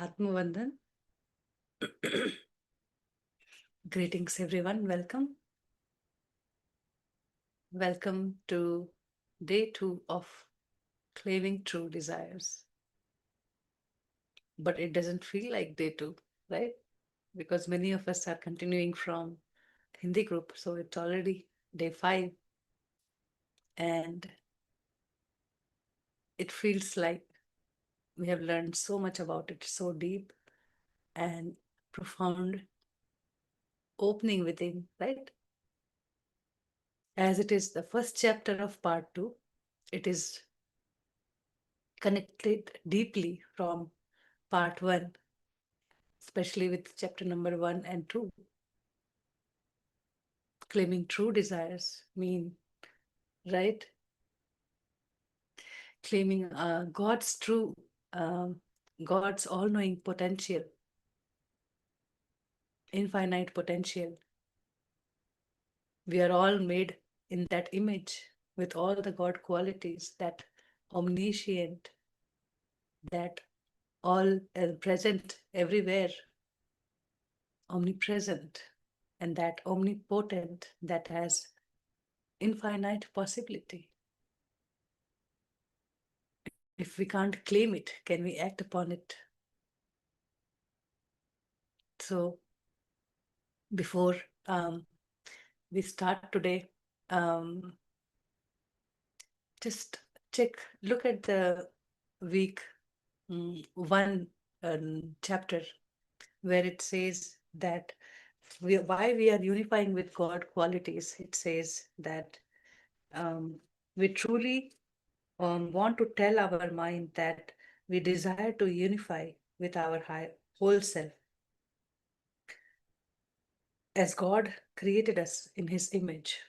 Atmavandan. Greetings, everyone. Welcome. Welcome to day 2 of Claiming True Desires. But it doesn't feel like day 2, right? Because many of us are continuing from Hindi group. So it's already day 5. And it feels like we have learned so much about it, so deep and profound opening within, right? As it is the first chapter of part 2, it is connected deeply from part 1, especially with chapter number 1 and 2. Claiming true desires mean, right? Claiming God's true, God's all knowing potential, infinite potential. We are all made in that image with all the God qualities, that omniscient, that all present everywhere, omnipresent, and that omnipotent, that has infinite possibility. If we can't claim it, can we act upon it? So before we start today, um, just look at the week 1 chapter, where it says that why we are unifying with God qualities. It says that we truly want to tell our mind that we desire to unify with our whole self. As God created us in his image,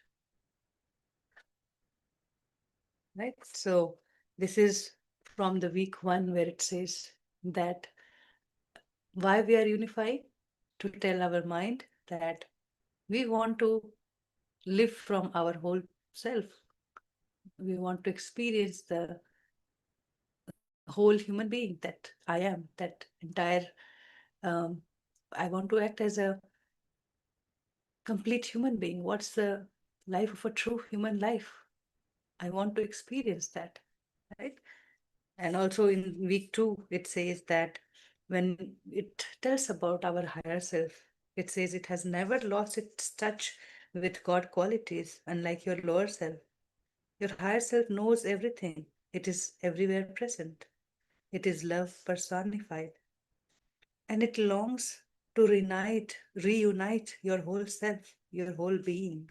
right? So this is from the week 1, where it says that why we are unifying, to tell our mind that we want to live from our whole self. We want to experience the whole human being that I am, that entire, um, I want to act as a complete human being. What's the life of a true human life? I want to experience that, right? And also in week 2, it says that when it tells about our higher self, it says it has never lost its touch with God qualities, unlike your lower self. Your higher self knows everything, it is everywhere present. It is love personified. And it longs to reunite your whole self, your whole being.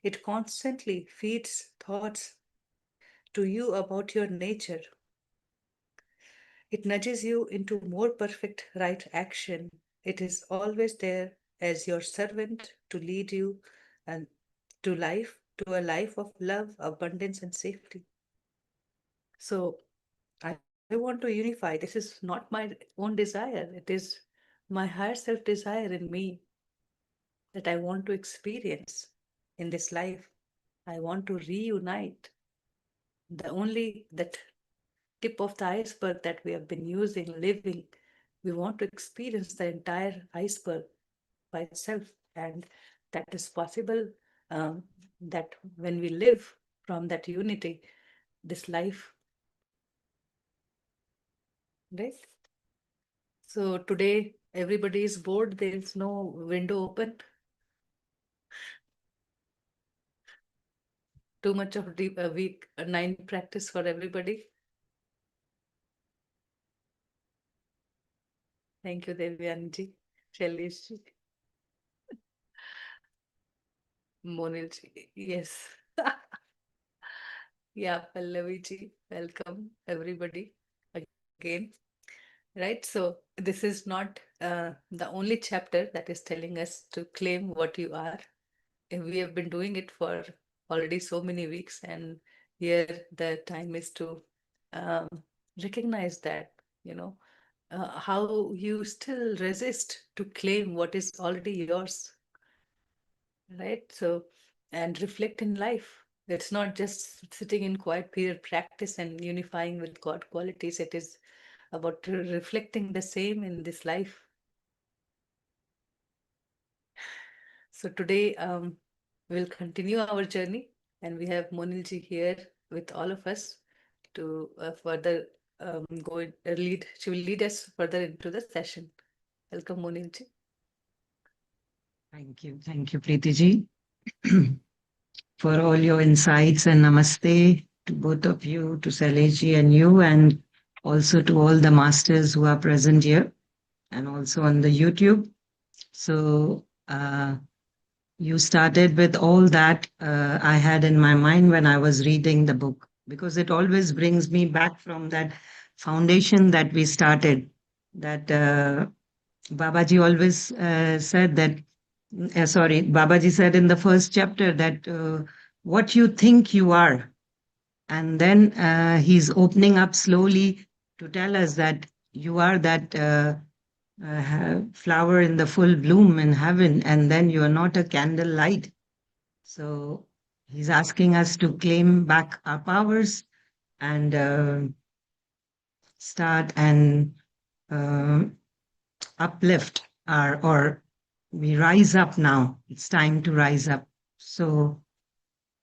It constantly feeds thoughts to you about your nature. It nudges you into more perfect right action. It is always there as your servant to lead you and to a life of love, abundance, and safety. So I want to unify. This is not my own desire. It is my higher self desire in me that I want to experience in this life. I want to reunite the only that tip of the iceberg that we have been using, living. We want to experience the entire iceberg by itself. And that is possible, that when we live from that unity, this life, right? So today, everybody is bored. There is no window open. Too much of deep week 9 practice for everybody. Thank you, Devyanji, Shaileshji, Monilji. Yes. Yeah, Pallaviji, welcome everybody again. Right, so this is not the only chapter that is telling us to claim what you are. And we have been doing it for already so many weeks, and here the time is to um, recognize that, you know, how you still resist to claim what is already yours, right? So, and reflect in life. It's not just sitting in quiet period practice and unifying with God qualities. It is about reflecting the same in this life. So today, we'll continue our journey, and we have Monilji here with all of us to further lead. She will lead us further into the session. Welcome, Monilji. Thank you, Preeti ji, for all your insights, and namaste to both of you, to Saleji and you, and also to all the masters who are present here and also on the YouTube. So, you started with all that I had in my mind when I was reading the book, because it always brings me back from that foundation that we started. That Babaji always said that, sorry, Babaji said in the first chapter that what you think you are. And then he's opening up slowly to tell us that you are that flower in the full bloom in heaven, and then you are not a candle light. So he's asking us to claim back our powers and start and uh, uplift our, or we rise up now. It's time to rise up. So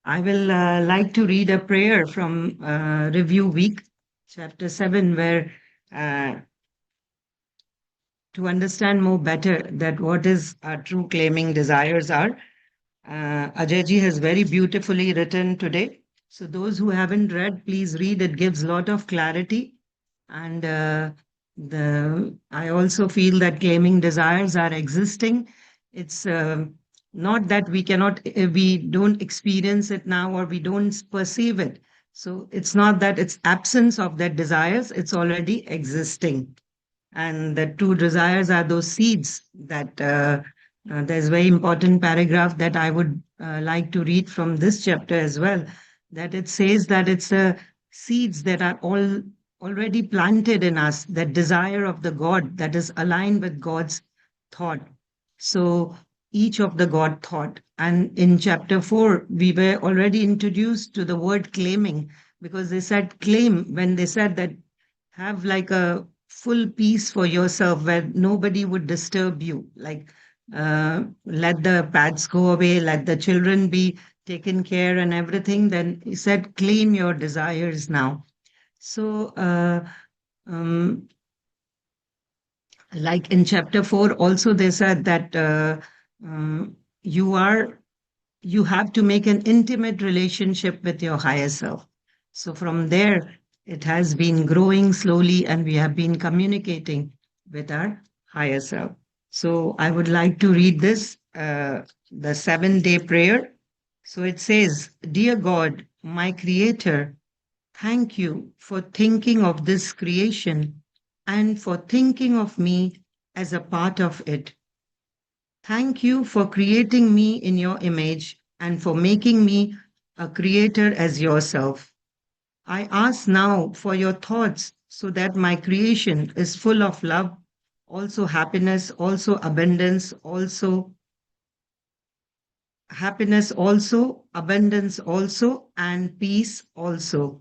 I will like to read a prayer from Review Week, chapter 7, where uh, to understand more better that what is our true claiming desires are. Ajayji has very beautifully written today. So those who haven't read, please read. It gives a lot of clarity. And the I also feel that claiming desires are existing. It's not that we cannot, we don't experience it now or we don't perceive it. So it's not that it's absence of that desires, it's already existing. And the two desires are those seeds that there's very important paragraph that I would like to read from this chapter as well, that it says that it's seeds that are all already planted in us, that desire of the God that is aligned with God's thought. So each of the God thought. And in chapter 4, we were already introduced to the word claiming, because they said claim when they said that have like a full peace for yourself where nobody would disturb you. Like, let the pets go away, let the children be taken care and everything. Then he said, claim your desires now. So, um, like in chapter 4, also they said that um, you are you have to make an intimate relationship with your higher self. So from there, it has been growing slowly, and we have been communicating with our higher self. So I would like to read this, the 7-day prayer. So it says, Dear God, my creator, thank you for thinking of this creation and for thinking of me as a part of it. Thank you for creating me in your image and for making me a creator as yourself. I ask now for your thoughts so that my creation is full of love, also happiness, also abundance, also happiness, also abundance, also, and peace, also.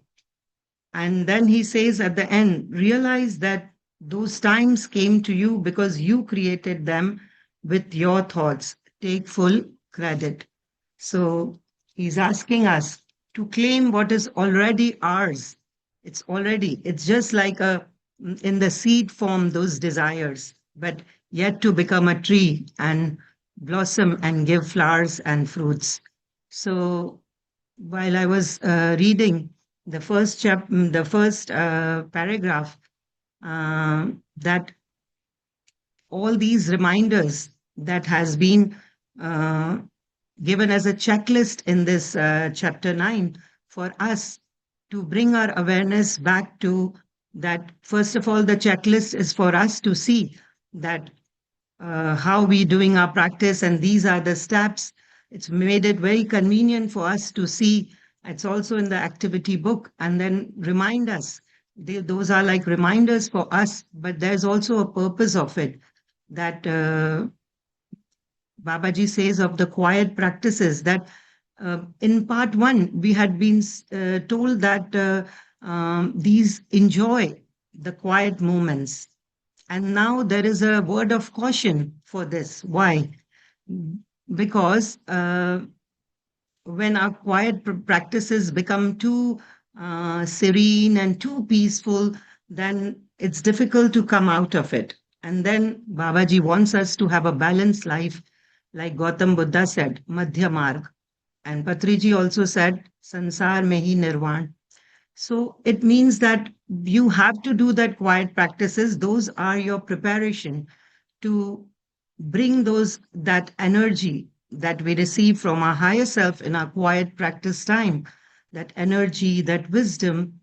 And then he says at the end, realize that those times came to you because you created them with your thoughts. Take full credit. So he's asking us to claim what is already ours. It's just like in the seed form, those desires, but yet to become a tree and blossom and give flowers and fruits. So while I was reading the first paragraph, that all these reminders that has been uh, given as a checklist in this chapter 9 for us to bring our awareness back to that. First of all, the checklist is for us to see that how we doing our practice, and these are the steps. It's made it very convenient for us to see. It's also in the activity book, and then remind us. Those are like reminders for us, but there's also a purpose of it, that Babaji says of the quiet practices, that in part 1 we had been told that these enjoy. the quiet moments. And now there is a word of caution for this. Why? Because when our quiet practices become too serene and too peaceful, then it's difficult to come out of it. And then Babaji wants us to have a balanced life, like Gautam Buddha said, Madhya Marg. And Patriji also said, Sansar Mehi Nirvan. So it means that you have to do that quiet practices. Those are your preparation to bring those that energy that we receive from our higher self in our quiet practice time, that energy, that wisdom,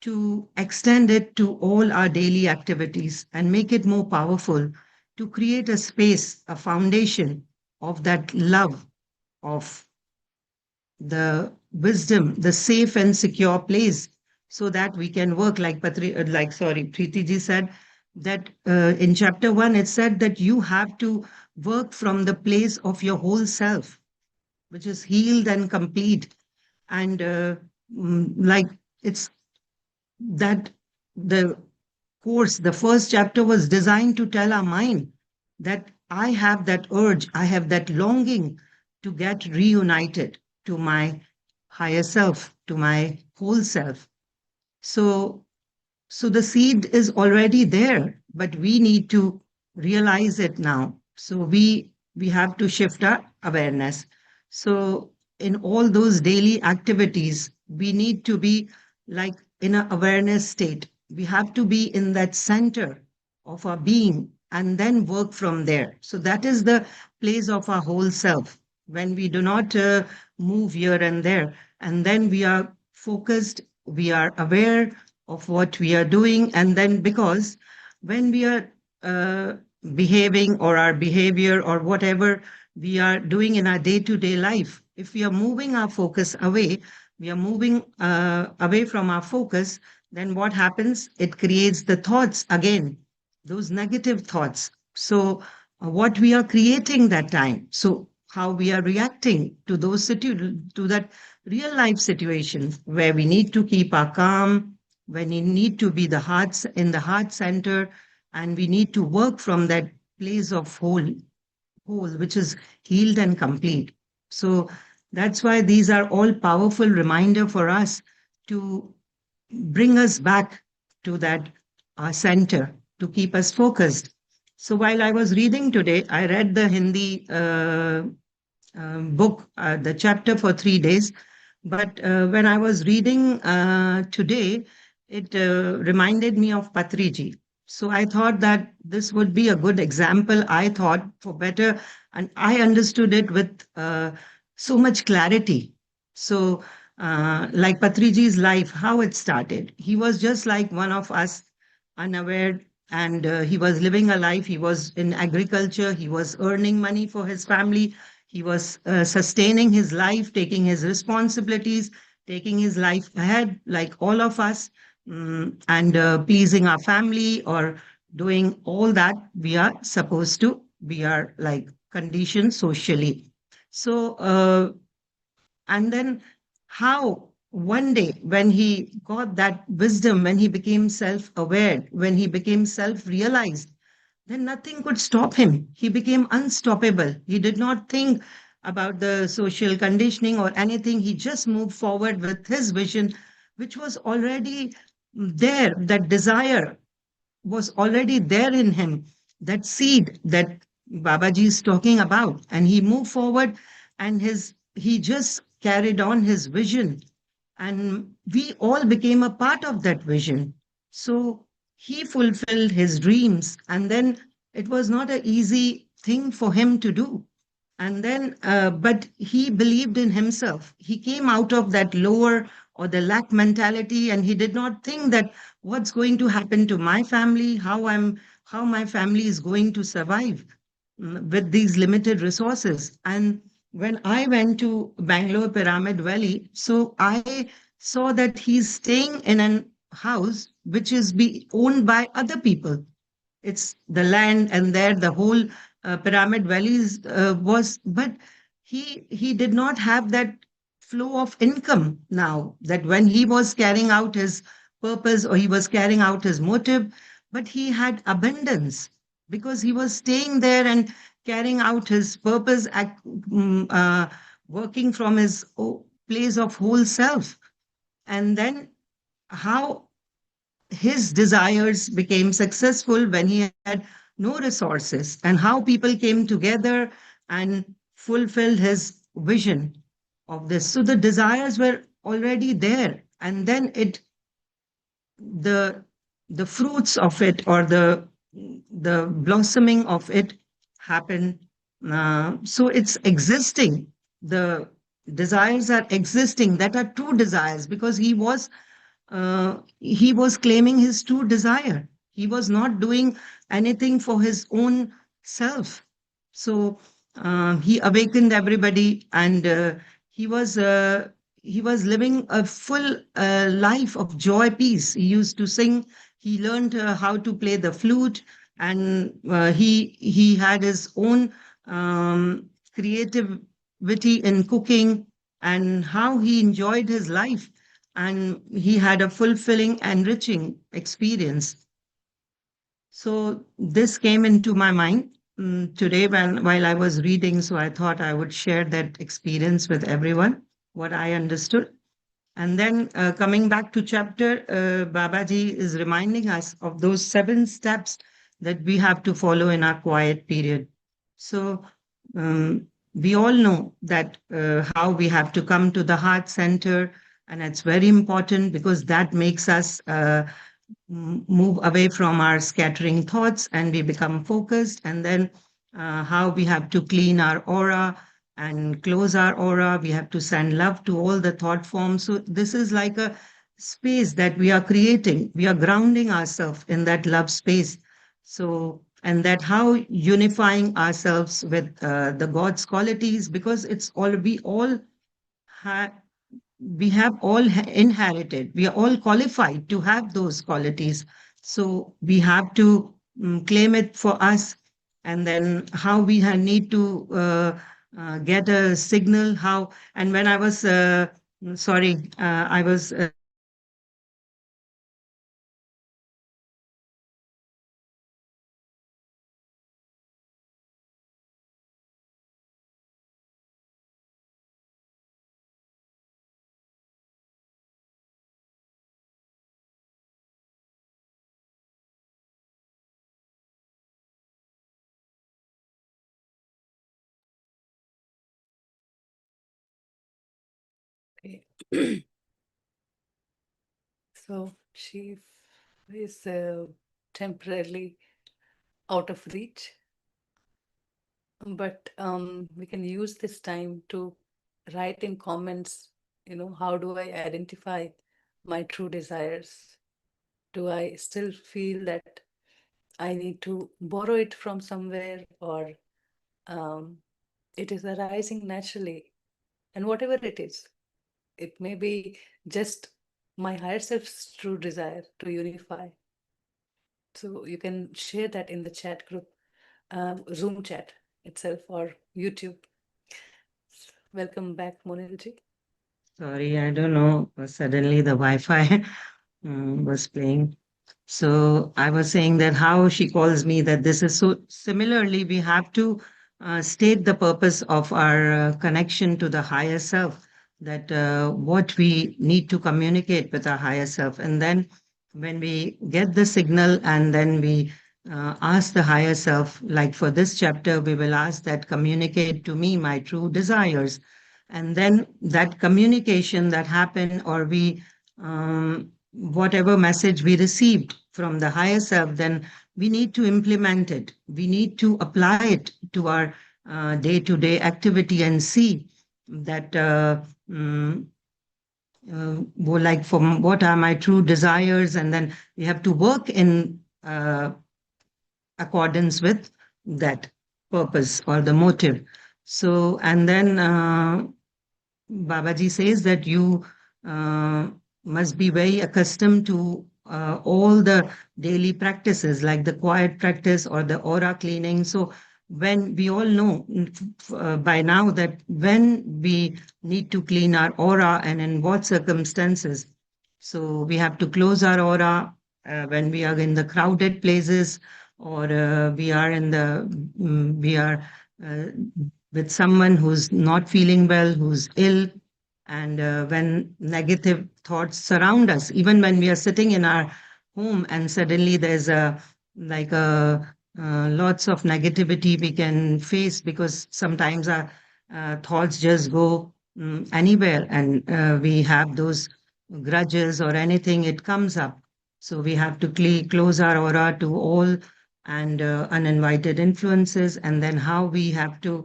to extend it to all our daily activities and make it more powerful, to create a space, a foundation of that love, of the wisdom, the safe and secure place, so that we can work like Preeti ji said that in chapter 1 it said that you have to work from the place of your whole self, which is healed and complete, and like it's that the course, the first chapter was designed to tell our mind that I have that urge, I have that longing to get reunited to my higher self, to my whole self. So, so the seed is already there, but we need to realize it now. So we have to shift our awareness. So in all those daily activities, we need to be like in an awareness state. We have to be in that center of our being and then work from there. So that is the place of our whole self. When we do not move here and there, and then we are focused, we are aware of what we are doing. And then because when we are uh, behaving or our behavior or whatever we are doing in our day-to-day life, if we are moving our focus away, we are moving away from our focus, then what happens? It creates the thoughts again, those negative thoughts. So what we are creating that time, so how we are reacting to those to that real life situations where we need to keep our calm, when we need to be the hearts in the heart center, and we need to work from that place of whole, which is healed and complete. So that's why these are all powerful reminder for us to bring us back to that center, to keep us focused. So while I was reading today, I read the Hindi book, the chapter for 3 days. But when I was reading today, it reminded me of Patriji. So I thought that this would be a good example, I thought, for better, and I understood it with so much clarity. So, like Patriji's life, how it started. He was just like one of us, unaware, and he was living a life. He was in agriculture, he was earning money for his family, he was sustaining his life, taking his responsibilities, taking his life ahead, like all of us, and pleasing our family or doing all that we are supposed to. We are like conditioned socially. So, and then how one day when he got that wisdom, when he became self aware, when he became self realized, then nothing could stop him. He became unstoppable. He did not think about the social conditioning or anything. He just moved forward with his vision, which was already there. That desire was already there in him, that seed that Babaji is talking about. And he moved forward and he just carried on his vision, and we all became a part of that vision. So he fulfilled his dreams, and then it was not an easy thing for him to do. And then, but he believed in himself. He came out of that lower or the lack mentality, and he did not think that what's going to happen to my family, how my family is going to survive with these limited resources. And when I went to Bangalore Pyramid Valley, so I saw that he's staying in an house which is be owned by other people. It's the land, and there the whole Pyramid Valleys was, but he did not have that flow of income now. That when he was carrying out his purpose or he was carrying out his motive, but he had abundance because he was staying there and carrying out his purpose, working from his place of whole self. And then how his desires became successful when he had no resources, and how people came together and fulfilled his vision of this. So the desires were already there, and then the the fruits of it, or the blossoming of it happened. So it's existing. The desires are existing, that are true desires, because he was claiming his true desire. He was not doing anything for his own self. So he awakened everybody, and he was living a full life of joy, peace. He used to sing. He learned how to play the flute, and he had his own creativity in cooking, and how he enjoyed his life, and he had a fulfilling, enriching experience. So this came into my mind today while I was reading. So I thought I would share that experience with everyone, what I understood. And then coming back to chapter, Babaji is reminding us of those 7 steps that we have to follow in our quiet period. So we all know that how we have to come to the heart center, and it's very important because that makes us move away from our scattering thoughts and we become focused. And then how we have to clean our aura and close our aura. We have to send love to all the thought forms. So this is like a space that we are creating. We are grounding ourselves in that love space. So, and that how unifying ourselves with the God's qualities, because it's all, ha- we have all inherited, we are all qualified to have those qualities. So we have to claim it for us. And then how we need to get a signal, how. And when I was sorry, I was reading the Okay. So she is temporarily out of reach, but we can use this time to write in comments, how do I identify my true desires? Do I still feel that I need to borrow it from somewhere, or um, it is arising naturally? And whatever it may be just my higher self's true desire to unify. So you can share that in the chat group, Zoom chat itself, or YouTube. Welcome back, Monilji. Sorry, I don't know. Suddenly the Wi-Fi was playing. So I was saying that how she calls me, that this is so similarly, we have to state the purpose of our connection to the higher self, that what we need to communicate with our higher self. And then when we get the signal, and then we ask the higher self, like for this chapter, we will ask that communicate to me my true desires. And then that communication that happened, or we whatever message we received from the higher self, then we need to implement it. We need to apply it to our day-to-day activity and see that, like, from what are my true desires, and then we have to work in accordance with that purpose or the motive. So, and then Babaji says that you uh, must be very accustomed to all the daily practices, like the quiet practice or the aura cleaning. So, when we all know by now that when we need to clean our aura and in what circumstances. So we have to close our aura when we are in the crowded places, or we are uh, with someone who's not feeling well, who's ill, and when negative thoughts surround us, even when we are sitting in our home and suddenly there's a like a lots of negativity we can face, because sometimes our thoughts just go anywhere, and we have those grudges or anything, it comes up. So we have to close our aura to all and uninvited influences, and then how we have to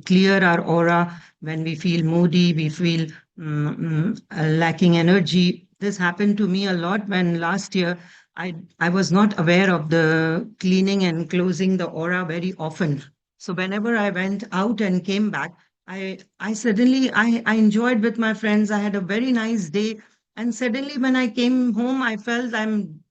clear our aura when we feel moody, we feel lacking energy. This happened to me a lot when last year I was not aware of the cleaning and closing the aura very often. So whenever I went out and came back, I suddenly I enjoyed with my friends. I had a very nice day. And suddenly when I came home, I felt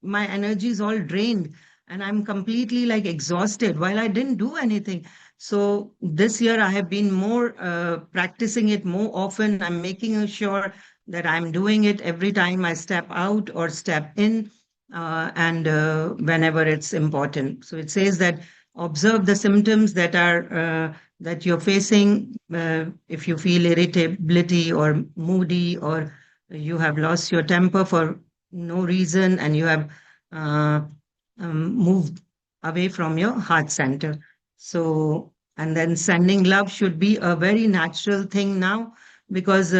my energy is all drained and I'm completely like exhausted while I didn't do anything. So this year I have been more practicing it more often. I'm making sure that I'm doing it every time I step out or step in, and whenever it's important. So it says that observe the symptoms that you're facing. If you feel irritability or moody, or you have lost your temper for no reason, and you have uh, moved away from your heart center. So, and then sending love should be a very natural thing now, because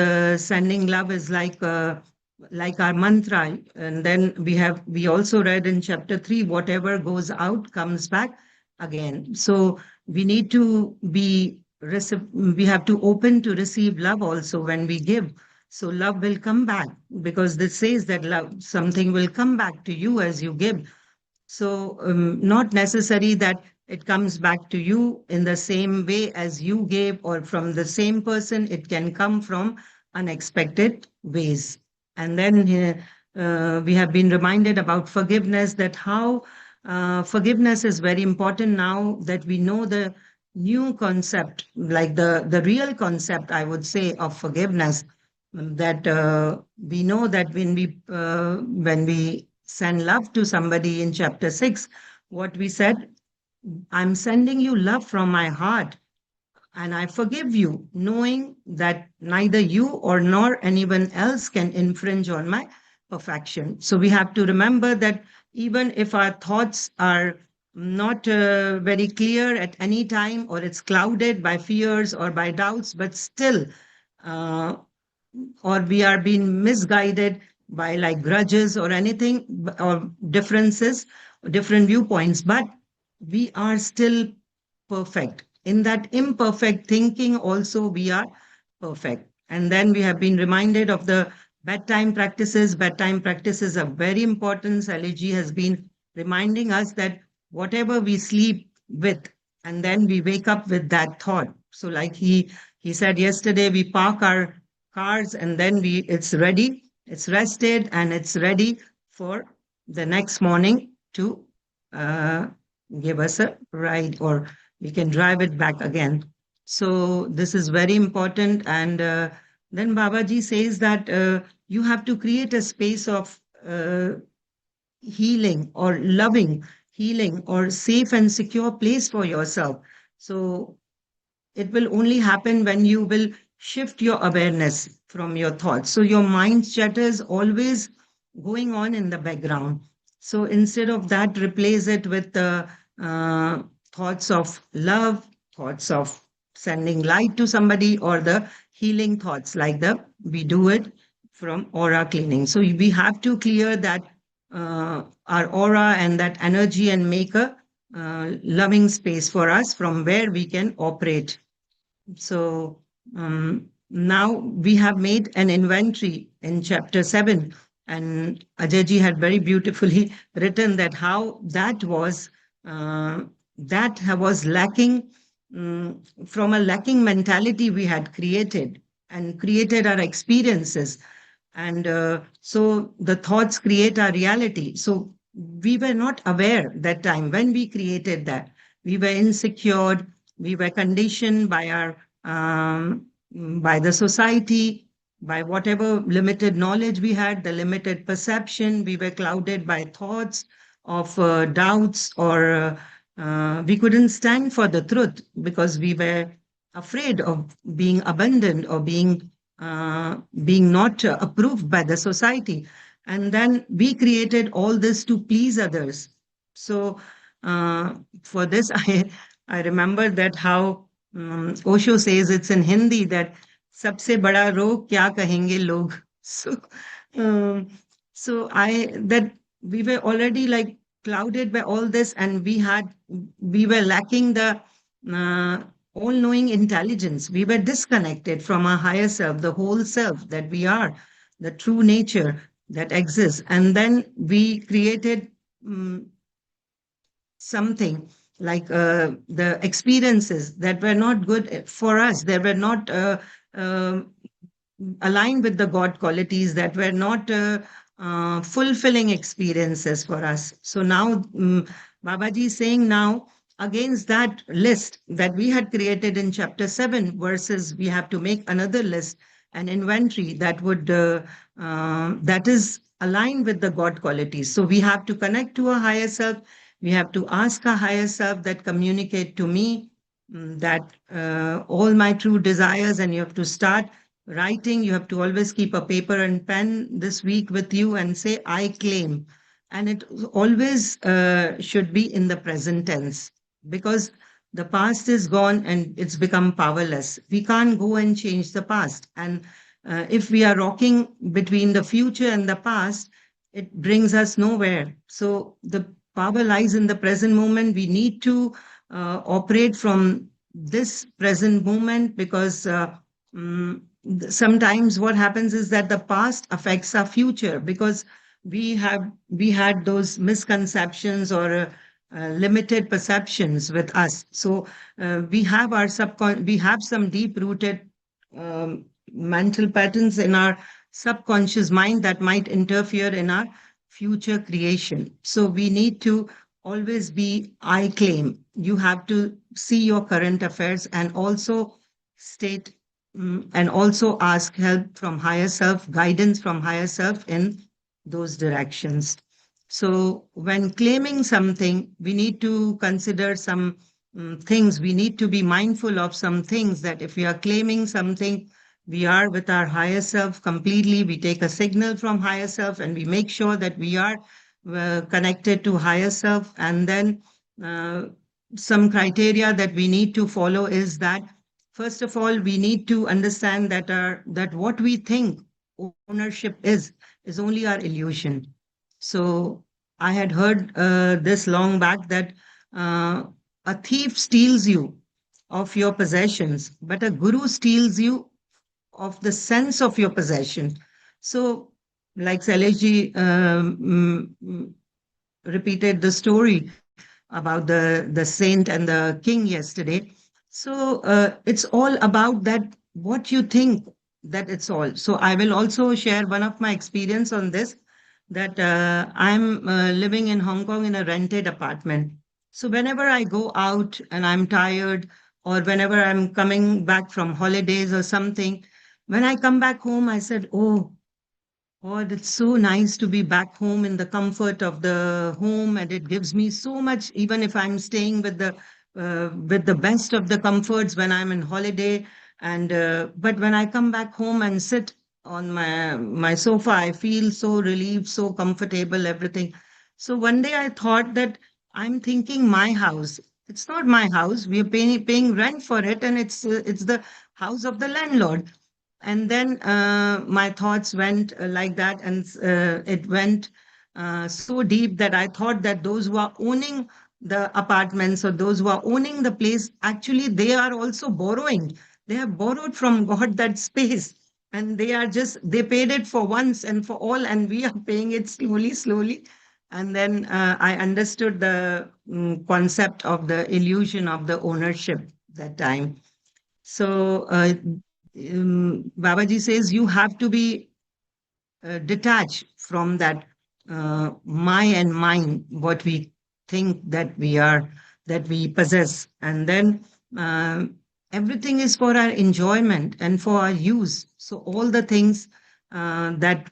sending love is like our mantra. And then we also read in chapter 3, whatever goes out comes back again. So we need to we have to open to receive love also when we give. So love will come back, because this says that love, something will come back to you as you give. So, not necessary that it comes back to you in the same way as you gave or from the same person. It can come from unexpected ways. And then we have been reminded about forgiveness, that how forgiveness is very important now that we know the new concept, like the real concept, I would say, of forgiveness. That we know that when we send love to somebody in chapter 6, what we said, I'm sending you love from my heart, and I forgive you, knowing that neither you or nor anyone else can infringe on my perfection. So we have to remember that even if our thoughts are not very clear at any time, or it's clouded by fears or by doubts, but still uh, or we are being misguided by like grudges or anything, or differences, different viewpoints, but we are still perfect. In that imperfect thinking, also we are perfect. And then we have been reminded of the bedtime practices. Bedtime practices are very important. Saliji has been reminding us that whatever we sleep with, and then we wake up with that thought. So, like he said yesterday, we park our cars and then it's ready, it's rested, and it's ready for the next morning to uh, give us a ride, or we can drive it back again. So this is very important. And then Babaji says that you have to create a space of healing or loving, healing or safe and secure place for yourself. So it will only happen when you will shift your awareness from your thoughts. So your mind chatter is always going on in the background. So instead of that, replace it with the uh, thoughts of love, thoughts of sending light to somebody, or the healing thoughts, like we do it from aura cleaning. So we have to clear that our aura and that energy, and make a loving space for us from where we can operate. So now we have made an inventory in chapter 7, and Ajayji had very beautifully written that how uh, was lacking, from a lacking mentality we had created, and created our experiences. And so the thoughts create our reality. So we were not aware that time when we created that. We were insecure, we were conditioned by our by the society, by whatever limited knowledge we had, the limited perception. We were clouded by thoughts of doubts, or we couldn't stand for the truth because we were afraid of being abandoned or being not approved by the society. And then we created all this to please others. So for this, I remember that how Osho says, it's in Hindi, that सबसे बड़ा रोग क्या कहेंगे लोग. So um, so I that we were already like clouded by all this, and we were lacking the uh, all knowing intelligence. We were disconnected from our higher self, the whole self that we are, the true nature that exists. And then we created something like the experiences that were not good for us. They were not um aligned with the God qualities, that were not fulfilling experiences for us. So now Babaji is saying, now against that list that we had created in chapter 7 verses, we have to make another list, an inventory that is aligned with the God qualities. So we have to connect to a higher self. We have to ask a higher self that communicate to me that all my true desires, and you have to start writing. You have to always keep a paper and pen this week with you and say, I claim. And it always should be in the present tense, because the past is gone and it's become powerless. We can't go and change the past. And if we are rocking between the future and the past, it brings us nowhere. So the power lies in the present moment. We need to operate from this present moment, because mm, sometimes what happens is that the past affects our future, because we had those misconceptions or limited perceptions with us. So we have some deep rooted mental patterns in our subconscious mind that might interfere in our future creation. So we need to always be I claim. You have to see your current affairs and also state and also ask help from higher self, guidance from higher self in those directions. So when claiming something, we need to consider some things. We need to be mindful of some things, that if we are claiming something, we are with our higher self completely. We take a signal from higher self and we make sure that we are connected to higher self. And then uh, some criteria that we need to follow is that, first of all, we need to understand that what we think ownership is only our illusion. So I had heard this long back that uh, a thief steals you of your possessions, but a guru steals you of the sense of your possession. So, like Sailesh repeated the story about the saint and the king yesterday. So it's all about that what you think, that it's all. So I will also share one of my experience on this, that I'm living in Hong Kong in a rented apartment. So whenever I go out and I'm tired, or whenever I'm coming back from holidays or something, when I come back home, I said, oh, God, it's so nice to be back home in the comfort of the home, and it gives me so much, even if I'm staying with the best of the comforts when I'm in holiday. And but when I come back home and sit on my sofa, I feel so relieved, so comfortable, everything. So one day I thought that I'm thinking my house. It's not my house. We are paying rent for it, and it's the house of the landlord. And then my thoughts went like that, and it went so deep that I thought that those who are owning the apartments, or those who are owning the place, actually they are also borrowing. They have borrowed from God that space, and they paid it for once and for all, and we are paying it slowly, slowly. And then I understood the concept of the illusion of the ownership that time. So Babaji says you have to be detached from that my and mine, what we think that we are, that we possess. And then uh, everything is for our enjoyment and for our use. So all the things that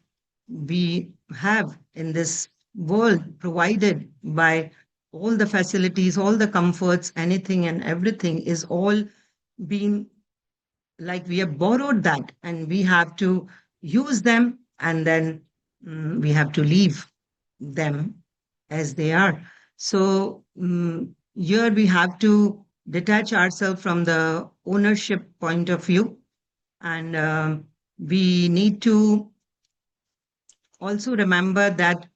we have in this world provided by all the facilities, all the comforts, anything and everything is all being like we have borrowed that and we have to use them and then we have to leave them as they are. So here we have to detach ourselves from the ownership point of view, and we need to also remember that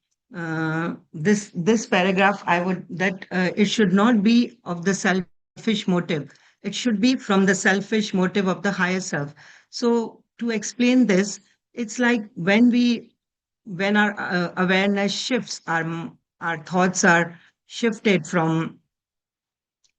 this paragraph I would that it should not be of the selfish motive. It should be from the selfish motive of the higher self. So to explain this, it's like when our awareness shifts, our thoughts are shifted from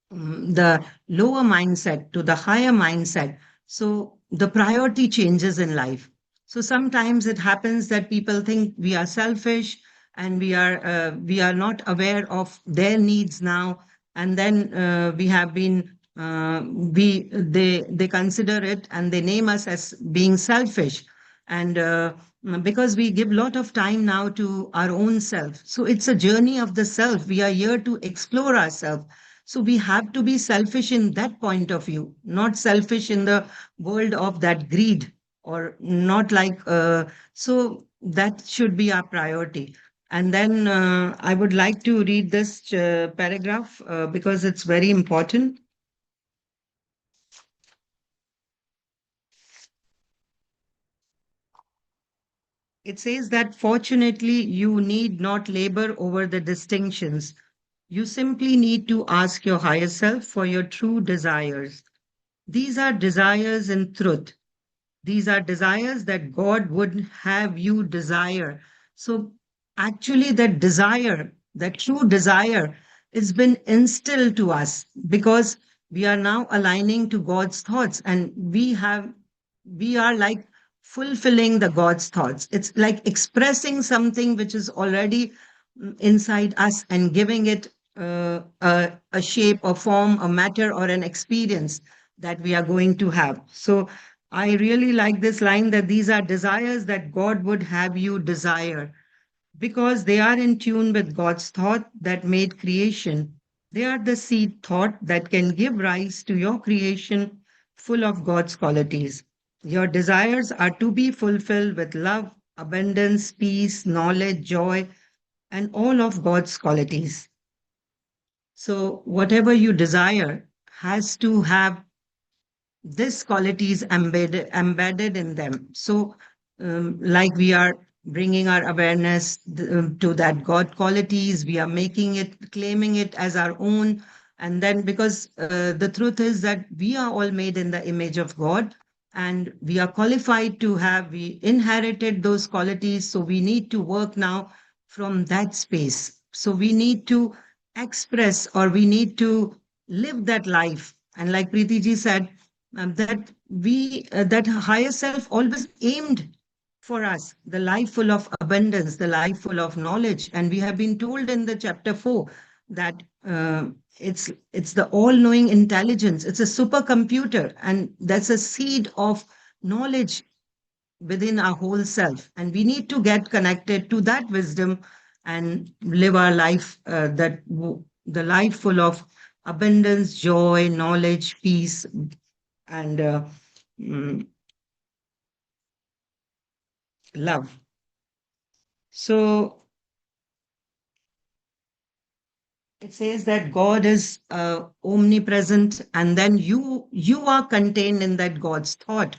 the lower mindset to the higher mindset. So the priority changes in life. So sometimes it happens that people think we are selfish and we are not aware of their needs now. And then we have been we they consider it and they name us as being selfish. And because we give a lot of time now to our own self. So it's a journey of the self. We are here to explore ourselves, so we have to be selfish in that point of view, not selfish in the world of that greed, or not like, so that should be our priority. And then I would like to read this paragraph because it's very important. It says that fortunately, you need not labor over the distinctions. You simply need to ask your higher self for your true desires. These are desires in truth. These are desires that God would have you desire. So, actually, that desire, that true desire, has been instilled to us because we are now aligning to God's thoughts, and we are like fulfilling the God's thoughts. It's like expressing something which is already inside us and giving it a shape, a form, a matter, or an experience that we are going to have. So I really like this line that these are desires that God would have you desire because they are in tune with God's thought that made creation. They are the seed thought that can give rise to your creation full of God's qualities. Your desires are to be fulfilled with love, abundance, peace, knowledge, joy, and all of God's qualities. So, whatever you desire has to have this quality is embedded in them. So like we are bringing our awareness to that God qualities, we are making it, claiming it as our own. And then because the truth is that we are all made in the image of God, and we are qualified to have, we inherited those qualities, so we need to work now from that space. So we need to express, or we need to live that life. And like Preeti ji said, that that higher self always aimed for us the life full of abundance, the life full of knowledge. And we have been told in the chapter 4 that it's the all-knowing intelligence, it's a supercomputer, and that's a seed of knowledge within our whole self, and we need to get connected to that wisdom and live our life, the life full of abundance, joy, knowledge, peace, and mm, love. So it says that God is omnipresent, and then you are contained in that God's thought.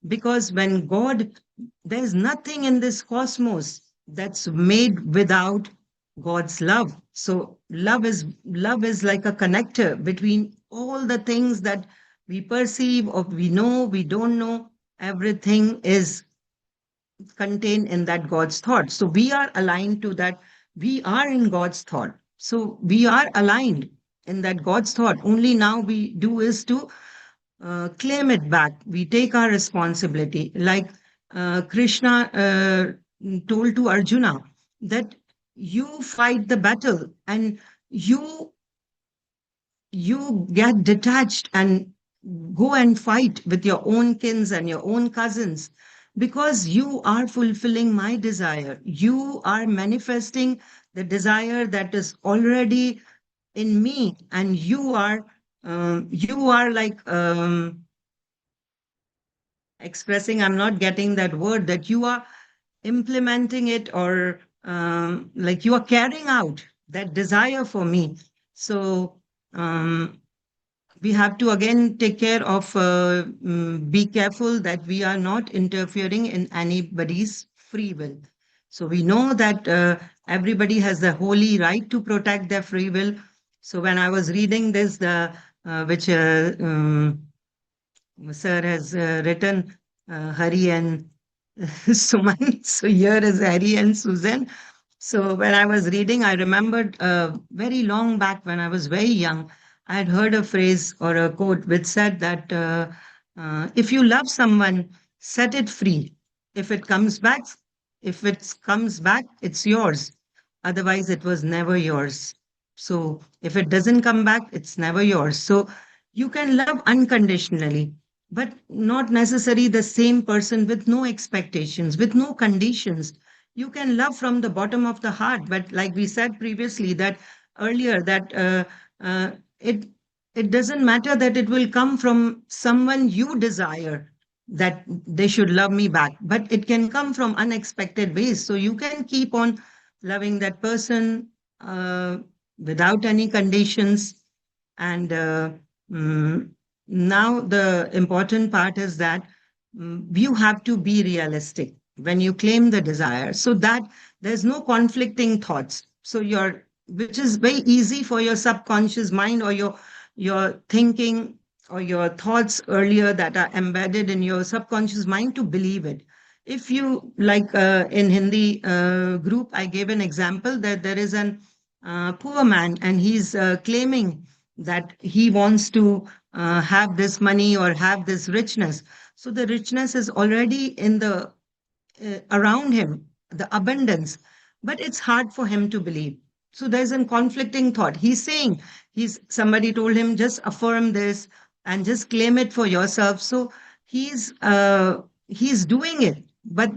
Because when God, there's nothing in this cosmos that's made without God's love. So love is like a connector between all the things that we perceive, or we know, we don't know. Everything is contained in that God's thought. So we are aligned to that. We are in God's thought. So we are aligned in that God's thought. Only now we do is to claim it back. We take our responsibility. Like Krishna told to Arjuna that you fight the battle and you you get detached and go and fight with your own kins and your own cousins, because you are fulfilling my desire. You are manifesting the desire that is already in me, and you are like expressing, I'm not getting that word, that you are implementing it, or like you are carrying out that desire for me. So um, we have to again take care of, be careful that we are not interfering in anybody's free will. So we know that everybody has the holy right to protect their free will. So when I was reading this, the which sir has written, Hari and Suman. So here is Hari and Susan. So when I was reading, I remembered very long back when I was very young, I had heard a phrase or a quote which said that if you love someone, set it free. If it comes back, if it comes back, it's yours. Otherwise, it was never yours. So if it doesn't come back, it's never yours. So you can love unconditionally, but not necessarily the same person, with no expectations, with no conditions. You can love from the bottom of the heart, but like we said previously, that earlier, that uh, it it doesn't matter that it will come from someone you desire, that they should love me back, but it can come from unexpected ways. So you can keep on loving that person uh, without any conditions. And mm, now the important part is that you have to be realistic when you claim the desire, so that there's no conflicting thoughts. So which is very easy for your subconscious mind, or your thinking, or your thoughts earlier that are embedded in your subconscious mind, to believe it. If you like, in Hindi group, I gave an example that there is an poor man, and he's claiming that he wants to have this money or have this richness. So the richness is already in the around him, the abundance, but it's hard for him to believe. So there's a conflicting thought. He's saying, he's somebody told him, just affirm this and just claim it for yourself. So he's doing it, but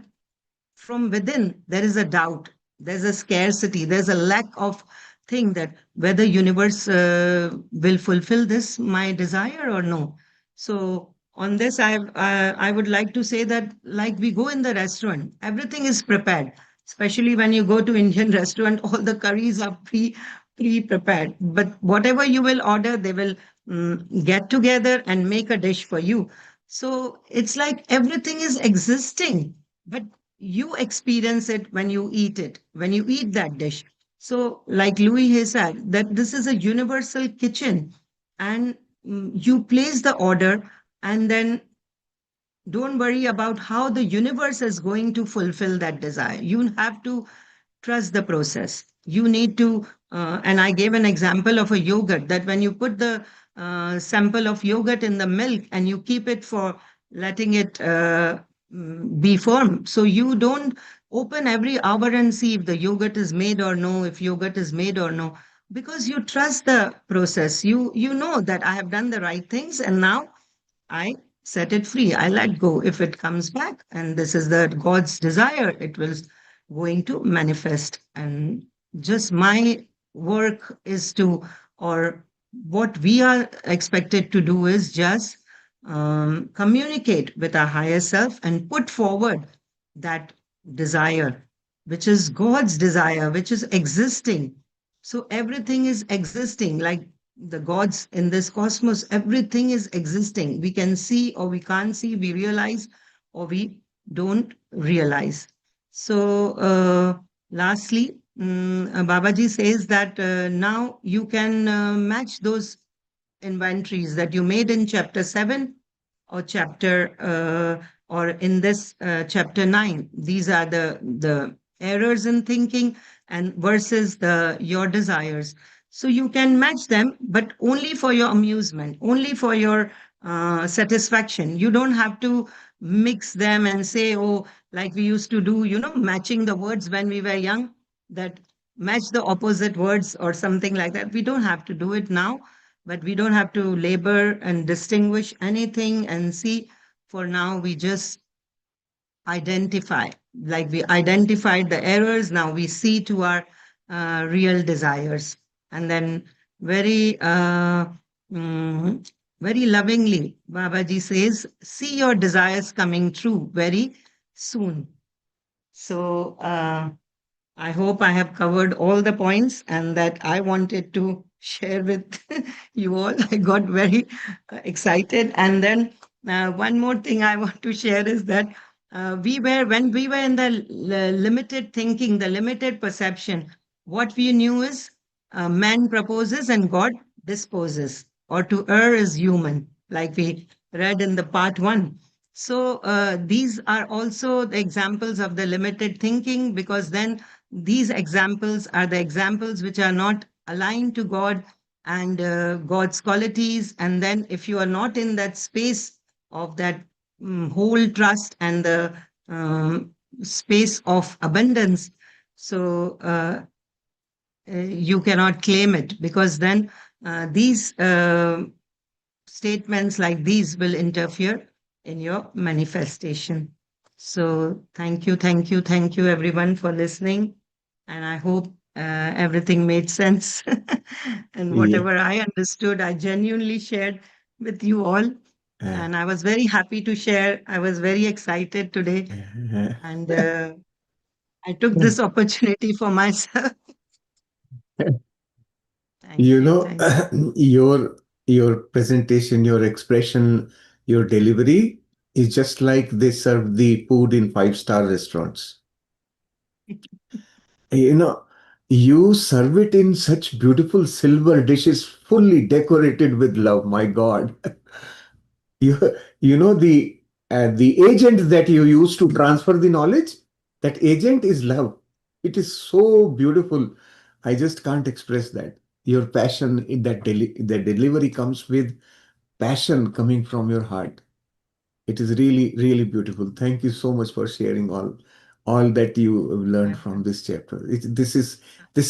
from within there is a doubt, there's a scarcity, there's a lack of thing, that whether universe will fulfill this my desire or no. So on this, I would like to say that, like, we go in the restaurant, everything is prepared, especially when you go to Indian restaurant, all the curries are pre prepared, but whatever you will order, they will get together and make a dish for you. So it's like everything is existing, but you experience it when you eat it, when you eat that dish. So, like Louis has said, that this is a universal kitchen, and you place the order, and then don't worry about how the universe is going to fulfill that desire. You have to trust the process. You need to, and I gave an example of a yogurt, that when you put the sample of yogurt in the milk and you keep it for letting it be firm. So you don't open every hour and see if the yogurt is made or no, if yogurt is made or no, because you trust the process. You know that I have done the right things, and now I set it free. I let go. If it comes back, and this is the God's desire, it will going to manifest. And just my work is to, or what we are expected to do is just communicate with our higher self and put forward that desire, which is God's desire, which is existing. So everything is existing, like the gods in this cosmos, everything is existing. We can see or we can't see, we realize or we don't realize. So, lastly, Babaji says that now you can match those inventories that you made in chapter 7 or or in this chapter 9. These are the errors in thinking and versus the your desires. So you can match them, but only for your amusement, only for your satisfaction. You don't have to mix them and say, oh, like we used to do, matching the words when we were young, that match the opposite words or something like that. We don't have to do it now. but we don't have to labor and distinguish anything and see. For now, we just identify, like we identified the errors, now we see to our real desires. And then very mm, very lovingly Babaji says, see your desires coming true very soon. So I hope I have covered all the points and that I wanted to share with you all. I got very excited. And then one more thing I want to share is that when we were in the limited thinking, the limited perception, what we knew is man proposes and God disposes, or to err is human, like we read in the part one. So these are also the examples of the limited thinking, because then these examples are the examples which are not aligned to God and God's qualities. And then, if you are not in that space of that whole trust and the um, space of abundance, so you cannot claim it, because then these statements like these will interfere in your manifestation. So, thank you, everyone, for listening. And I hope everything made sense. And Yeah. whatever I understood, I genuinely shared with you all. Uh, And I was very happy to share. I was very excited today. uh, And I took this opportunity for myself. Thank you you. know, Thank you. your presentation, your expression, your delivery is just like they serve the food in five-star restaurants. You know, you serve it in such beautiful silver dishes, fully decorated with love. My God, you you know the agent that you use to transfer the knowledge, that agent is love. It is so beautiful. I just can't express that. Your passion in the delivery comes with passion coming from your heart. It is really, really beautiful. Thank you so much for sharing all that you have learned from Welcome. this chapter. This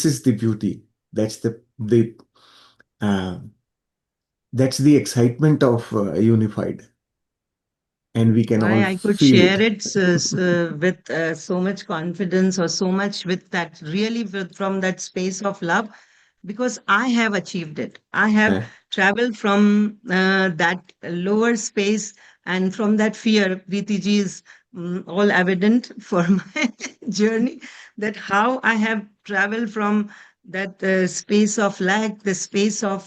is the beauty. That's uh, that's the excitement of unified, and we can all Why I could feel share it. it with so much confidence, or so much with that, really from that space of love, because I have achieved it. I have Uh, traveled from that lower space, and from that fear. VTG is all evident for my journey, that how I have traveled from that space of lack, the space of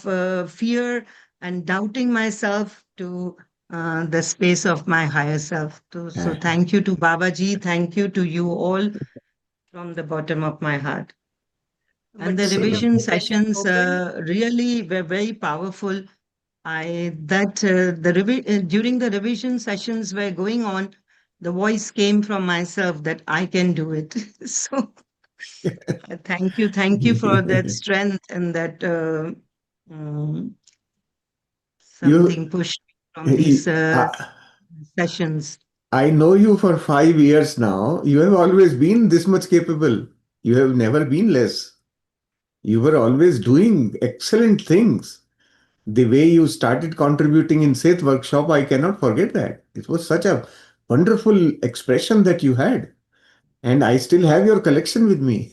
fear and doubting myself, to the space of my higher self. So uh, thank you to Babaji. Thank you to you all from the bottom of my heart. And But the today the so revision flow when sessions opened, really were very powerful. I that during the revision sessions were going on, the voice came from myself that I can do it. So thank you for that strength, and that um, you, something pushed me from these you sessions. I know you for 5 years now. You have always been this much capable. You have never been less. You were always doing excellent things. The way you started contributing in Seth workshop, I cannot forget that. It was such a wonderful expression that you had. And I still have your collection with me.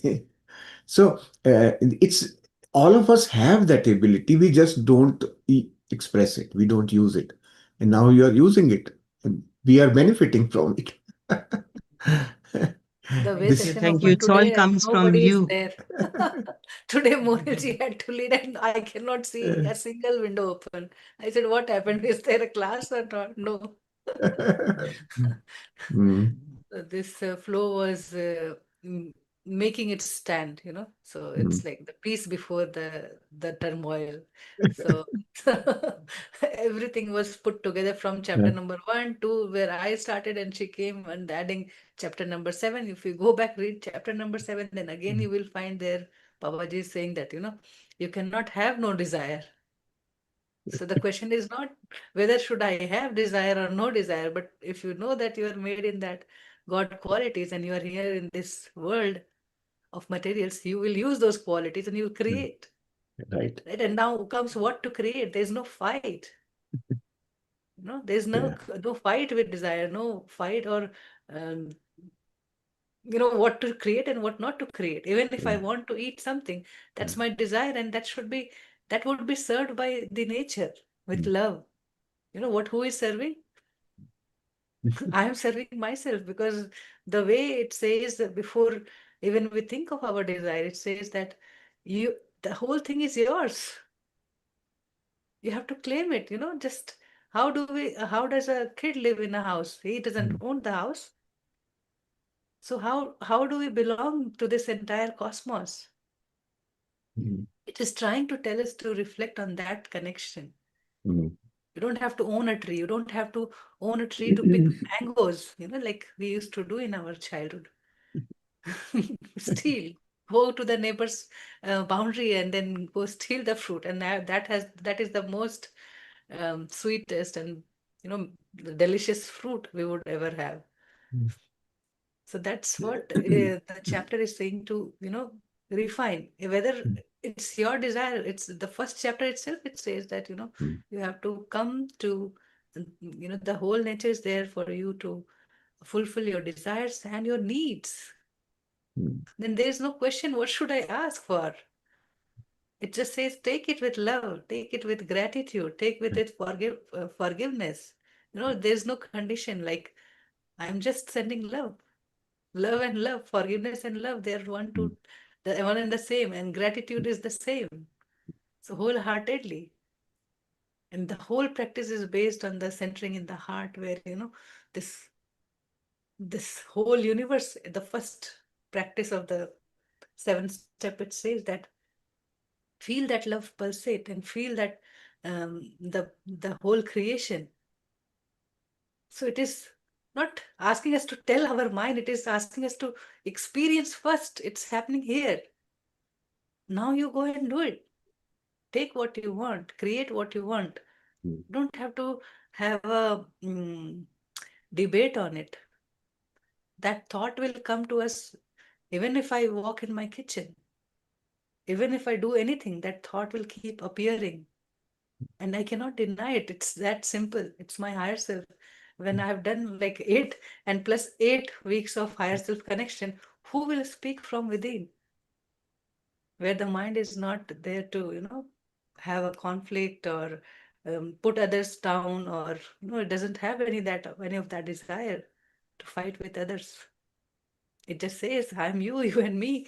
So it's all of us have that ability. We just don't express it. We don't use it. And now you are using it. And we are benefiting from it. the way Thank you. This. session Thank you. opened It's all today, comes from nobody is you. there. Today Monilji had to lead and I cannot see a single window open. I said, what happened? Is there a class or not? No. Mm, This flow was making it stand, so it's mm. like the peace before the turmoil. So everything was put together from chapter number 1 2, where I started, and she came and adding chapter number 7. If you go back, read chapter number 7, then again you will find there Babaji is saying that you cannot have no desire. So the question is not whether should I have desire or no desire, but if you know that you are made in that God qualities and you are here in this world of materials, you will use those qualities and you will create. Right. Right? And now comes what to create. There's no fight. There's Yeah. no fight with desire, no fight or um, what to create and what not to create. Even if I Yeah. want to eat something, Yeah. that's my desire, and that would be served by the nature with Mm. love. Who is serving? I am serving myself, because the way it says that before even we think of our desire, it says that the whole thing is yours. You have to claim it. Just how does a kid live in a house? He doesn't Mm. own the house. So how do we belong to this entire cosmos? Mm. It is trying to tell us to reflect on that connection. Mm. You don't have to own a tree. You don't have to own a tree to pick mangoes, like we used to do in our childhood. Steal, go to the neighbor's boundary and then go steal the fruit. And that is the most sweetest and the delicious fruit we would ever have. So that's what the chapter is saying to, refine whether it's your desire. It's the first chapter itself. It says that, Mm. you have to come to, the whole nature is there for you to fulfill your desires and your needs. Mm. Then there is no question, what should I ask for? It just says, take it with love, take it with gratitude, take with it forgiveness. There's no condition, like I'm just sending love. Love and love, forgiveness and love, they're Mm. the one and the same, and gratitude is the same. So wholeheartedly. And the whole practice is based on the centering in the heart, where this this whole universe, the first practice of the seventh step, it says that feel that love pulsate and feel that the whole creation. So it is not asking us to tell our mind, it is asking us to experience first. It's happening here. Now you go and do it. Take what you want, create what you want. Mm. You don't have to have a debate on it. That thought will come to us even if I walk in my kitchen. Even if I do anything, that thought will keep appearing. And I cannot deny it. It's that simple. It's my higher self. When I've done like 8 and plus 8 weeks of higher self connection, who will speak from within? Where the mind is not there to, have a conflict or put others down, or, it doesn't have any of that desire to fight with others. It just says, I'm you, you and me.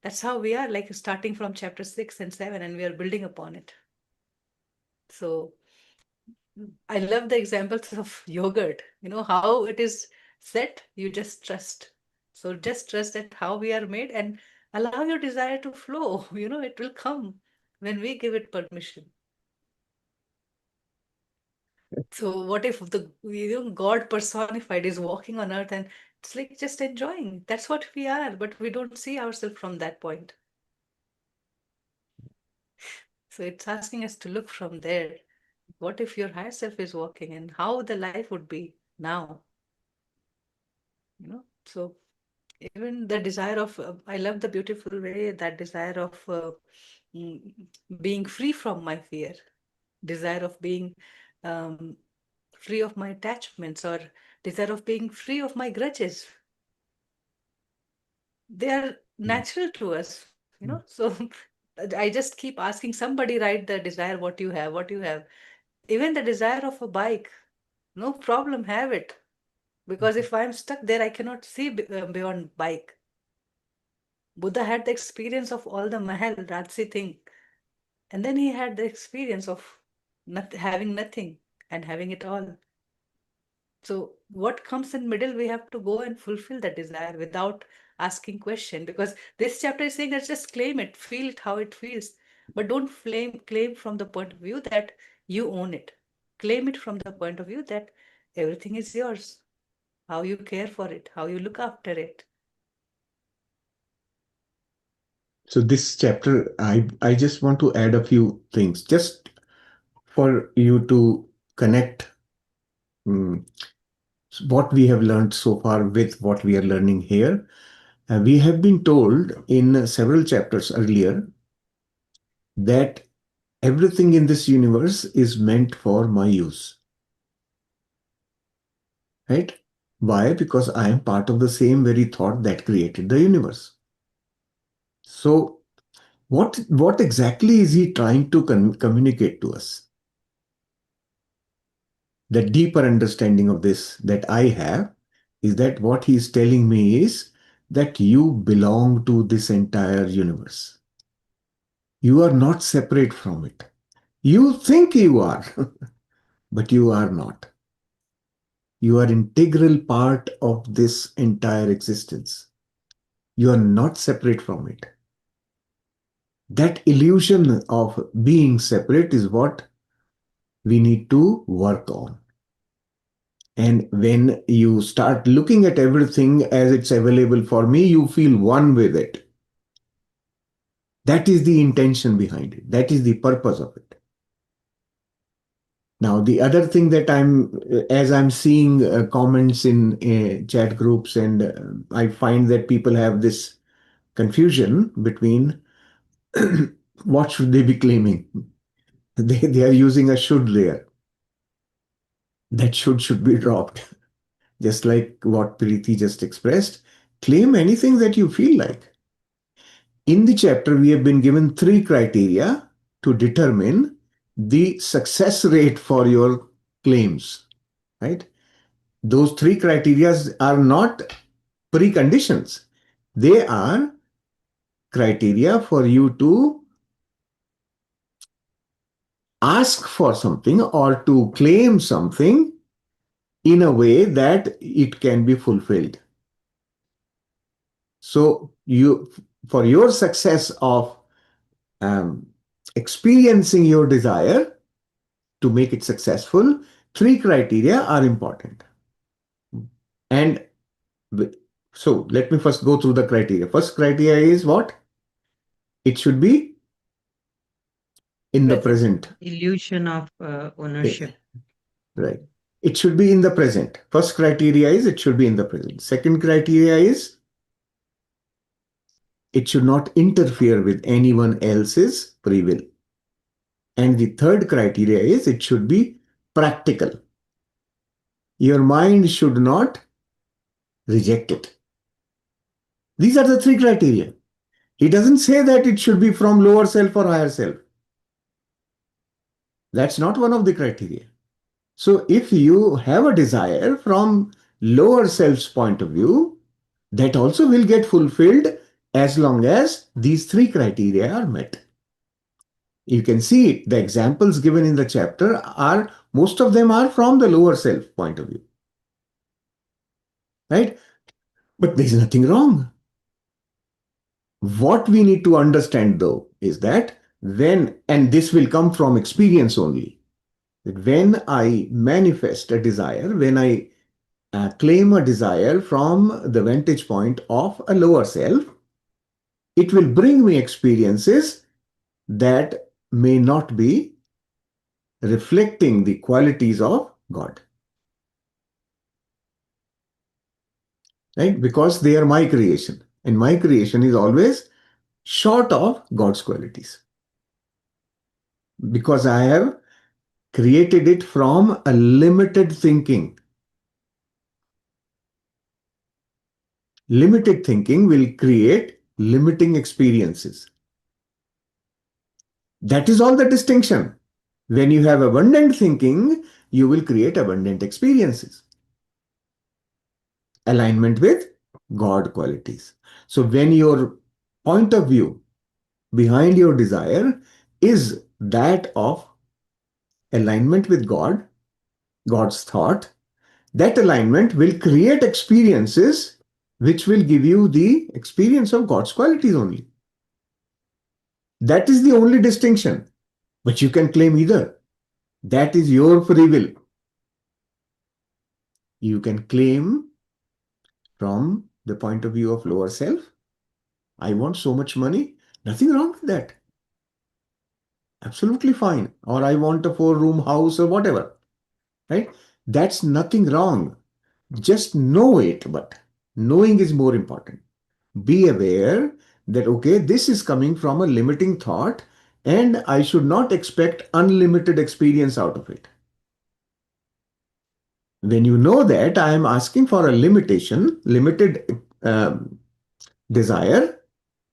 That's how we are, like starting from chapter 6 and 7, and we are building upon it. So I love the examples of yogurt. How it is set, you just trust. So just trust that how we are made and allow your desire to flow. It will come when we give it permission. So what if the God personified is walking on earth and it's like just enjoying? That's what we are, but we don't see ourselves from that point. So it's asking us to look from there. What if your higher self is walking, and how the life would be now? So even the desire of, I love the beautiful way that desire of mm, being free from my fear, desire of being um, free of my attachments, or desire of being free of my grudges. They are Mm. natural to us. So I just keep asking somebody, write the desire, what you have. Even the desire of a bike, no problem, have it. Because if I'm stuck there, I cannot see beyond bike. Buddha had the experience of all the Mahal Rajsi thing. And then he had the experience of having nothing and having it all. So what comes in middle, we have to go and fulfill that desire without asking question. Because this chapter is saying that just claim it, feel it how it feels. But don't claim from the point of view that you own it. Claim it from the point of view that everything is yours. How you care for it, how you look after it. So this chapter, I just want to add a few things just for you to connect mm, what we have learned so far with what we are learning here. We have been told in several chapters earlier that everything in this universe is meant for my use. Right? Why? Because I am part of the same very thought that created the universe. So, what exactly is he trying to communicate to us? The deeper understanding of this that I have is that what he is telling me is that you belong to this entire universe. You are not separate from it. You think you are, but you are not. You are integral part of this entire existence. You are not separate from it. That illusion of being separate is what we need to work on. And when you start looking at everything as it's available for me, you feel one with it. That is the intention behind it. That is the purpose of it. Now, the other thing that as I'm seeing comments in chat groups, and I find that people have this confusion between what should they be claiming. They are using a should there. That should be dropped. Just like what Preeti just expressed, claim anything that you feel like. In the chapter, we have been given 3 criteria to determine the success rate for your claims, right? Those 3 criteria are not preconditions. They are criteria for you to ask for something or to claim something in a way that it can be fulfilled. So for your success of um, experiencing your desire, to make it successful, 3 criteria are important. And so let me first go through the criteria. First criteria is what? It should be in the present. Illusion of ownership. Right. It should be in the present. First criteria is it should be in the present. Second criteria is it should not interfere with anyone else's free will. And the third criteria is it should be practical. Your mind should not reject it. These are the 3 criteria. He doesn't say that it should be from lower self or higher self. That's not one of the criteria. So if you have a desire from lower self's point of view, that also will get fulfilled as long as these 3 criteria are met. You can see the examples given in the chapter are, most of them are from the lower self point of view. Right? But there's nothing wrong. What we need to understand though is that and this will come from experience only, that when I manifest a desire, when I claim a desire from the vantage point of a lower self, it will bring me experiences that may not be reflecting the qualities of God. Right? Because they are my creation. And my creation is always short of God's qualities. Because I have created it from a limited thinking. Limited thinking will create limiting experiences. That is all the distinction. When you have abundant thinking, you will create abundant experiences. Alignment with God qualities. So when your point of view behind your desire is that of alignment with God, God's thought, that alignment will create experiences which will give you the experience of God's qualities only. That is the only distinction. But you can claim either. That is your free will. You can claim from the point of view of lower self, I want so much money. Nothing wrong with that. Absolutely fine. Or I want a 4-room house or whatever. Right? That's nothing wrong. Just know it, but knowing is more important. Be aware that, okay, this is coming from a limiting thought and I should not expect unlimited experience out of it. When you know that I am asking for a limited desire,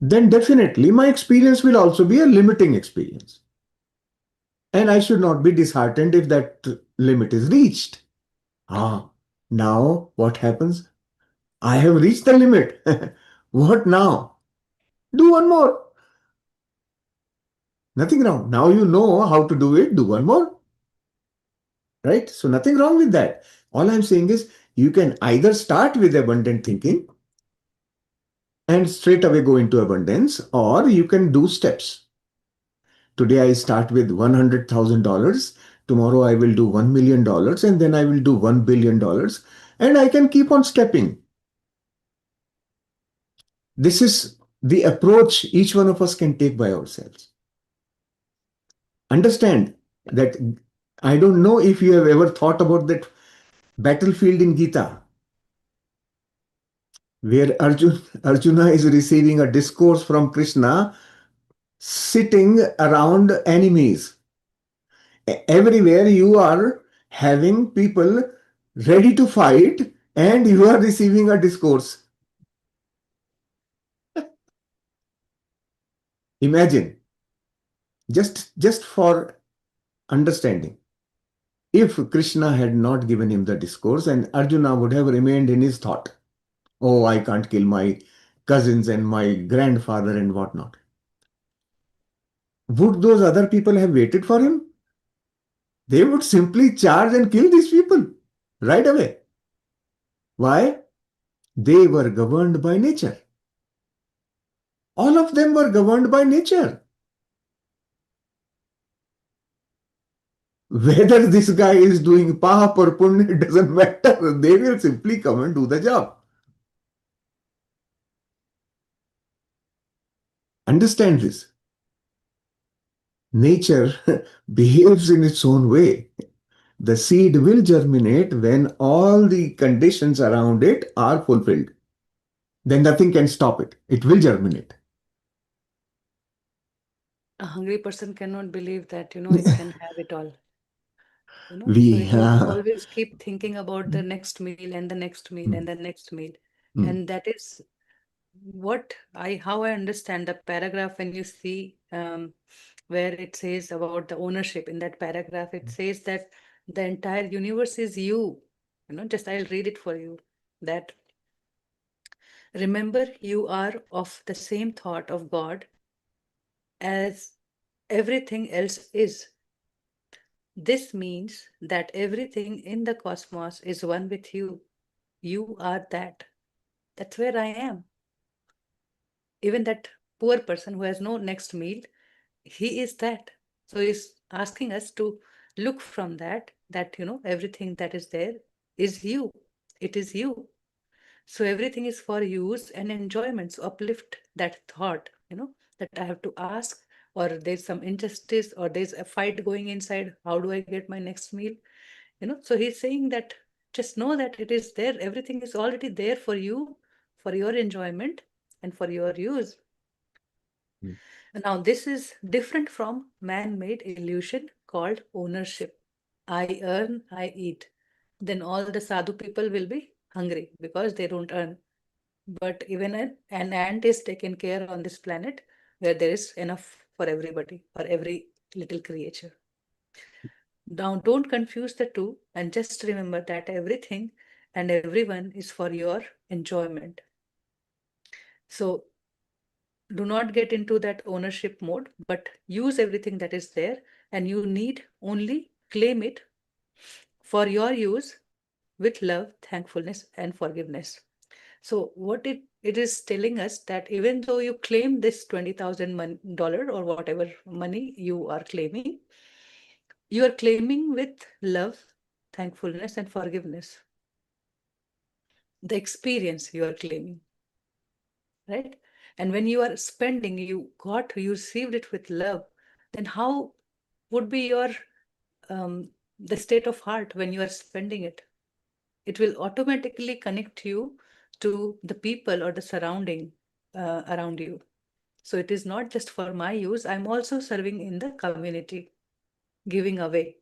then definitely my experience will also be a limiting experience. And I should not be disheartened if that limit is reached. Now what happens? I have reached the limit. What now? Do one more. Nothing wrong. Now you know how to do it, do one more. Right? So nothing wrong with that. All I'm saying is you can either start with abundant thinking and straight away go into abundance, or you can do steps. Today I start with $100,000. Tomorrow I will do $1 million, and then I will do $1 billion, and I can keep on stepping. This is the approach each one of us can take by ourselves. Understand that I don't know if you have ever thought about that battlefield in Gita where Arjuna is receiving a discourse from Krishna sitting around enemies. Everywhere you are having people ready to fight and you are receiving a discourse. Imagine, just for understanding, if Krishna had not given him the discourse and Arjuna would have remained in his thought, oh, I can't kill my cousins and my grandfather and whatnot. Would those other people have waited for him? They would simply charge and kill these people right away. Why? They were governed by nature. All of them were governed by nature. Whether this guy is doing pap or punya, it doesn't matter. They will simply come and do the job. Understand this. Nature behaves in its own way. The seed will germinate when all the conditions around it are fulfilled. Then nothing can stop it. It will germinate. A hungry person cannot believe that, it can have it all. So We, it will always keep thinking about the next meal and the next meal and the next meal. And that is how I understand the paragraph when you see where it says about the ownership. In that paragraph, it says that the entire universe is you. Just I'll read it for you. That remember, you are of the same thought of God as everything else is. This means that everything in the cosmos is one with you. You are that. That's where I am. Even that poor person who has no next meal, he is that. So he's asking us to look from that everything that is there is you. It is you. So everything is for use and enjoyment. So uplift that thought, that I have to ask, or there's some injustice, or there's a fight going inside. How do I get my next meal? So he's saying that just know that it is there. Everything is already there for you, for your enjoyment and for your use. Now, this is different from man-made illusion called ownership. I earn, I eat. Then all the sadhu people will be hungry because they don't earn. But even an ant is taken care on this planet where there is enough for everybody, for every little creature. Now, don't confuse the two and just remember that everything and everyone is for your enjoyment. So do not get into that ownership mode, but use everything that is there, and you need only claim it for your use with love, thankfulness, and forgiveness. So what it is telling us that even though you claim this $20,000 or whatever money you are claiming, you are claiming with love, thankfulness, and forgiveness. The experience you are claiming, right? And when you are spending, you received it with love, then how would be your the state of heart when you are spending it? It will automatically connect you to the people or the surrounding around you. So it is not just for my use, I'm also serving in the community, giving away.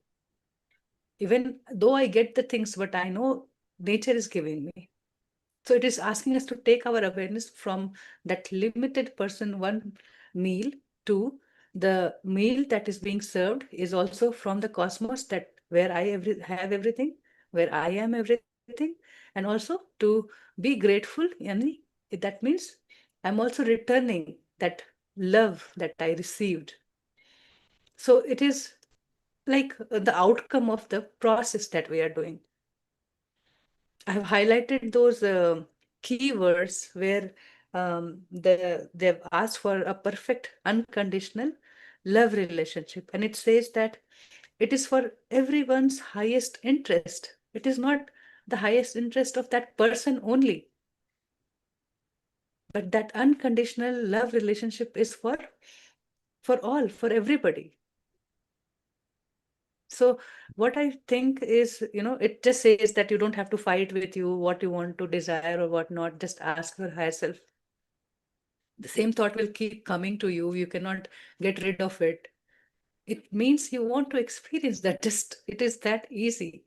Even though I get the things, but I know nature is giving me. So it is asking us to take our awareness from that limited person, one meal, to the meal that is being served is also from the cosmos, that where I have everything, where I am everything, and also to be grateful. And that means I'm also returning that love that I received. So it is like the outcome of the process that we are doing. I've highlighted those keywords where they've asked for a perfect unconditional love relationship, and it says that it is for everyone's highest interest. It is not the highest interest of that person only, but that unconditional love relationship is for all, for everybody. So what I think is, it just says that you don't have to fight with you what you want to desire or what not. Just ask your higher self. The same thought will keep coming to you. You cannot get rid of it. It means you want to experience that. Just it is that easy.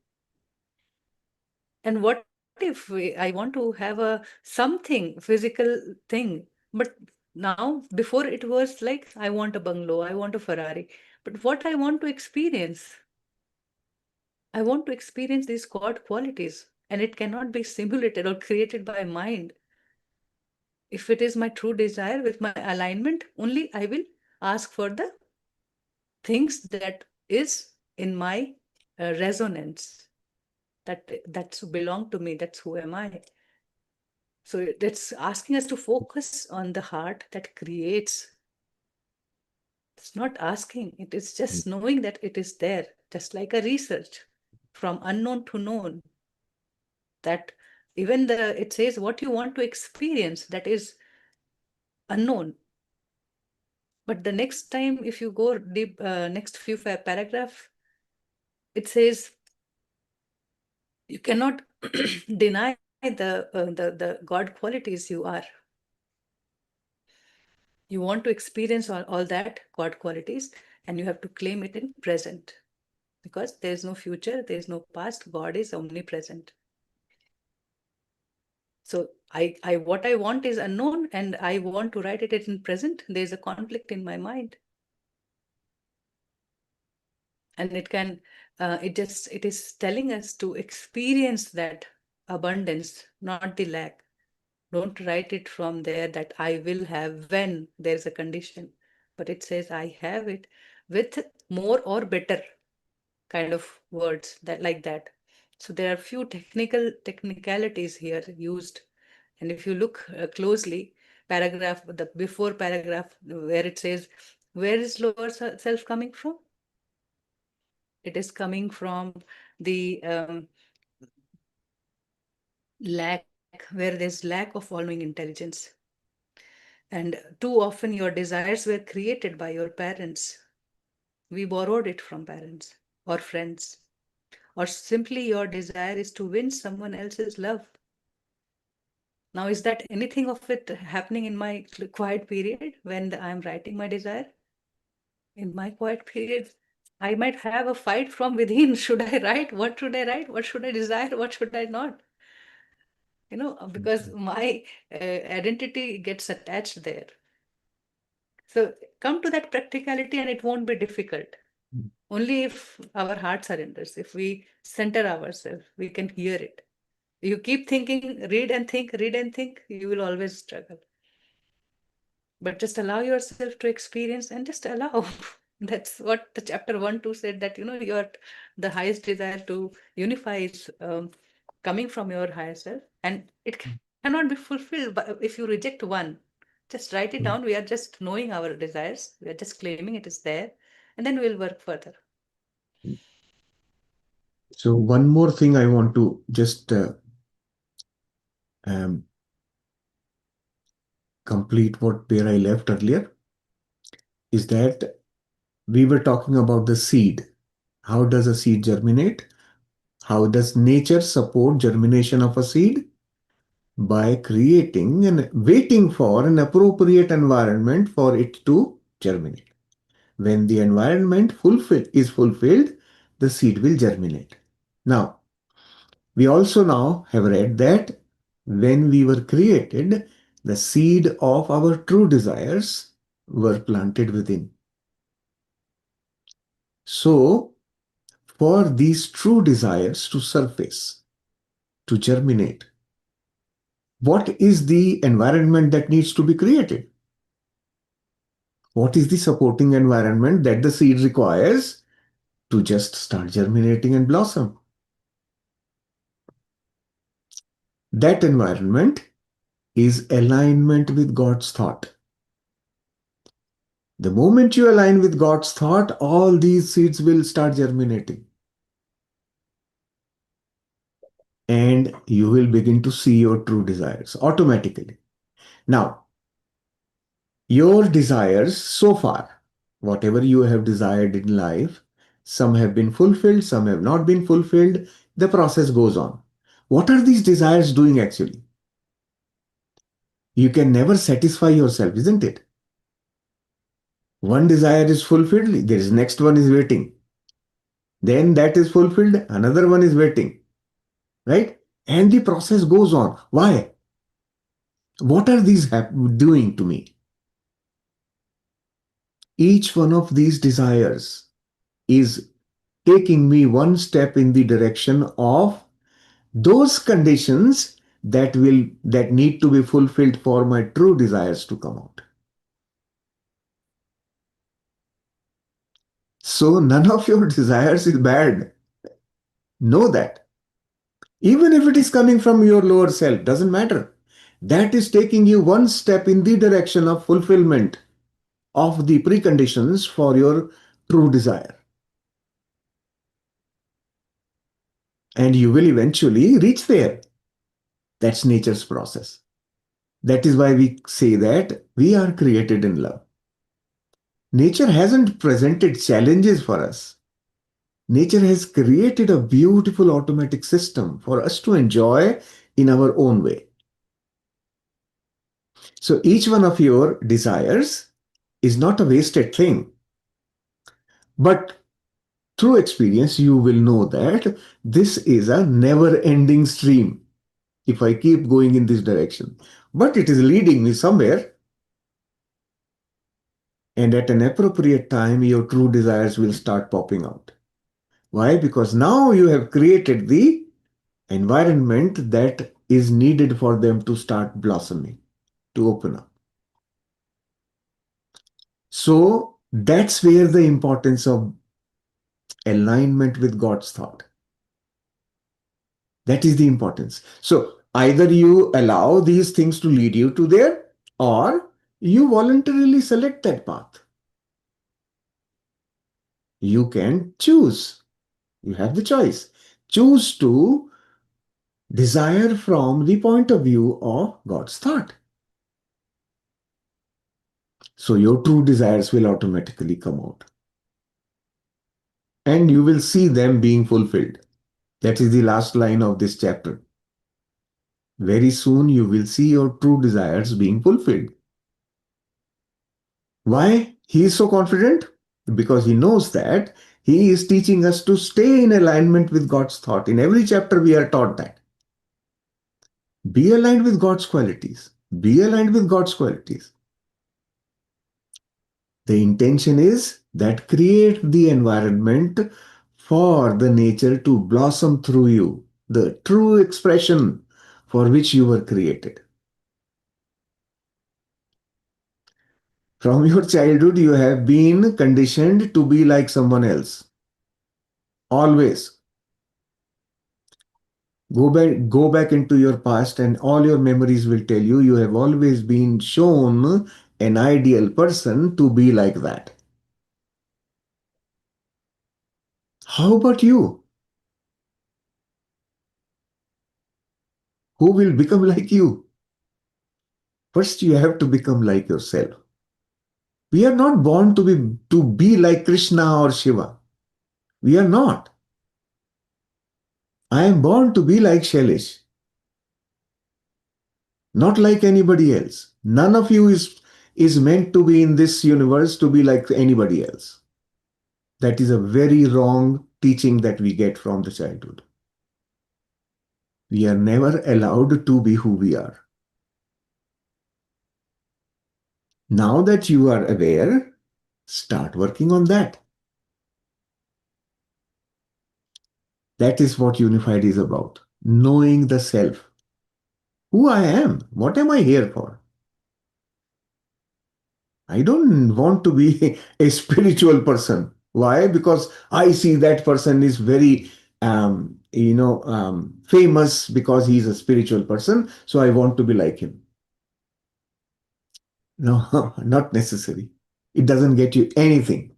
And what if I want to have a something physical thing, but now before it was like I want a bungalow, I want a Ferrari, but what I want to experience, I want to experience these God qualities, and it cannot be simulated or created by mind. If it is my true desire with my alignment, only I will ask for the things that is in my resonance, that's belong to me, that's who am I. So it's asking us to focus on the heart that creates. It's not asking, it is just knowing that it is there, just like a research from unknown to known. That even it says what you want to experience, that is unknown. But the next time, if you go deep, next few paragraph, it says you cannot deny the God qualities you are. You want to experience all that God qualities, and you have to claim it in present, because there is no future, there is no past. God is omnipresent. So what I want is unknown, and I want to write it in present. There's a conflict in my mind, and it is telling us to experience that abundance, not the lack. Don't write it from there that I will have when there's a condition, but it says I have it with more or better kind of words, that like that. So there are few technicalities here used, and if you look closely, the before paragraph where it says, where is lower self coming from? It is coming from the lack, where there's lack of following intelligence. And too often your desires were created by your parents. We borrowed it from parents or friends. Or simply your desire is to win someone else's love. Now, is that anything of it happening in my quiet period when I'm writing my desire? In my quiet period, I might have a fight from within. Should I write? What should I write? What should I desire? What should I not? Because my identity gets attached there. So come to that practicality and it won't be difficult. Only if our heart surrenders, if we center ourselves, we can hear it. You keep thinking, read and think, you will always struggle. But just allow yourself to experience and just allow. That's what the chapter 1, 2 said, that, your the highest desire to unify is coming from your higher self. And it cannot be fulfilled if you reject one. Just write it down. We are just knowing our desires. We are just claiming it is there. And then we'll work further. So one more thing I want to just um, complete where I left earlier is that we were talking about the seed. How does a seed germinate? How does nature support germination of a seed? by creating and waiting for an appropriate environment for it to germinate. When the environment is fulfilled, the seed will germinate. Now, we also now have read that when we were created, the seed of our true desires were planted within. So, for these true desires to surface, to germinate, what is the environment that needs to be created? What is the supporting environment that the seed requires to just start germinating and blossom? That environment is alignment with God's thought. The moment you align with God's thought, all these seeds will start germinating. And you will begin to see your true desires automatically. Now, your desires so far, whatever you have desired in life, some have been fulfilled, some have not been fulfilled. The process goes on. What are these desires doing actually? You can never satisfy yourself, isn't it? One desire is fulfilled, there is next one is waiting. Then that is fulfilled, another one is waiting. Right? And the process goes on. Why? What are these doing to me? Each one of these desires is taking me one step in the direction of those conditions that need to be fulfilled for my true desires to come out. So none of your desires is bad. Know that. Even if it is coming from your lower self, doesn't matter. That is taking you one step in the direction of fulfillment of the preconditions for your true desire. And you will eventually reach there. That's nature's process. That is why we say that we are created in love. Nature hasn't presented challenges for us. Nature has created a beautiful automatic system for us to enjoy in our own way. So each one of your desires is not a wasted thing. But through experience, you will know that this is a never-ending stream if I keep going in this direction. But it is leading me somewhere. And at an appropriate time, your true desires will start popping out. Why? Because now you have created the environment that is needed for them to start blossoming, to open up. So that's where the importance of alignment with God's thought. That is the importance. So either you allow these things to lead you to there, or you voluntarily select that path. You can choose. You have the choice. Choose to desire from the point of view of God's thought. So your true desires will automatically come out. And you will see them being fulfilled. That is the last line of this chapter. Very soon you will see your true desires being fulfilled. Why he is so confident? Because he knows that he is teaching us to stay in alignment with God's thought. In every chapter we are taught that. Be aligned with God's qualities. Be aligned with God's qualities. The intention is that create the environment for the nature to blossom through you, the true expression for which you were created. From your childhood, you have been conditioned to be like someone else. Always. Go back into your past, and all your memories will tell you you have always been shown an ideal person to be like that. How about you? Who will become like you? First, you have to become like yourself. We are not born to be like Krishna or Shiva. We are not. I am born to be like Shailesh. not like anybody else. None of you is meant to be in this universe to be like anybody else. That is a very wrong teaching that we get from the childhood. We are never allowed to be who we are. Now that you are aware, start working on that. That is what unified is about. Knowing the self. Who I am. What am I here for? I don't want to be a spiritual person. Why? Because I see that person is very, famous because he's a spiritual person. So I want to be like him. No, not necessary. It doesn't get you anything.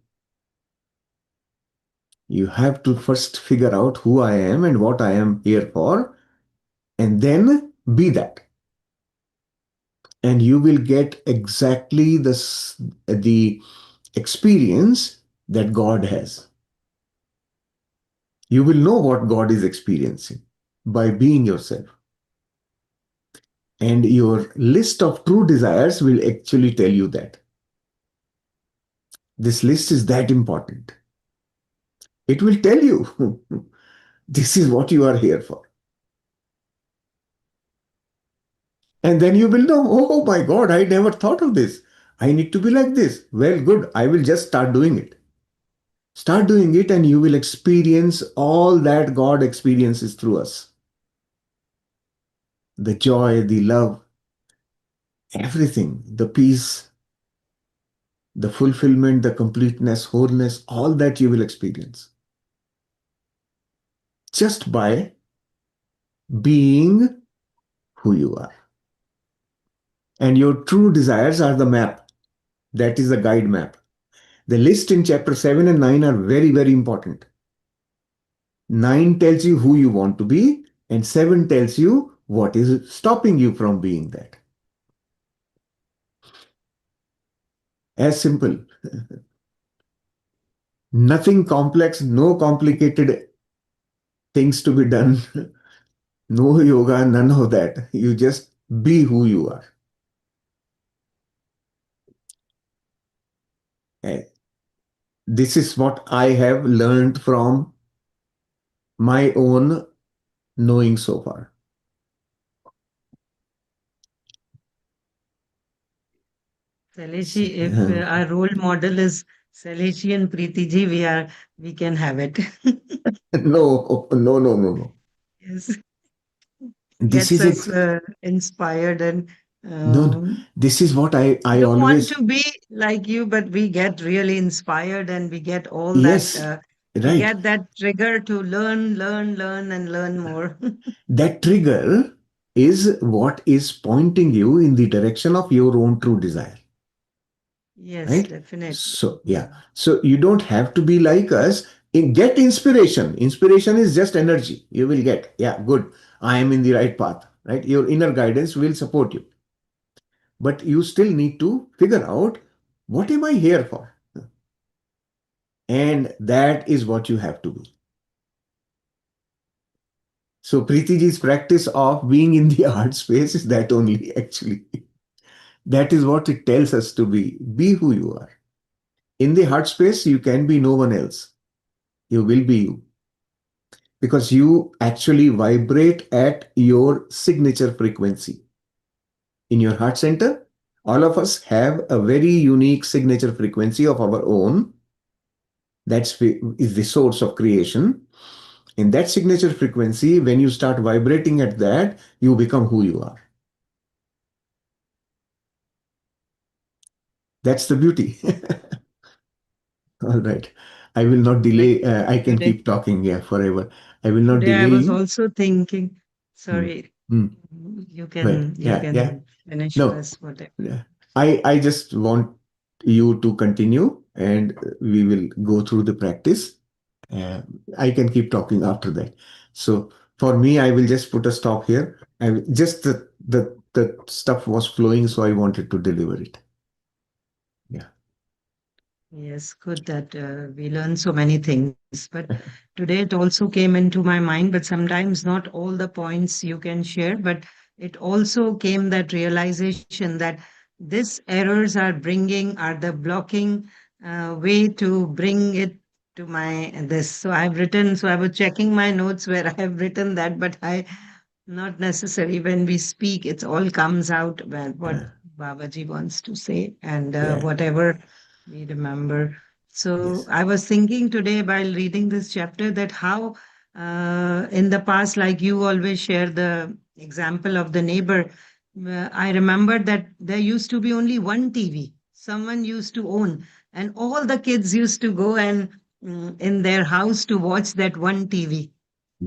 You have to first figure out who I am and what I am here for, and then be that. And you will get exactly the experience that God has. You will know what God is experiencing by being yourself. And your list of true desires will actually tell you that. This list is that important. It will tell you this is what you are here for. And then you will know, oh my God, I never thought of this. I need to be like this. Well, good. I will just start doing it. Start doing it, and you will experience all that God experiences through us. The joy, the love, everything, the peace, the fulfillment, the completeness, wholeness, all that you will experience just by being who you are. And your true desires are the map. That is the guide map. The list in chapter 7 and 9 are very, very important. 9 tells you who you want to be, and 7 tells you what is stopping you from being that. As simple. Nothing complex, no complicated things to be done, no yoga, none of that. You just be who you are. Eh, This is what I have learned from my own knowing so far. Saleshi, if our role model is Saleshi and Preeti ji, we can have it. No, no, no, no, no. Yes, This gets is us ex- inspired and no, this is what we I don't want always, to be like you, but we get really inspired and we get all that. yes, We right. get that trigger to learn, learn, learn, and learn more. That trigger is what is pointing you in the direction of your own true desire. Yes, Right? definitely. So, yeah. So you don't have to be like us. Get inspiration. Inspiration is just energy. You will get, yeah, good. I am in the right path. Right? Your inner guidance will support you. But you still need to figure out, what am I here for? And that is what you have to be. So Preetiji's practice of being in the art space is that only, actually. That is what it tells us to be. Be who you are. In the heart space, you can be no one else. You will be you. Because you actually vibrate at your signature frequency. In your heart center, all of us have a very unique signature frequency of our own. Is the source of creation. In that signature frequency, when you start vibrating at that, you become who you are. That's the beauty. All right. I will not Like delay. I can today, keep talking, yeah, forever. I will not today I delay was you. also thinking, Hmm. sorry, Hmm. Right. you Yeah. Yeah. can finish No. first whatever. Yeah. I just want you to continue, and we will go through the practice. Uh, I can keep talking after that. So for me, I will just put a stop here. Just the stuff was flowing, so I wanted to deliver it. Yeah. Yes, good that we learn so many things. But today it also came into my mind, but sometimes not all the points you can share. But it also came that realization that these errors are the blocking way to bring it to my this. So I've written, so I was checking my notes where I have written that, but I not necessary. When we speak, it all comes out well, what Uh, Babaji wants to say and yeah. whatever we remember. So Yes. I was thinking today while reading this chapter that how in the past, like you always share the example of the neighbor, I remember that there used to be only one TV. Someone used to own, and all the kids used to go and in their house to watch that one TV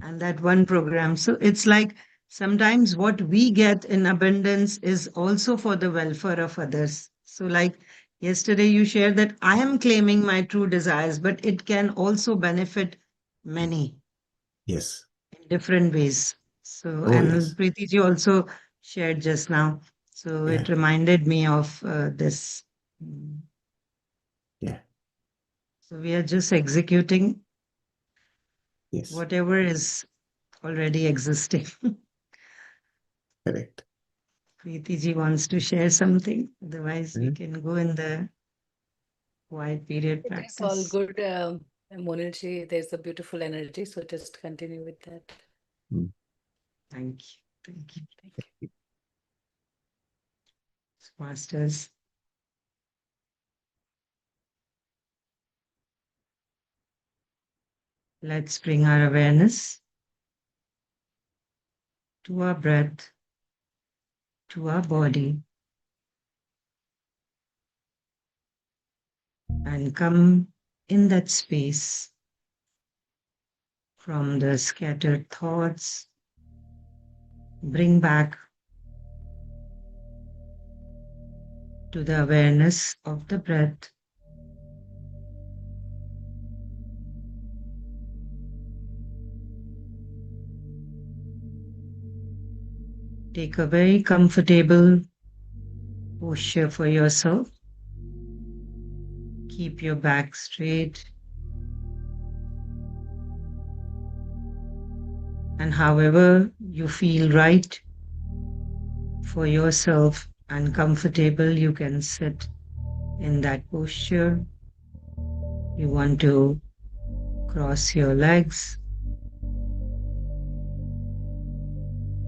and that one program. So it's like sometimes what we get in abundance is also for the welfare of others. So, like yesterday, you shared that I am claiming my true desires, but it can also benefit many Yes. in different ways. So, Oh, and yes. Preeti ji also shared just now. So, it Yeah. reminded me of this. Mm. Yeah. So, we are just executing Yes. whatever is already existing. Correct. Preeti ji wants to share something. Otherwise, we Mhm. can go in the quiet period It is all practice. good, Monilji. There's a beautiful energy, so just continue with that. Mm. Thank you. Thank you. Thank you. Masters. Let's bring our awareness to our breath, to our body, and come in that space from the scattered thoughts. Bring back to the awareness of the breath. Take a very comfortable posture for yourself. Keep your back straight. And however you feel right for yourself and comfortable, you can sit in that posture. You want to cross your legs,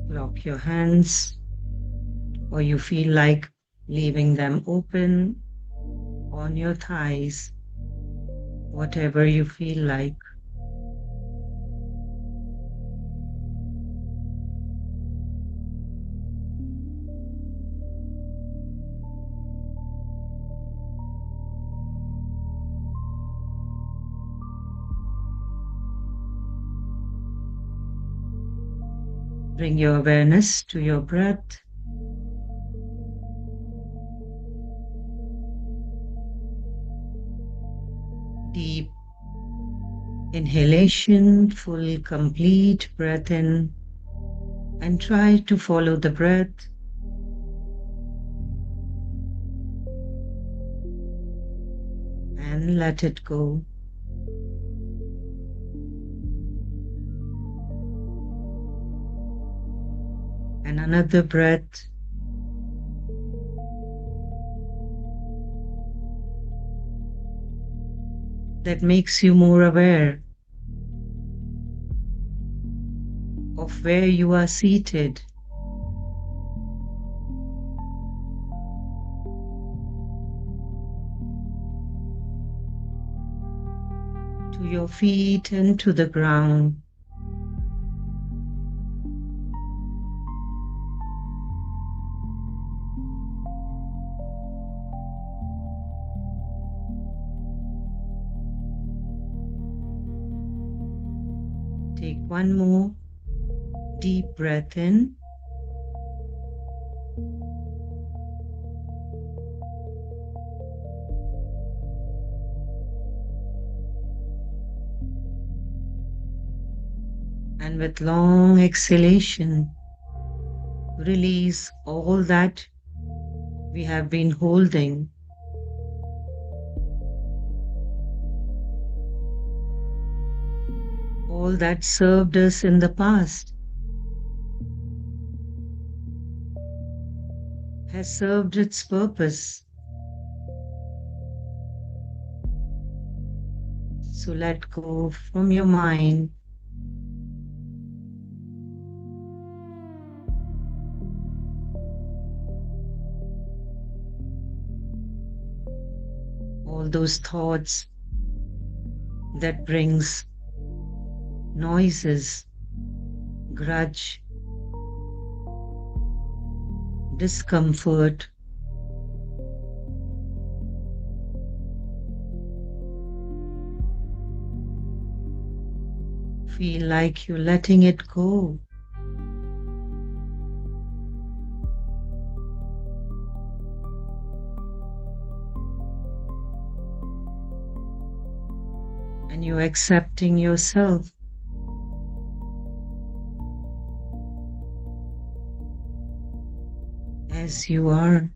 lock your hands, or you feel like leaving them open on your thighs, whatever you feel like. Bring your awareness to your breath. Deep inhalation, full complete breath in, and try to follow the breath. And let it go. And another breath. That makes you more aware of where you are seated. To your feet and to the ground. Take one more deep breath in. And with long exhalation, release all that we have been holding. All that served us in the past. has served its purpose. So let go from your mind. All those thoughts that brings noises, grudge, discomfort, feel like you're letting it go. And you're accepting yourself as you are.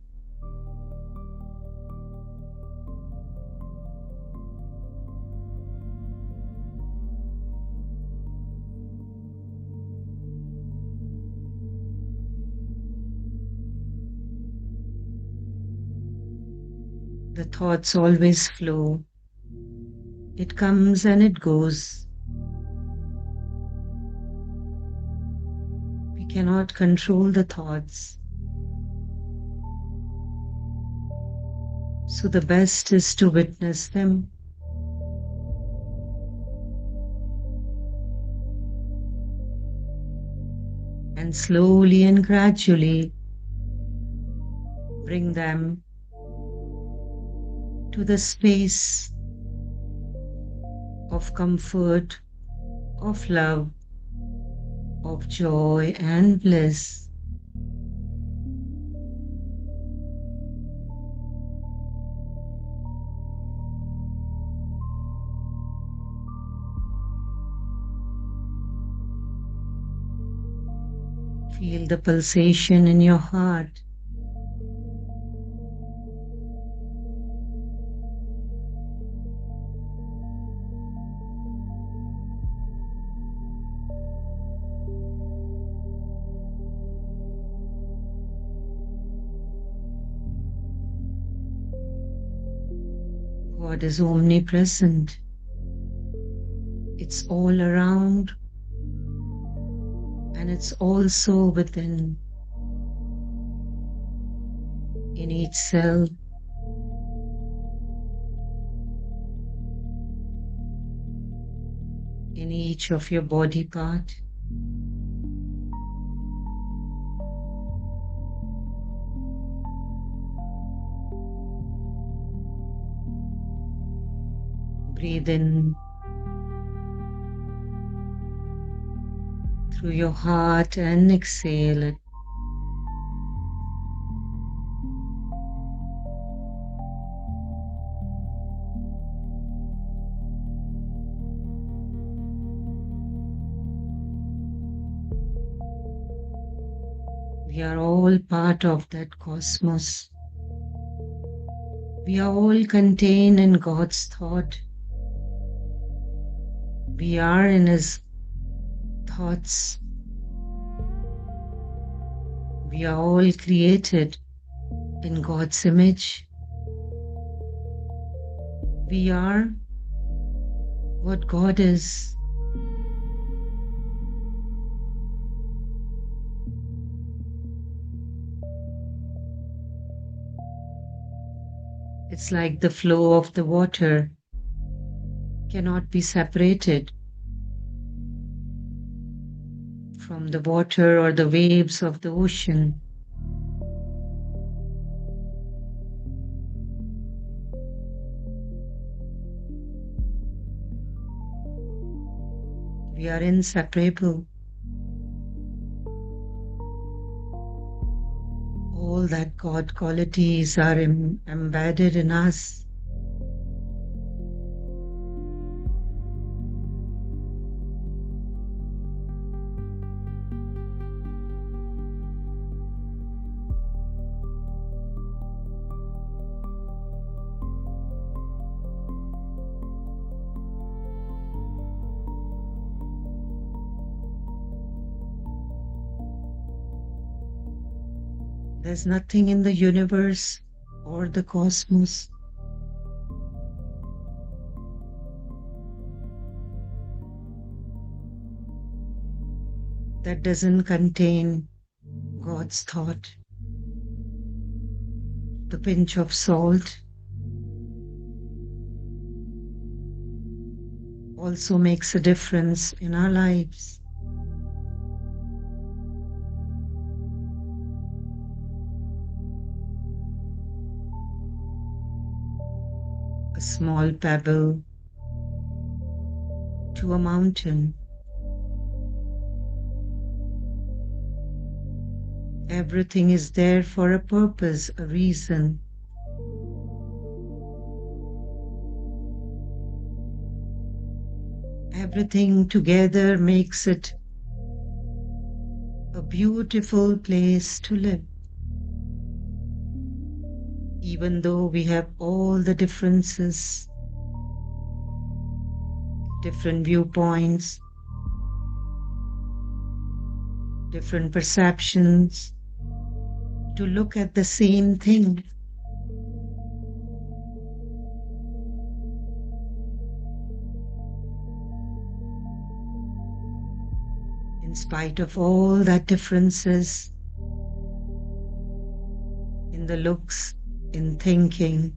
The thoughts always flow. It comes and it goes. We cannot control the thoughts. So the best is to witness them. And slowly and gradually bring them to the space of comfort, of love, of joy and bliss. Feel the pulsation in your heart. God is omnipresent. It's all around and it's also within. In each cell, in each of your body part. Breathe in through your heart and exhale it. We are all part of that cosmos. We are all contained in God's thought. We are in His thoughts. We are all created in God's image. We are what God is. It's like the flow of the water cannot be separated from the water or the waves of the ocean. We are inseparable. All that God qualities are embedded in us. There's nothing in the universe or the cosmos that doesn't contain God's thought. The pinch of salt also makes a difference in our lives. A small pebble to a mountain. Everything is there for a purpose, a reason. Everything together makes it a beautiful place to live. Even though we have all the differences, different viewpoints, different perceptions, to look at the same thing. In spite of all that differences in the looks, in thinking,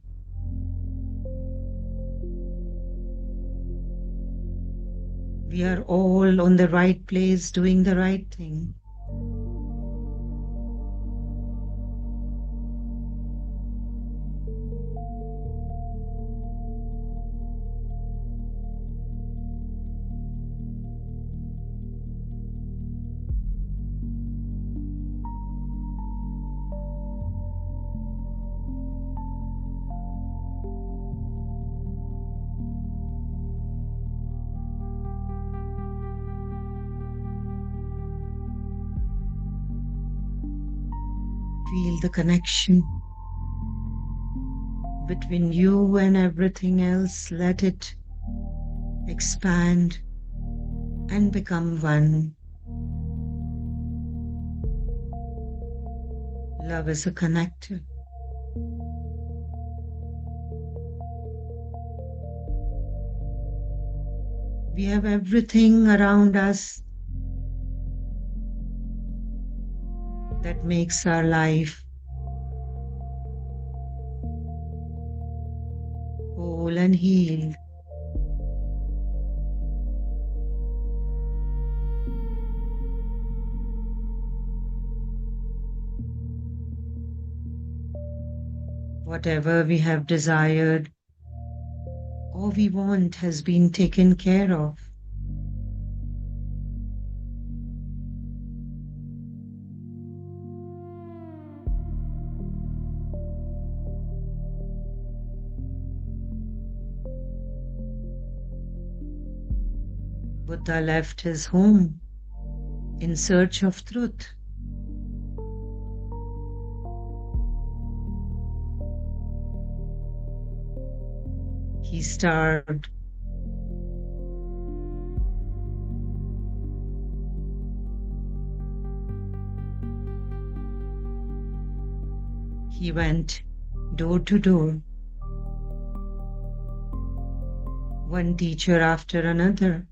we are all on the right place doing the right thing. Feel the connection between you and everything else. Let it expand and become one. Love is a connector. We have everything around us that makes our life whole and healed. Whatever we have desired or we want has been taken care of. Buddha left his home in search of truth. He starved. He went door to door, one teacher after another.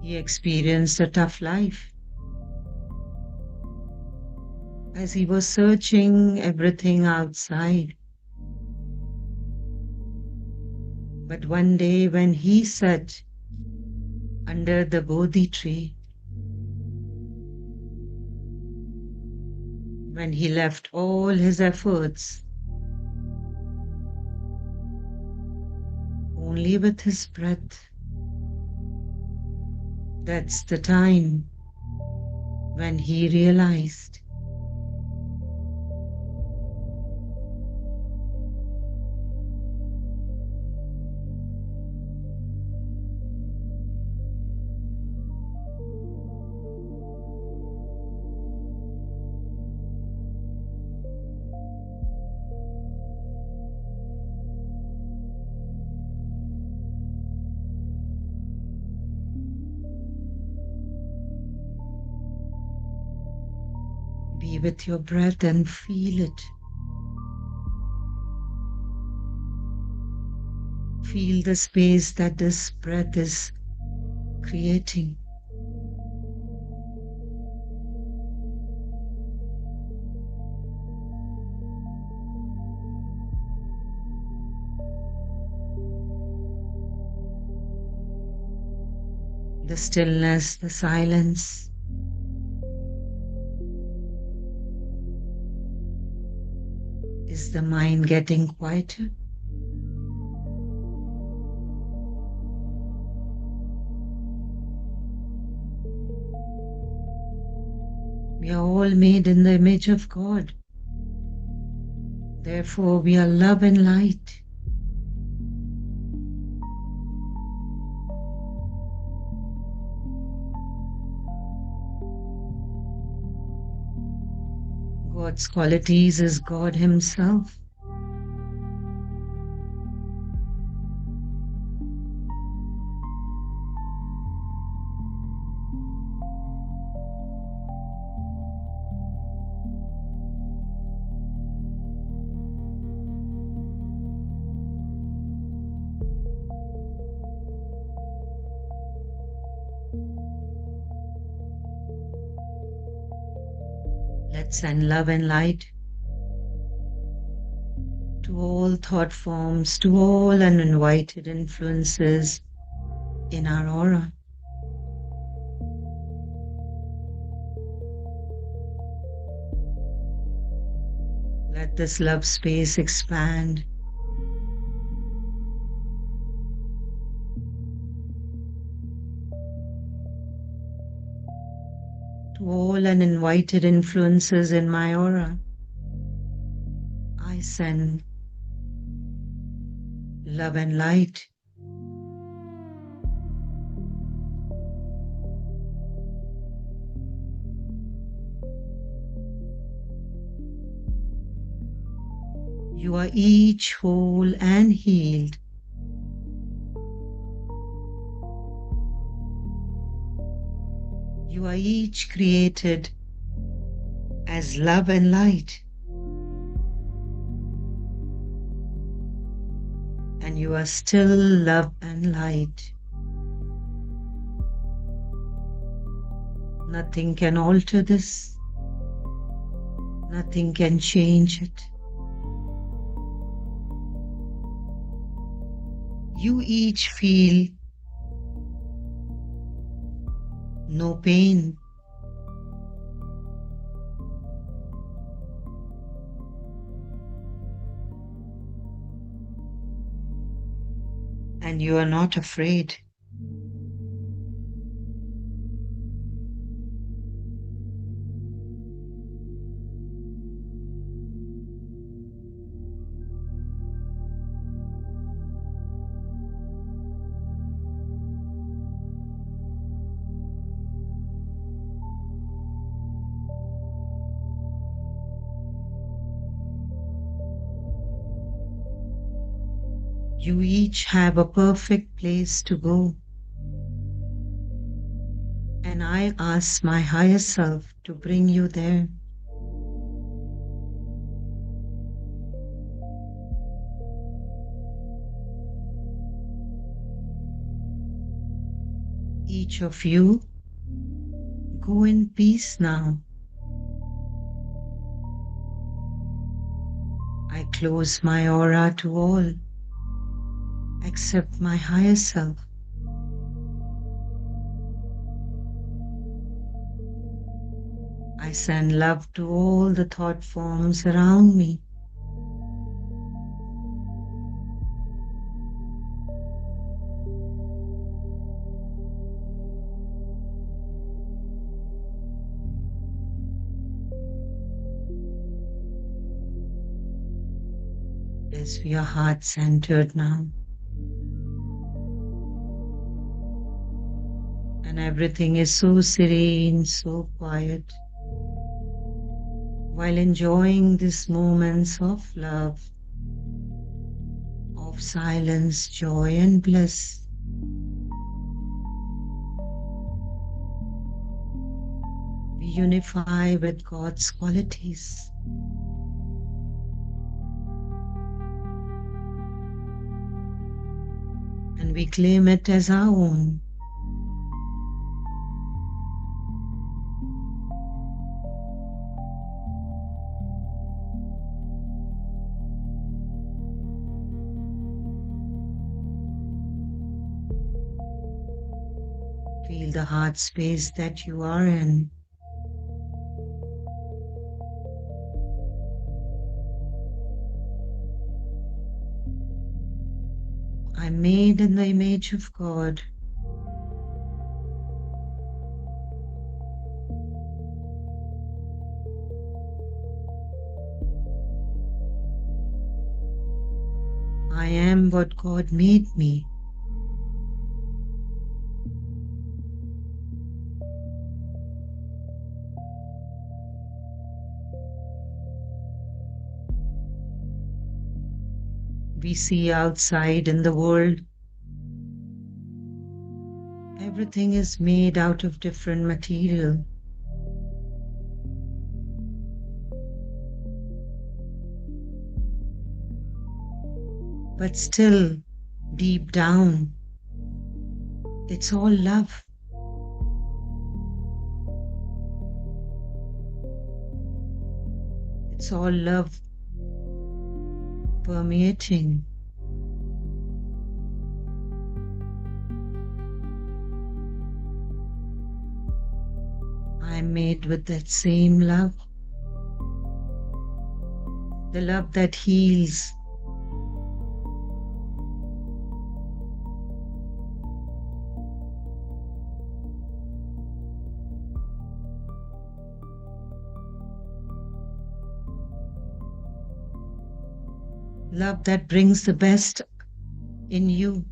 He experienced a tough life. As he was searching everything outside. But one day when he sat under the Bodhi tree, when he left all his efforts, only with his breath, that's the time when he realized Be with your breath and feel it. Feel the space that this breath is creating. The stillness, the silence. Is the mind getting quieter? We are all made in the image of God. Therefore, we are love and light. God's qualities is God Himself. Let's send love and light to all thought forms, to all uninvited influences in our aura. Let this love space expand. To all uninvited influences in my aura, I send love and light. You are each whole and healed. You are each created as love and light. And you are still love and light. Nothing can alter this. Nothing can change it. You each feel no pain. And you are not afraid. You each have a perfect place to go. And I ask my higher self to bring you there. Each of you, go in peace now. I close my aura to all except my higher self. I send love to all the thought forms around me. Yes, we are heart-centered now. And everything is so serene, so quiet. While enjoying these moments of love, of silence, joy, and bliss. We unify with God's qualities. And we claim it as our own. Feel the heart space that you are in. I'm made in the image of God. I am what God made me. We see outside in the world, everything is made out of different material. But still, deep down, it's all love. It's all love permeating. I'm made with that same love. The love that heals. Love that brings the best in you,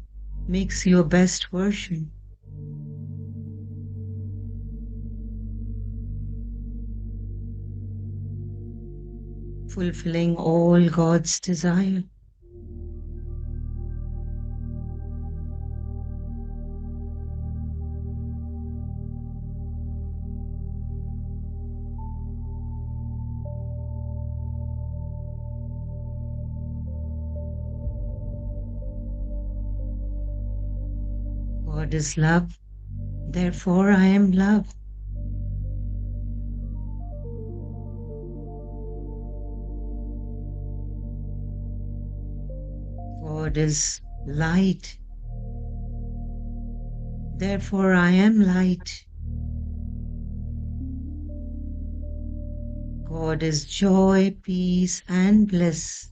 makes your best version. Fulfilling all God's desire. God is love, therefore I am love. God is light, therefore I am light. God is joy, peace, and bliss.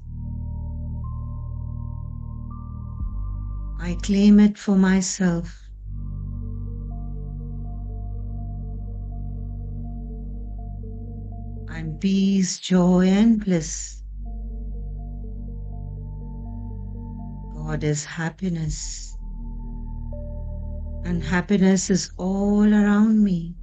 I claim it for myself. I'm peace, joy, and bliss. God is happiness, and happiness is all around me.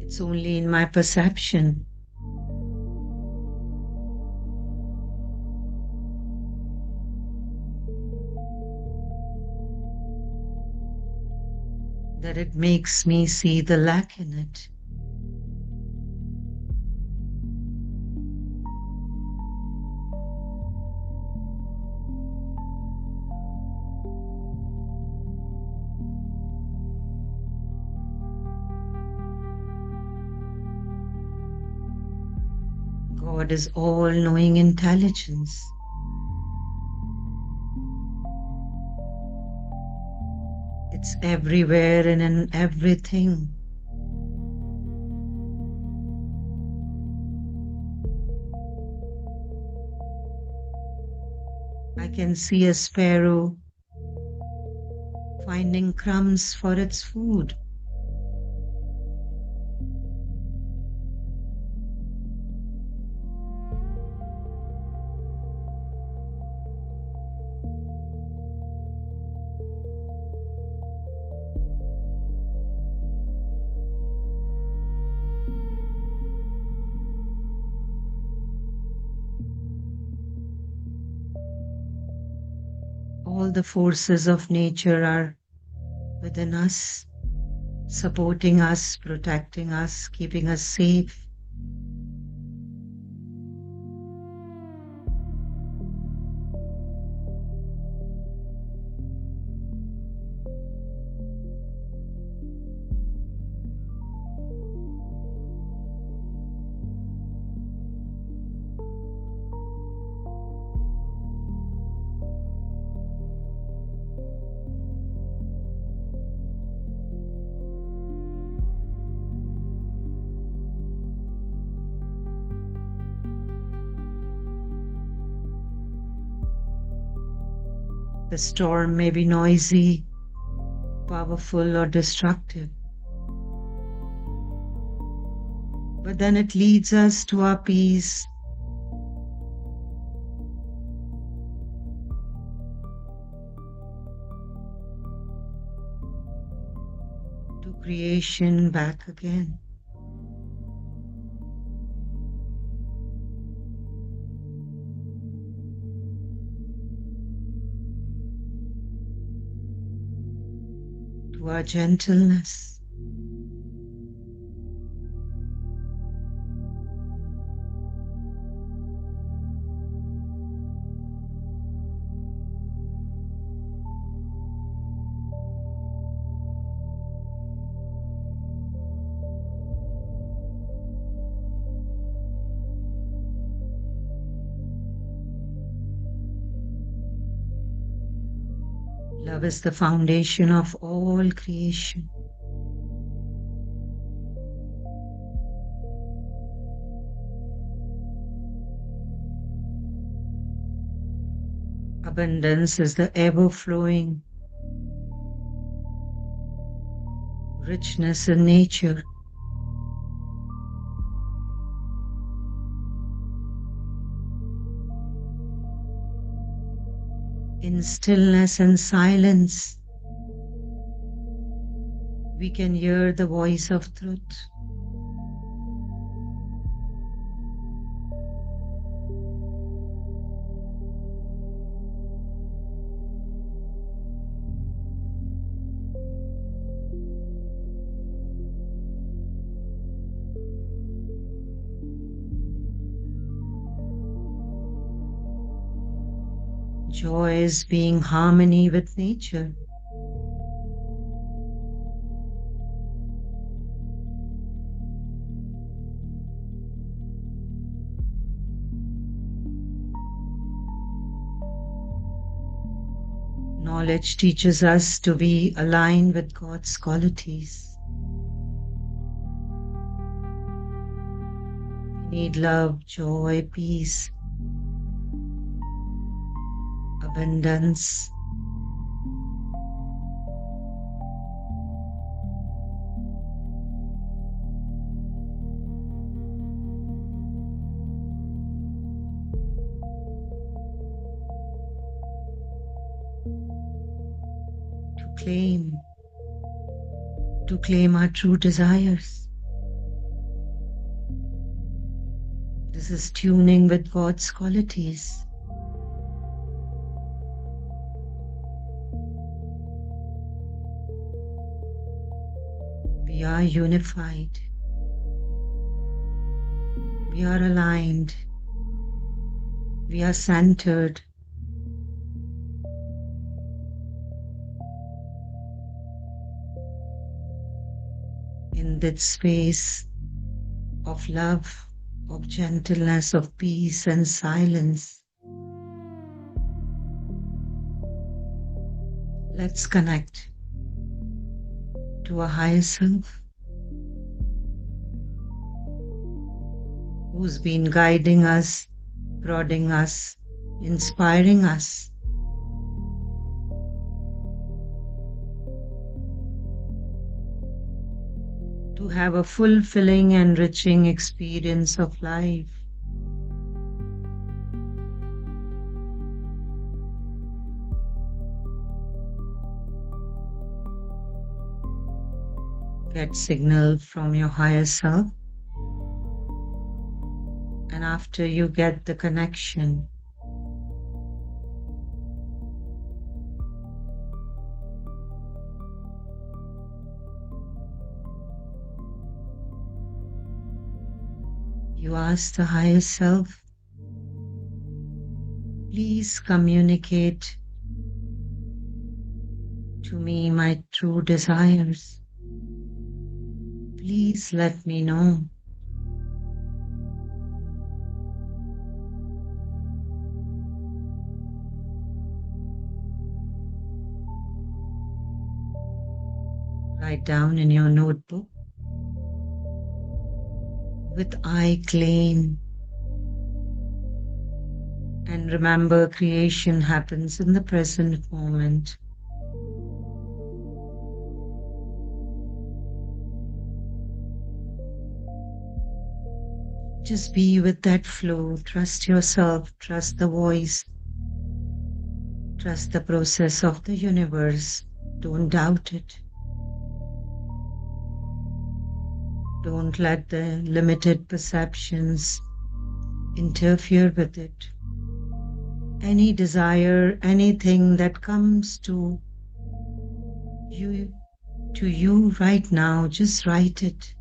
It's only in my perception. That it makes me see the lack in it. God is all-knowing intelligence. It's everywhere and in everything. I can see a sparrow finding crumbs for its food. all the forces of nature are within us, supporting us, protecting us, keeping us safe. The storm may be noisy, powerful, or destructive, but then it leads us to our peace, to creation back again. To our gentleness. Love is the foundation of all creation. Abundance is the ever-flowing richness in nature. In stillness and silence, we can hear the voice of truth. Joy is being harmony with nature. Knowledge teaches us to be aligned with God's qualities. We need love, joy, peace, abundance. To claim our true desires. This is tuning with God's qualities. We are unified. We are aligned. We are centered. In that space of love, of gentleness, of peace and silence, let's connect to a higher self who's been guiding us, prodding us, inspiring us. To have a fulfilling, enriching experience of life. Get signal from your higher self. And after you get the connection, You ask the higher self, please communicate to me my true desires. Please let me know. Write down in your notebook, with I claim. And remember, creation happens in the present moment. Just be with that flow. Trust yourself, trust the voice, trust the process of the universe. Don't doubt it. Don't let the limited perceptions interfere with it. Any desire, anything that comes to you right now, just write it.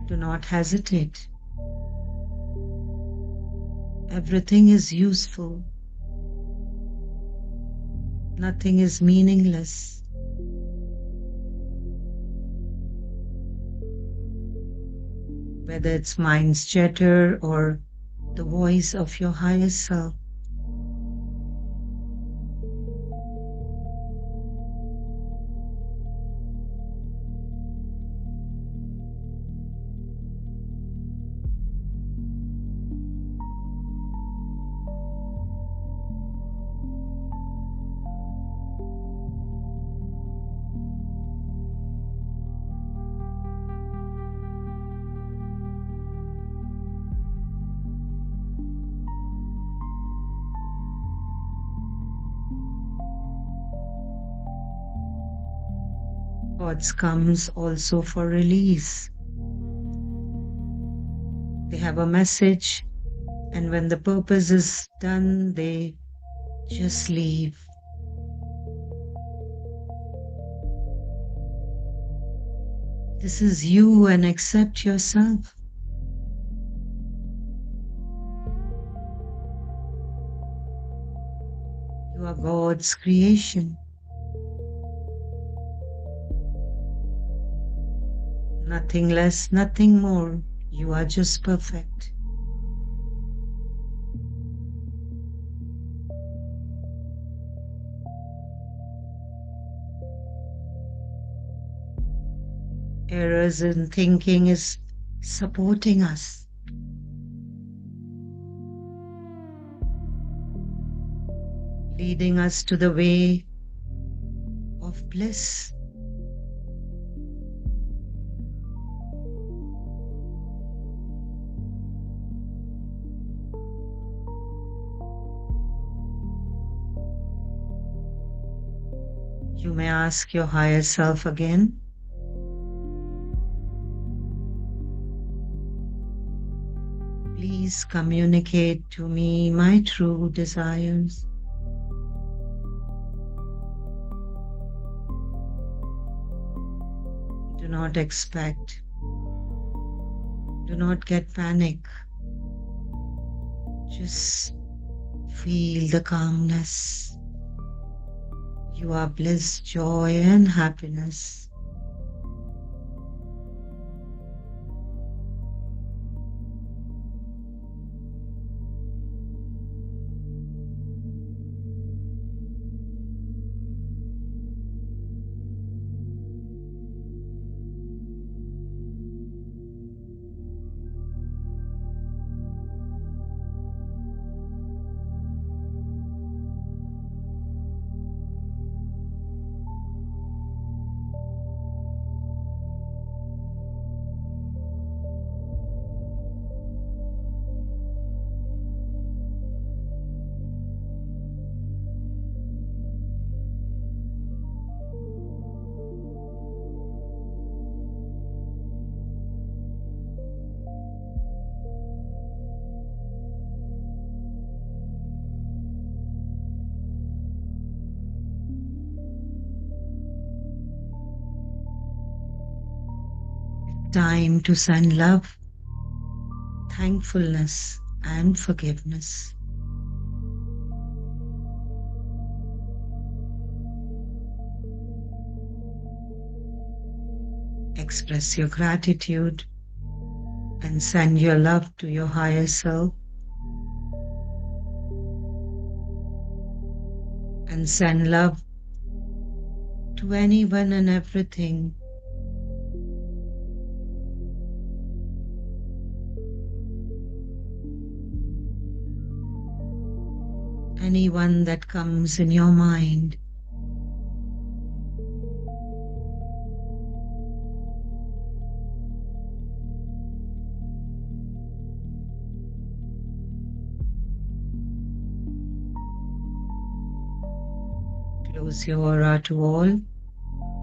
Do not hesitate. Everything is useful. Nothing is meaningless. Whether it's mind's chatter or the voice of your higher self. Thoughts comes also for release. They have a message, and when the purpose is done, they just leave. This is you, and accept yourself. You are God's creation. Nothing less, nothing more. You are just perfect. Errors in thinking is supporting us. Leading us to the way of bliss. You may ask your higher self again. Please communicate to me my true desires. Do not expect. Do not get panic. Just feel the calmness. You are bliss, joy, and happiness. time to send love, thankfulness, and forgiveness. Express your gratitude and send your love to your higher self, and send love to anyone and everything anyone that comes in your mind. Close your aura to all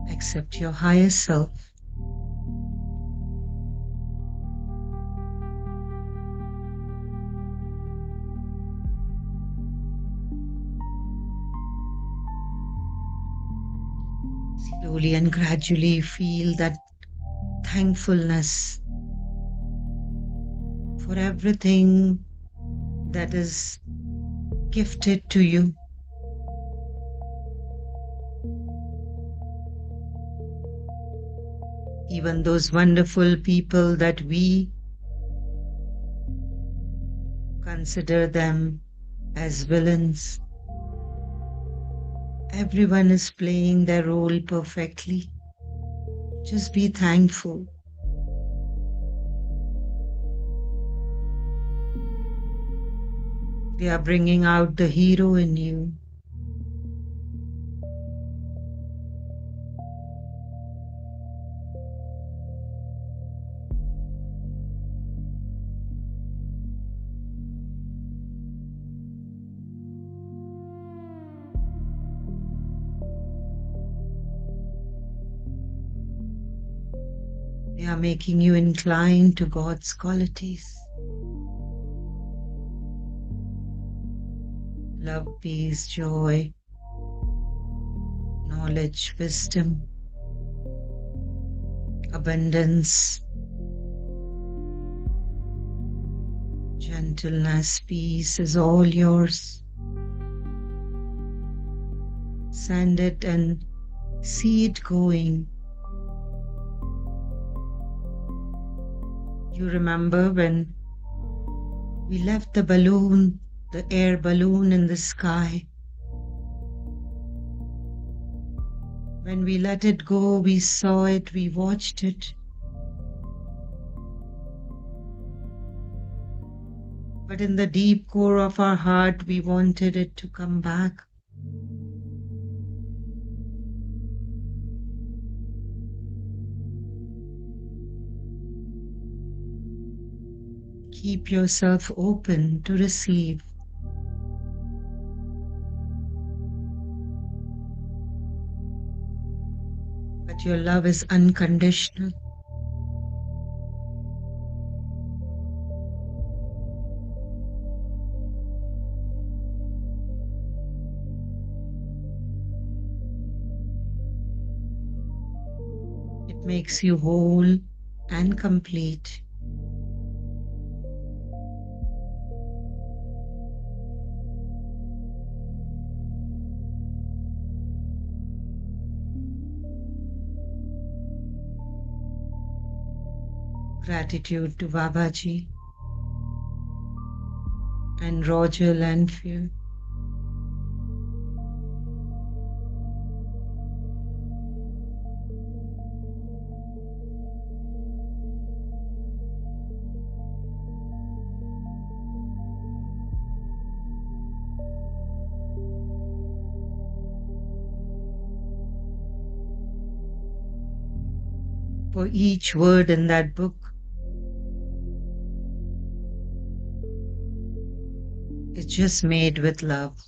except your higher self. Slowly and gradually feel that thankfulness for everything that is gifted to you. Even those wonderful people that we consider them as villains. Everyone is playing their role perfectly. Just be thankful. They are bringing out the hero in you. They are making you inclined to God's qualities. Love, peace, joy, knowledge, wisdom, abundance, gentleness, peace is all yours. Send it and see it going. You remember when we left the balloon, the air balloon in the sky. When we let it go, we saw it, we watched it. But in the deep core of our heart, we wanted it to come back. Keep yourself open to receive. But your love is unconditional. It makes you whole and complete. Gratitude to Babaji and Roger Lanfield. For each word in that book is just made with love.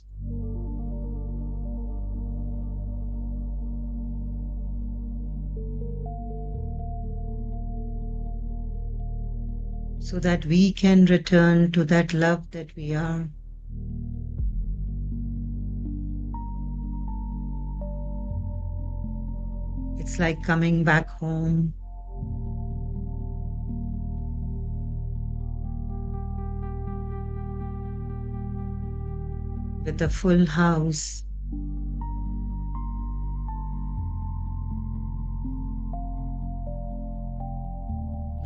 So that we can return to that love that we are. It's like coming back home with a full house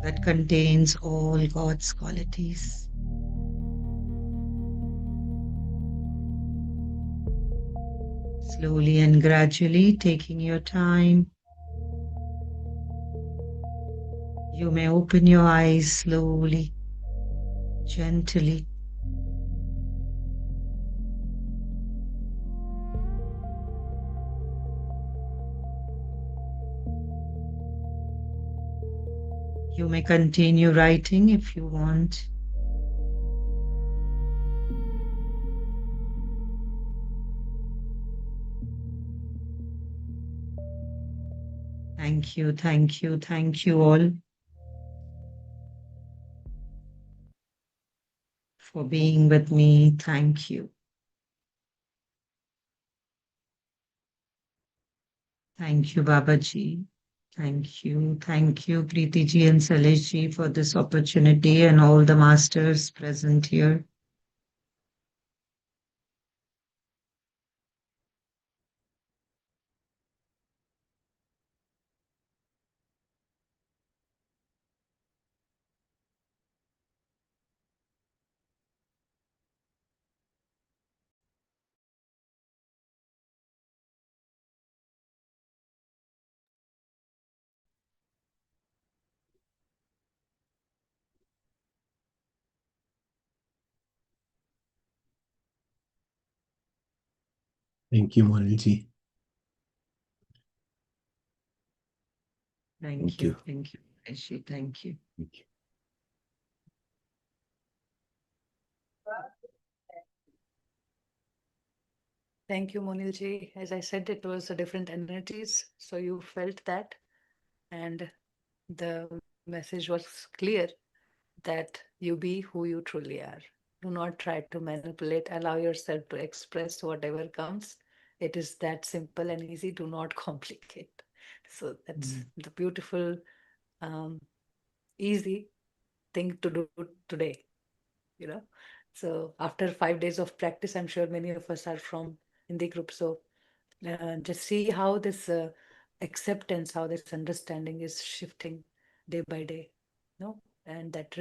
that contains all God's qualities. Slowly and gradually, taking your time, you may open your eyes slowly, gently. You may continue writing if you want. Thank you all for being with me. Thank you. Thank you, Babaji. Thank you, Preeti ji and Salesh ji, for this opportunity and all the masters present here. Thank you, Monilji. Thank you, Salesh. Thank you. Thank you. Thank you, Monilji. As I said, it was a different energies, so you felt that, and the message was clear that you be who you truly are. Do not try to manipulate, allow yourself to express whatever comes. It is that simple and easy. Do not complicate. So that's the beautiful, um, easy thing to do today, you know. So after 5 days of practice, I'm sure many of us are from in the group. So just see how this acceptance, how this understanding is shifting day by day, no? And that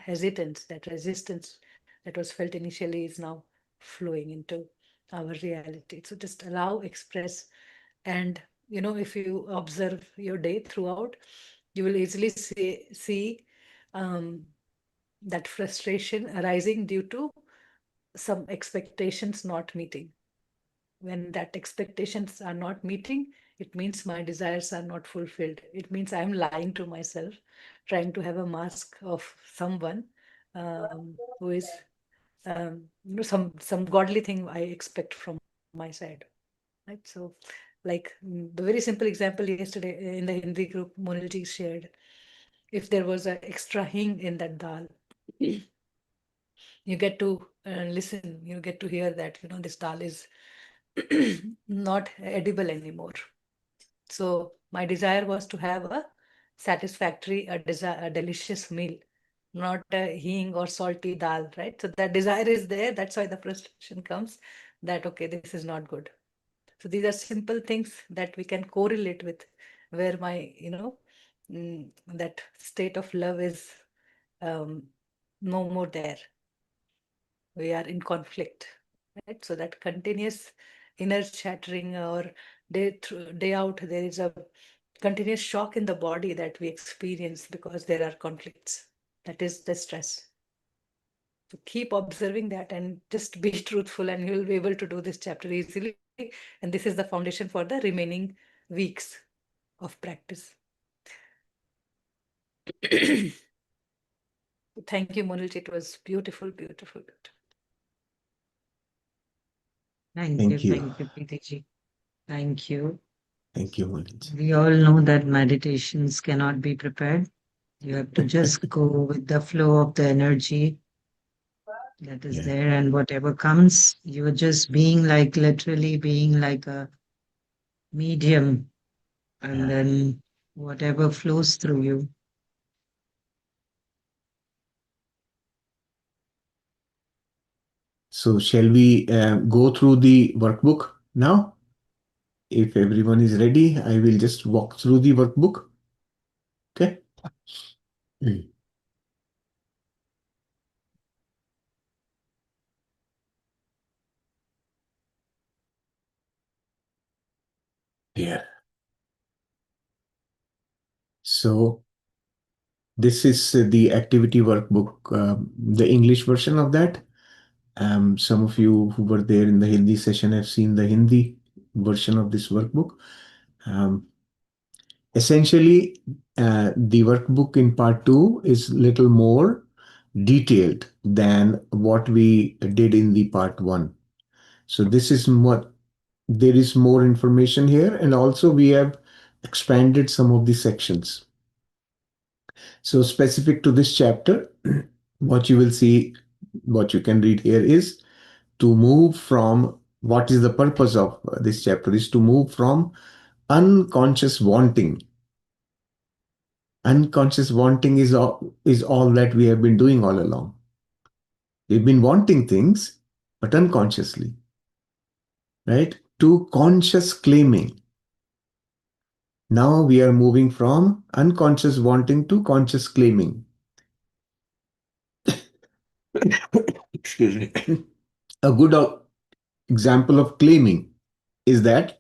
hesitance, that resistance that was felt initially is now flowing into our reality. So just allow, express, and if you observe your day throughout, you will easily see um, that frustration arising due to some expectations not meeting. When that expectations are not meeting, it means my desires are not fulfilled. It means I'm lying to myself, trying to have a mask of someone who is some godly thing I expect from my side, right? So like the very simple example yesterday in the Hindi group Monilji shared, if there was an extra hing in that dal, you get to listen, you get to hear that this dal is not edible anymore. So my desire was to have a satisfactory, a delicious meal, not a hing or salty dal, right? So that desire is there. That's why the frustration comes that, okay, this is not good. So these are simple things that we can correlate with where my, that state of love is um, no more there. We are in conflict, right? So that continuous inner chattering, or day out, there is a continuous shock in the body that we experience because there are conflicts. That is the stress. So keep observing that and just be truthful, and you will be able to do this chapter easily. And this is the foundation for the remaining weeks of practice. Thank you, Monilji. It was beautiful, beautiful, beautiful. Thank you. Thank you, Preeti ji. Thank you. Thank you, Monilji. We all know that meditations cannot be prepared. You have to just go with the flow of the energy that is Yeah. there, and whatever comes, you're just being like, literally being like a medium, and Yeah. then whatever flows through you. So shall we go through the workbook now? If everyone is ready, I will just walk through the workbook. Okay. Mm. Here. So this is the activity workbook, the English version of that. Some of you who were there in the Hindi session have seen the Hindi version of this workbook. Um, Essentially, the workbook in part 2 is little more detailed than what we did in the part 1. So this is what there is more information here, and also we have expanded some of the sections. So specific to this chapter, what you will see, what you can read here is to move from what is the purpose of this chapter is to move from unconscious wanting. Unconscious wanting is all that we have been doing all along. We've been wanting things, but unconsciously, right? To conscious claiming. Now we are moving from unconscious wanting to conscious claiming. Excuse me. A good example of claiming is that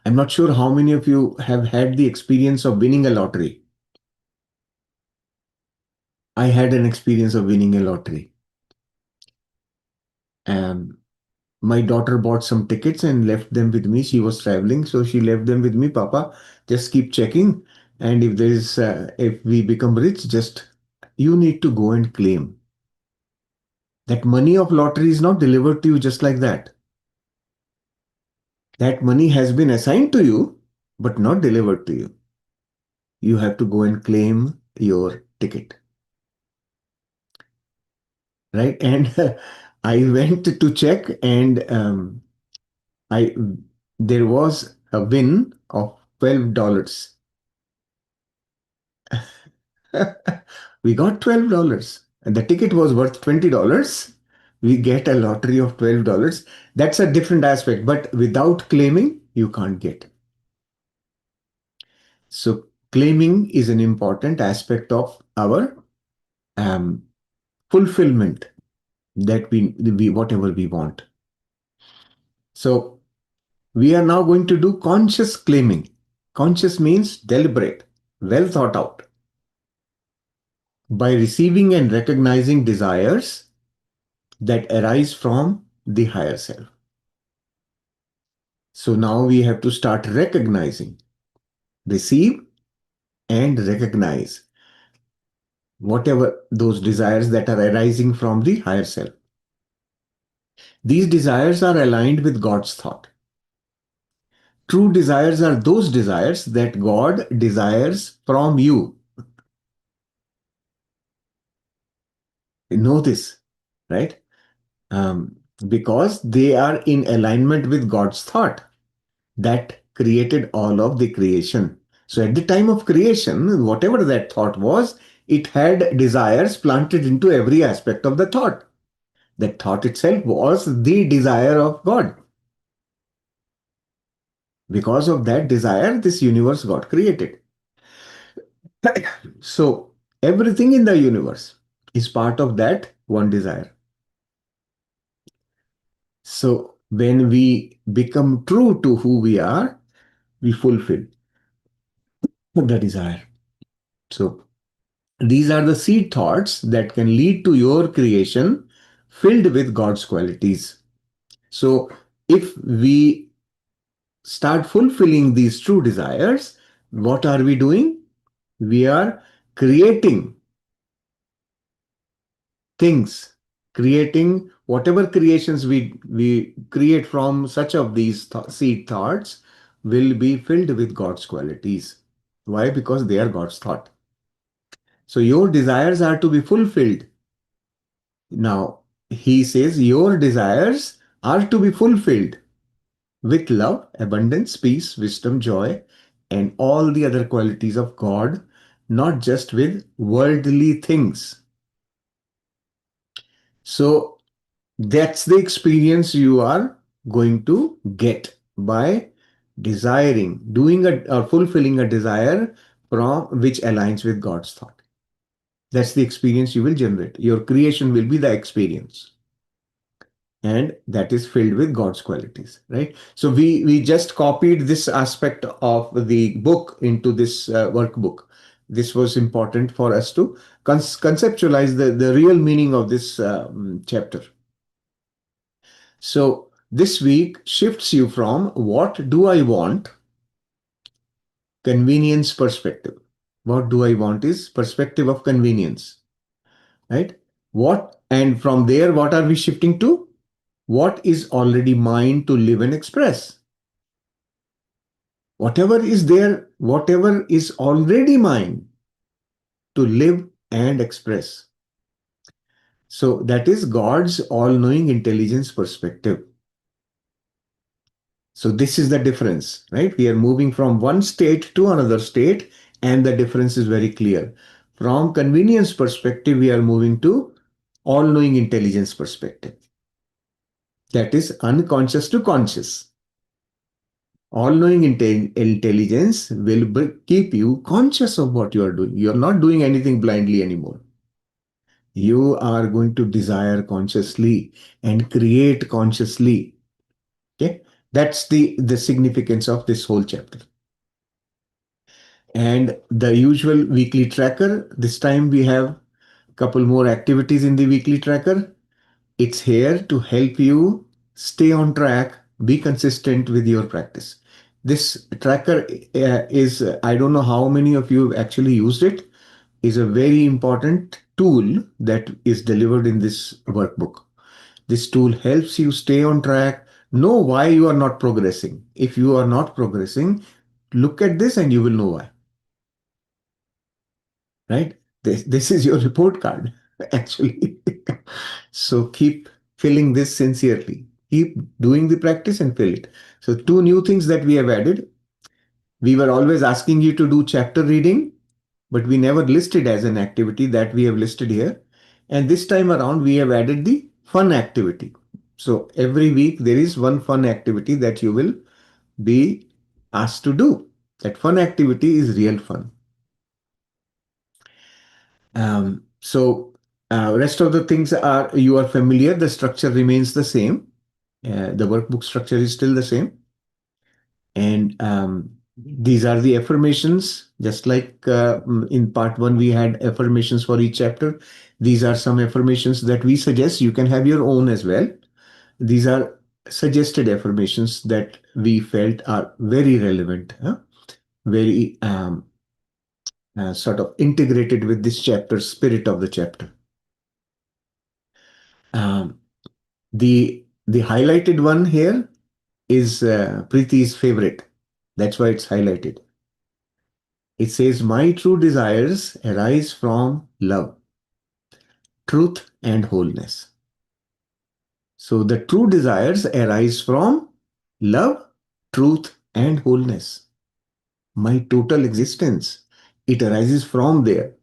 I'm not sure how many of you have had the experience of winning a lottery. I had an experience of winning a lottery. And my daughter bought some tickets and left them with me. She was traveling, so she left them with me. Papa, just keep checking. And if we become rich, just you need to go and claim. That money of lottery is not delivered to you just like that. That money has been assigned to you, but not delivered to you. You have to go and claim your ticket. Right? And I went to check, and I there was a win of $12. We got $12 and the ticket was worth $20. We get a lottery of $12. That's a different aspect, but without claiming, you can't get. So claiming is an important aspect of our um, fulfillment that we whatever we want. So we are now going to do conscious claiming. Conscious means deliberate, well thought out. By receiving and recognizing desires that arise from the higher self. So now we have to start recognizing, receive and recognize whatever those desires that are arising from the higher self. These desires are aligned with God's thought. True desires are those desires that God desires from you. Know this, right? Because they are in alignment with God's thought that created all of the creation. So at the time of creation, whatever that thought was, it had desires planted into every aspect of the thought. That thought itself was the desire of God. Because of that desire, this universe got created. So everything in the universe is part of that one desire. So when we become true to who we are, we fulfill the desire. So these are the seed thoughts that can lead to your creation filled with God's qualities. So if we start fulfilling these true desires, what are we doing? We are creating things, creating whatever creations we create from such of these seed thoughts will be filled with God's qualities. Why? Because they are God's thought. So your desires are to be fulfilled. Now, he says your desires are to be fulfilled with love, abundance, peace, wisdom, joy, and all the other qualities of God, not just with worldly things. So That's the experience you are going to get by desiring, doing a or fulfilling a desire from which aligns with God's thought. That's the experience you will generate. Your creation will be the experience, and that is filled with God's qualities, right? So we just copied this aspect of the book into this workbook. This was important for us to conceptualize the real meaning of this chapter. So this week shifts you from what do I want, convenience perspective. What do I want is perspective of convenience, right? What, and from there, what are we shifting to? What is already mine to live and express? Whatever is there, whatever is already mine to live and express. So that is God's all-knowing intelligence perspective. So this is the difference, right? We are moving from one state to another state, and the difference is very clear. From convenience perspective, we are moving to all-knowing intelligence perspective. That is unconscious to conscious. All-knowing intelligence will keep you conscious of what you are doing. You are not doing anything blindly anymore. You are going to desire consciously and create consciously. Okay, that's the significance of this whole chapter. And the usual weekly tracker. This time we have a couple more activities in the weekly tracker. It's here to help you stay on track, be consistent with your practice. This tracker is, I don't know how many of you have actually used it, is a very important tool that is delivered in this workbook. This tool helps you stay on track, know why you are not progressing. If you are not progressing, look at this and you will know why. Right? This is your report card, actually. So keep filling this sincerely. Keep doing the practice and fill it. So, two new things that we have added. We were always asking you to do chapter reading, but we never listed as an activity that we have listed here. And this time around, we have added the fun activity. So, every week there is one fun activity that you will be asked to do. That fun activity is real fun. Rest of the things are you are familiar. The structure remains the same. The workbook structure is still the same. And these are the affirmations. Just like in part one, we had affirmations for each chapter. These are some affirmations that we suggest. You can have your own as well. These are suggested affirmations that we felt are very relevant, very sort of integrated with this chapter, spirit of the chapter. Um, the highlighted one here is Preeti's favorite. That's why it's highlighted. It says, my true desires arise from love, truth, and wholeness. So the true desires arise from love, truth, and wholeness. My total existence, it arises from there.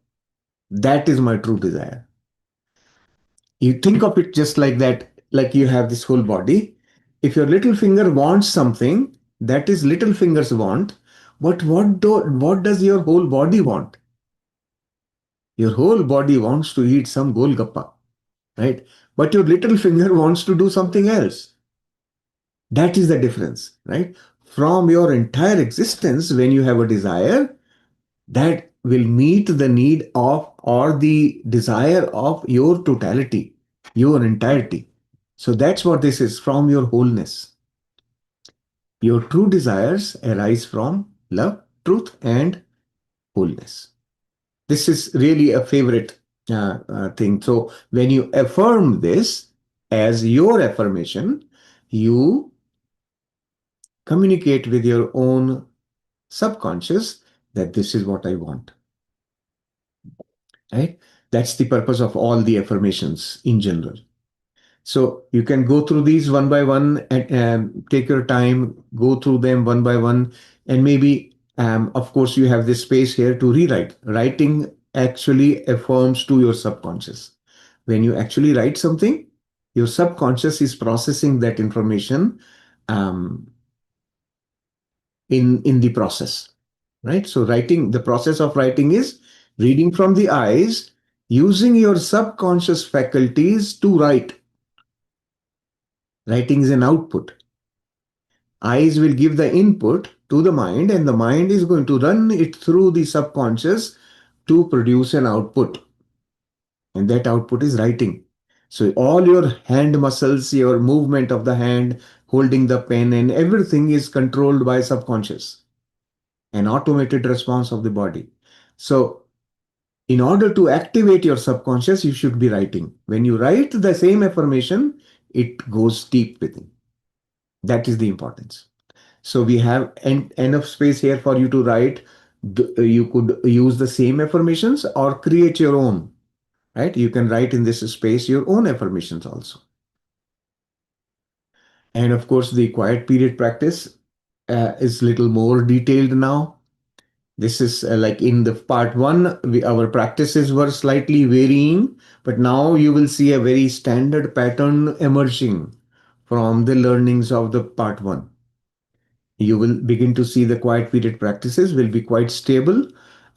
That is my true desire. You think of it just like that, like you have this whole body. If your little finger wants something, that is little finger's want. But what does your whole body want? Your whole body wants to eat some golgappa, right? But your little finger wants to do something else. That is the difference, right? From your entire existence, when you have a desire, that will meet the need of or the desire of your totality, your entirety. So that's what this is, from your wholeness. Your true desires arise from love, truth, and wholeness. This is really a favorite thing. So when you affirm this as your affirmation, you communicate with your own subconscious that this is what I want. Right? That's the purpose of all the affirmations in general. So you can go through these one by one and take your time, go through them one by one, and maybe, of course, you have this space here to rewrite. Writing actually affirms to your subconscious. When you actually write something, Your subconscious is processing that information um, in the process, right? So writing, the process of writing is reading from the eyes, using your subconscious faculties to write. Writing is an output. Eyes will give the input to the mind, and the mind is going to run it through the subconscious to produce an output. And that output is writing. So all your hand muscles, your movement of the hand, holding the pen, and everything is controlled by subconscious, an automated response of the body. So in order to activate your subconscious, you should be writing. When you write the same affirmation, it goes deep within. That is the importance. So we have enough space here for you to write. You could use the same affirmations or create your own, right? You can write in this space your own affirmations also. And of course, the quiet period practice is little more detailed now. This is like in the part one, our practices were slightly varying, but now you will see a very standard pattern emerging from the learnings of the part one. You will begin to see the quiet period practices will be quite stable.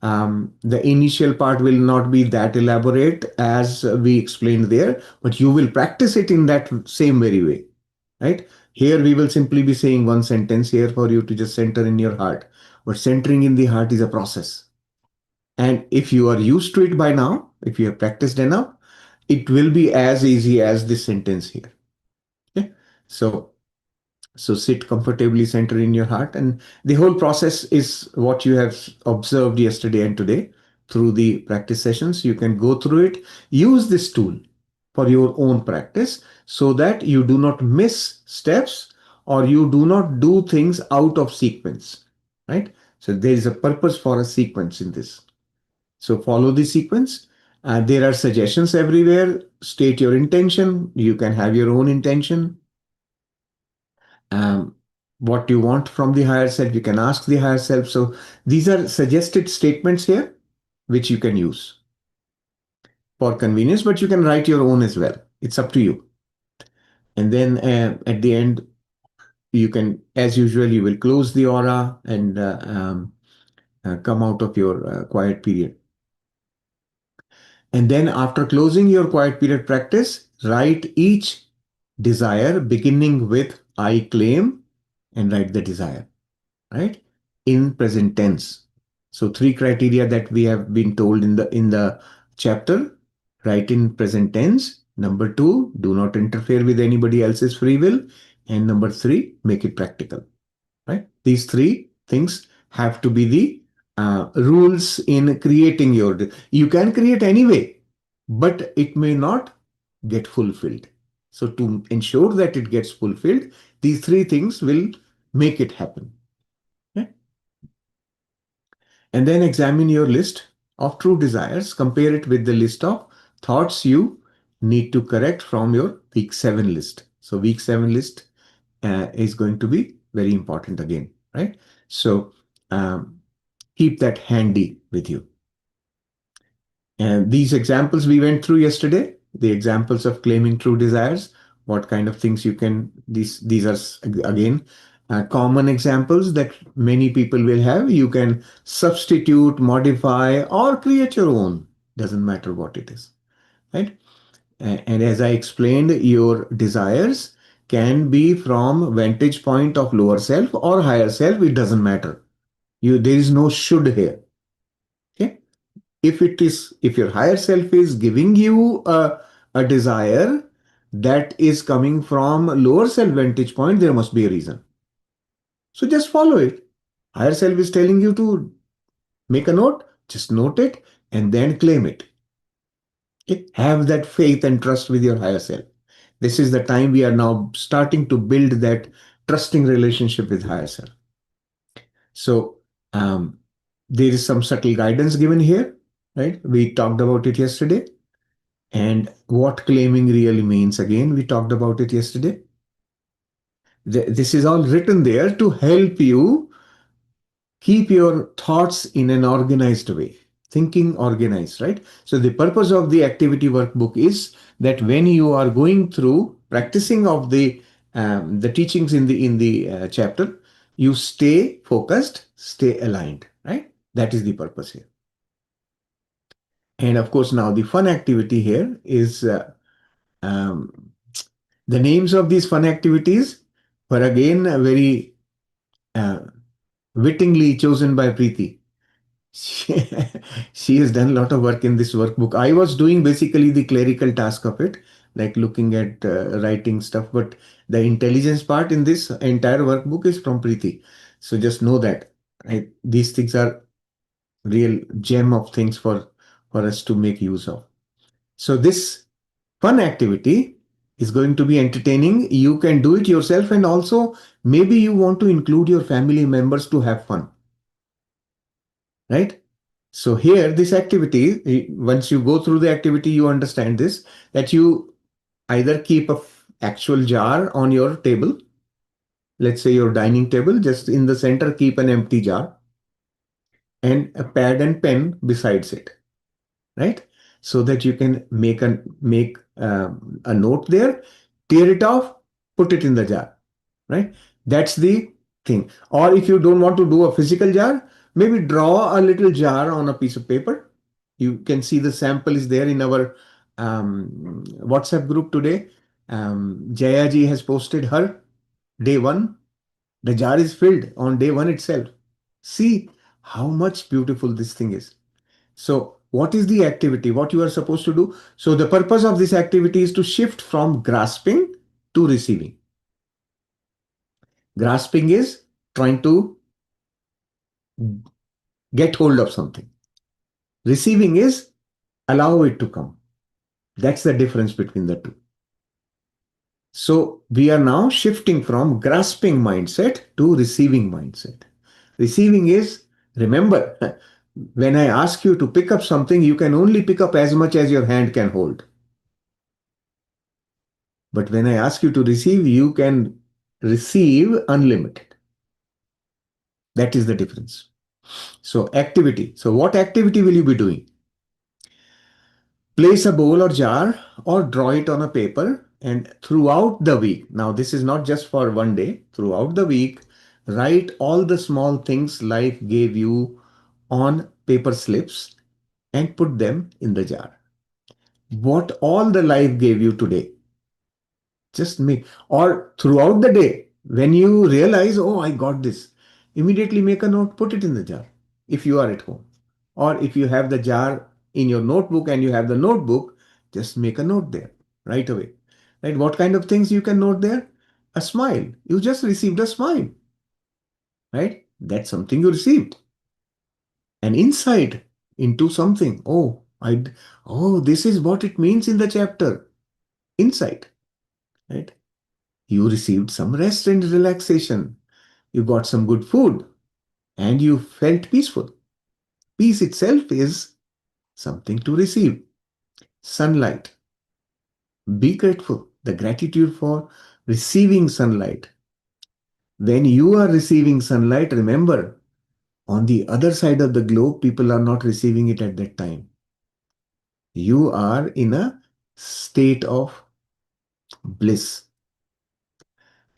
The initial part will not be that elaborate as we explained there, but you will practice it in that same very way, right? Here we will simply be saying one sentence here for you to just center in your heart. But centering in the heart is a process. And if you are used to it by now, if you have practiced enough, it will be as easy as this sentence here. Okay? So sit comfortably, center in your heart, and the whole process is what you have observed yesterday and today through the practice sessions. You can go through it, use this tool for your own practice so that you do not miss steps or you do not do things out of sequence, right? So there is a purpose for a sequence in this. So follow the sequence. There are suggestions everywhere. State your intention. You can have your own intention. um, what you want from the higher self, you can ask the higher self. So these are suggested statements here, which you can use for convenience, but you can write your own as well. It's up to you. And then at the end, you can, as usual, you will close the aura and come out of your quiet period. And then after closing your quiet period practice, write each desire beginning with I claim and write the desire, right? In present tense. So three criteria that we have been told in the chapter: write in present tense. Number two, do not interfere with anybody else's free will. And number three, make it practical, right? These three things have to be the rules in creating your. You can create anyway, but it may not get fulfilled. So to ensure that it gets fulfilled, these three things will make it happen. And then examine your list of true desires, compare it with the list of thoughts you need to correct from your week 7 list. So week 7 list is going to be very important again, right? So keep that handy with you. And these examples we went through yesterday, the examples of claiming true desires, what kind of things you can, these are again common examples that many people will have. You can substitute, modify, or create your own. Doesn't matter what it is, right? And as I explained, your desires can be from vantage point of lower self or higher self. It doesn't matter. There is no should here. Okay. If your higher self is giving you a desire that is coming from lower self vantage point, there must be a reason. So just follow it. Higher self is telling you to make a note, just note it and then claim it. Okay? Have that faith and trust with your higher self. This is the time we are now starting to build that trusting relationship with higher self. So there is some subtle guidance given here, right? We talked about it yesterday. And what claiming really means, again, we talked about it yesterday. This is all written there to help you keep your thoughts in an organized way. thinking organized, right? So the purpose of the activity workbook is that when you are going through practicing of the teachings in the chapter, you stay focused, stay aligned, right? That is the purpose here. And of course, now the fun activity here is um, the names of these fun activities were again very uh, wittingly chosen by Preeti. She, she has done a lot of work in this workbook. I was doing basically the clerical task of it, like looking at writing stuff, but the intelligence part in this entire workbook is from Preeti. So just know that, right? These things are real gem of things for us to make use of. So this fun activity is going to be entertaining. You can do it yourself, and also maybe you want to include your family members to have fun, right? So here, this activity, once you go through the activity, you understand this, that you either keep a actual jar on your table, let's say your dining table, just in the center, keep an empty jar and a pad and pen besides it, right? So that you can make a note there, tear it off, put it in the jar, right? That's the thing. Or if you don't want to do a physical jar, maybe draw a little jar on a piece of paper. You can see the sample is there in our WhatsApp group today. Jaya ji has posted her day one. The jar is filled on day one itself. See how much beautiful this thing is. So, what is the activity? What you are supposed to do? So, the purpose of this activity is to shift from grasping to receiving. Grasping is trying to get hold of something. Receiving is allow it to come. That's the difference between the two. So, we are now shifting from grasping mindset to receiving mindset. Receiving is, remember, when I ask you to pick up something, you can only pick up as much as your hand can hold. But when I ask you to receive, you can receive unlimited. That is the difference. So, activity. So, what activity will you be doing? Place a bowl or jar or draw it on a paper, and throughout the week, now this is not just for one day, throughout the week, write all the small things life gave you on paper slips and put them in the jar. What all the life gave you today, just make, or throughout the day, when you realize, oh, I got this, immediately make a note, put it in the jar if you are at home. Or if you have the jar in your notebook and you have the notebook, just make a note there right away. Right? What kind of things you can note there? A smile. You just received a smile. Right? That's something you received. An insight into something. Oh, this is what it means in the chapter. Insight. Right? You received some rest and relaxation. You got some good food and you felt peaceful. Peace itself is something to receive. Sunlight. Be grateful. The gratitude for receiving sunlight. When you are receiving sunlight, remember, on the other side of the globe, people are not receiving it at that time. You are in a state of bliss.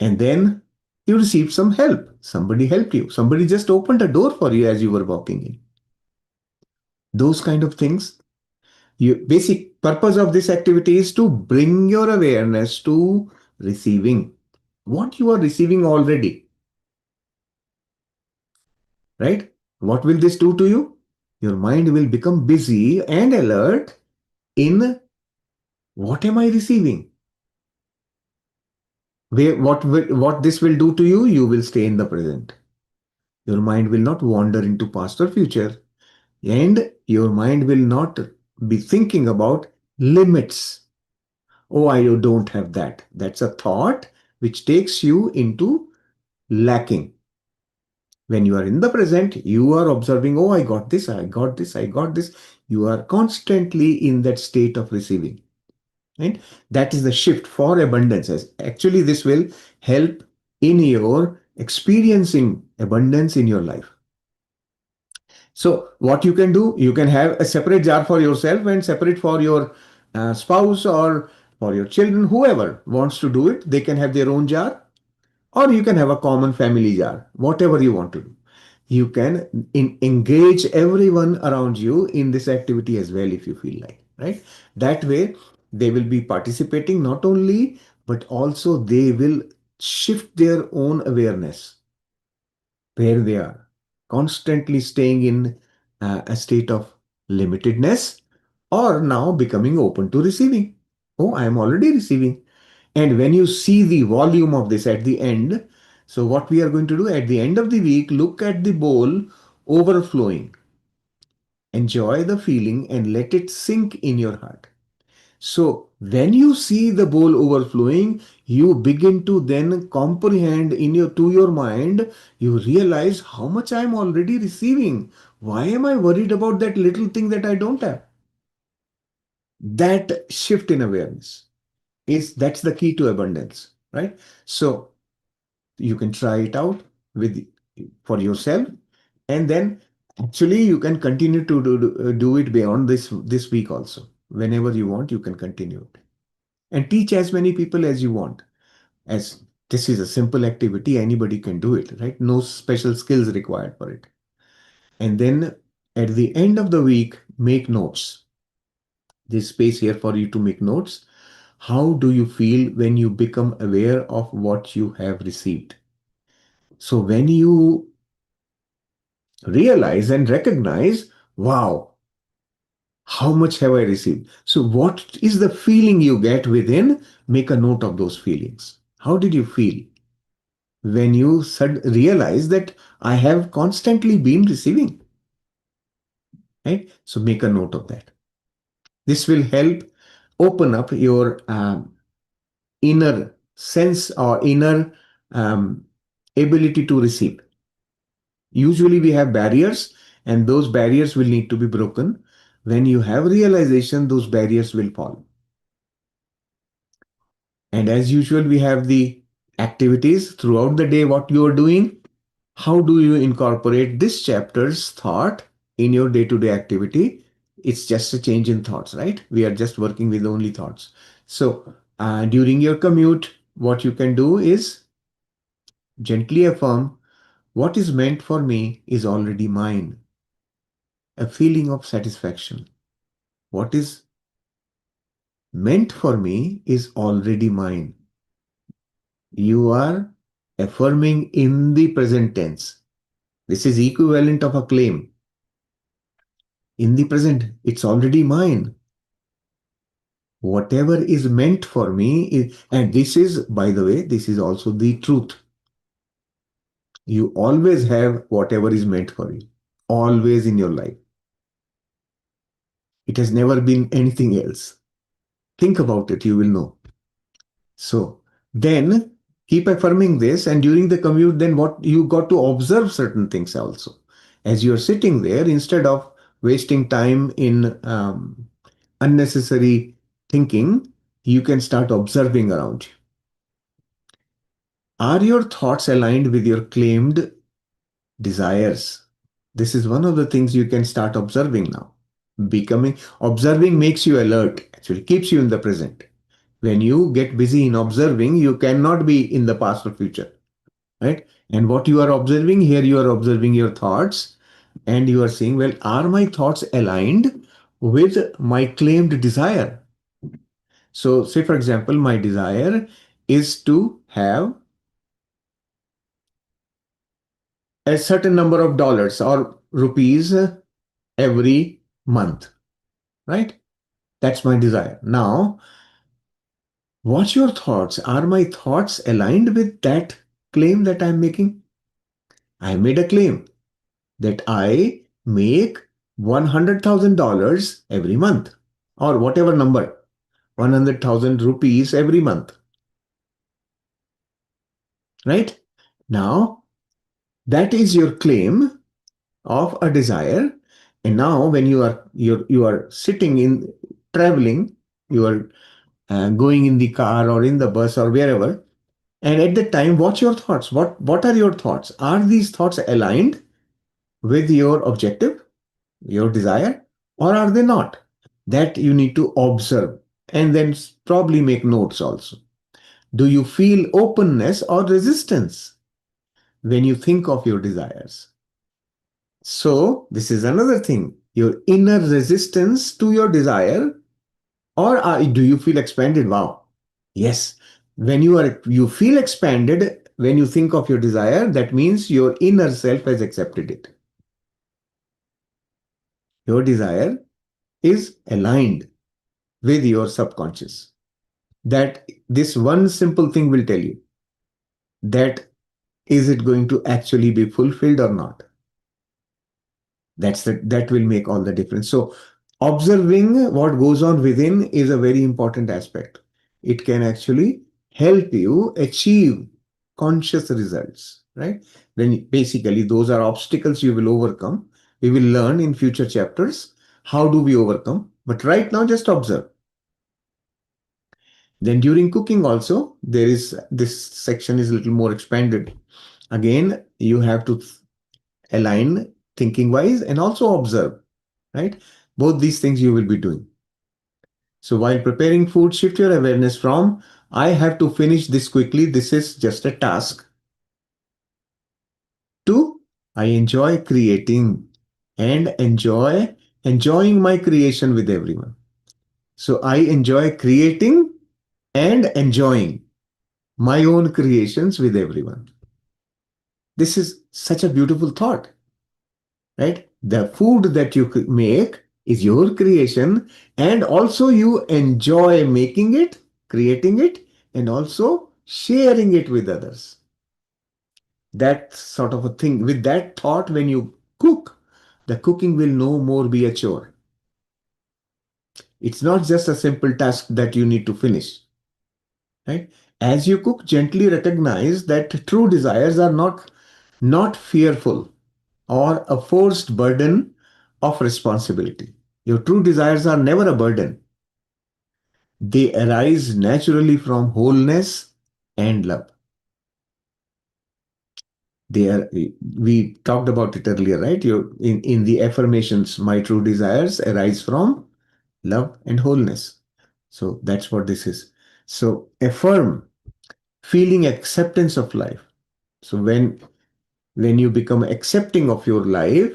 And then you received some help. Somebody helped you. Somebody just opened a door for you as you were walking in. Those kind of things. Basic purpose of this activity is to bring your awareness to receiving what you are receiving already, right? What will this do to you? Your mind will become busy and alert in what am I receiving? What this will do to you? You will stay in the present. Your mind will not wander into past or future, and your mind will not be thinking about limits. Oh, I don't have that. That's a thought which takes you into lacking. When you are in the present, you are observing, oh, I got this, I got this, I got this. You are constantly in that state of receiving. Right? That is the shift for abundance. Actually, this will help in your experiencing abundance in your life. So what you can do, you can have a separate jar for yourself and separate for your spouse or for your children, whoever wants to do it, they can have their own jar, or you can have a common family jar, whatever you want to do. You can engage everyone around you in this activity as well if you feel like, right? That way, they will be participating not only, but also they will shift their own awareness where they are, constantly staying in a state of limitedness or now becoming open to receiving. Oh, I am already receiving. And when you see the volume of this at the end, so what we are going to do at the end of the week, look at the bowl overflowing. Enjoy the feeling and let it sink in your heart. So when you see the bowl overflowing, you begin to then comprehend in your to your mind, you realize how much I am already receiving. Why am I worried about that little thing that I don't have? That shift in awareness is that's the key to abundance, right? So you can try it out with for yourself, and then actually you can continue to do it beyond this week also. Whenever you want, you can continue it and teach as many people as you want. As this is a simple activity, anybody can do it, right? No special skills required for it. And then at the end of the week, make notes. This space here for you to make notes. How do you feel when you become aware of what you have received? So when you realize and recognize, wow, how much have I received? So what is the feeling you get within? Make a note of those feelings. How did you feel when you realize that I have constantly been receiving? Right? So make a note of that. This will help open up your inner sense or inner um, ability to receive. Usually we have barriers, and those barriers will need to be broken. When you have realization, those barriers will fall. And as usual, we have the activities throughout the day, what you are doing. How do you incorporate this chapter's thought in your day-to-day activity? It's just a change in thoughts, right? We are just working with only thoughts. So during your commute, what you can do is gently affirm, what is meant for me is already mine. A feeling of satisfaction. What is meant for me is already mine. You are affirming in the present tense. This is equivalent of a claim. In the present, it's already mine. Whatever is meant for me is, and this is, by the way, this is also the truth. You always have whatever is meant for you, always in your life. It has never been anything else. Think about it, you will know. So then keep affirming this, and during the commute, then what you got to observe certain things also. As you're sitting there, instead of wasting time in unnecessary thinking, you can start observing around you. Are your thoughts aligned with your claimed desires? This is one of the things you can start observing now. Observing makes you alert, actually keeps you in the present. When you get busy in observing, you cannot be in the past or future, right? And what you are observing here, you are observing your thoughts, and you are saying, well, are my thoughts aligned with my claimed desire? So, say for example, my desire is to have a certain number of dollars or rupees every month, right? That's my desire. Now, what's your thoughts? Are my thoughts aligned with that claim that I'm making? I made a claim that I make $100,000 every month, or whatever number, 100,000 rupees every month, right? Now, that is your claim of a desire. And now when you are sitting in traveling, you are going in the car or in the bus or wherever, and at the time, what's your thoughts? What are your thoughts? Are these thoughts aligned with your objective? your desire, or are they not? That you need to observe and then probably make notes also. Do you feel openness or resistance when you think of your desires? So, this is another thing, your inner resistance to your desire, or do you feel expanded? Wow. Yes. When you feel expanded when you think of your desire, that means your inner self has accepted it. Your desire is aligned with your subconscious. That this one simple thing will tell you that is it going to actually be fulfilled or not. That will make all the difference. So observing what goes on within is a very important aspect. It can actually help you achieve conscious results, right? Then basically those are obstacles you will overcome. We will learn in future chapters how do we overcome. But right now, just observe. Then during cooking also, there is this section is a little more expanded. Again, you have to align thinking wise and also observe, right? Both these things you will be doing. So while preparing food, shift your awareness from I have to finish this quickly, this is just a task, to I enjoy creating and enjoying my creation with everyone. So I enjoy creating and enjoying my own creations with everyone. This is such a beautiful thought, right? The food that you make is your creation, and also you enjoy making it, creating it, and also sharing it with others. That sort of a thing. With that thought, when you cook, the cooking will no more be a chore. It's not just a simple task that you need to finish, right? As you cook, gently recognize that true desires are not fearful or a forced burden of responsibility. Your true desires are never a burden. They arise naturally from wholeness and love. They are, we talked about it earlier, right? In the affirmations, my true desires arise from love and wholeness. So that's what this is. So affirm feeling acceptance of life. So when you become accepting of your life,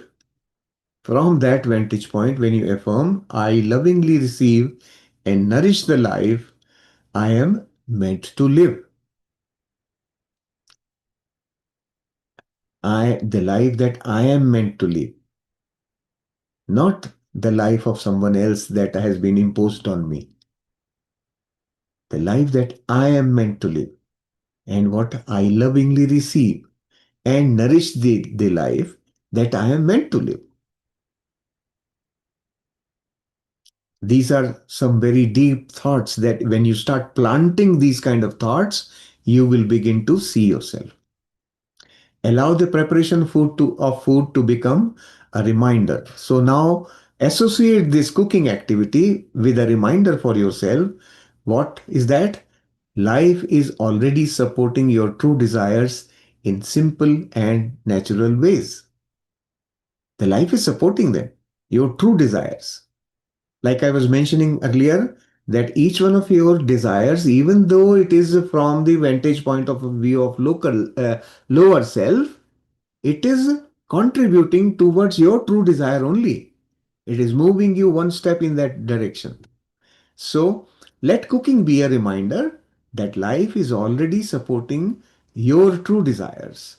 from that vantage point, when you affirm, I lovingly receive and nourish the life I am meant to live. The life that I am meant to live, not the life of someone else that has been imposed on me. The life that I am meant to live and what I lovingly receive and nourish the life that I am meant to live. These are some very deep thoughts that when you start planting these kind of thoughts, you will begin to see yourself. Allow the preparation of food to become a reminder. So now associate this cooking activity with a reminder for yourself. What is that? Life is already supporting your true desires in simple and natural ways. The life is supporting them, your true desires. Like I was mentioning earlier, that each one of your desires, even though it is from the vantage point of view of lower self, it is contributing towards your true desire only. It is moving you one step in that direction. So let cooking be a reminder that life is already supporting your true desires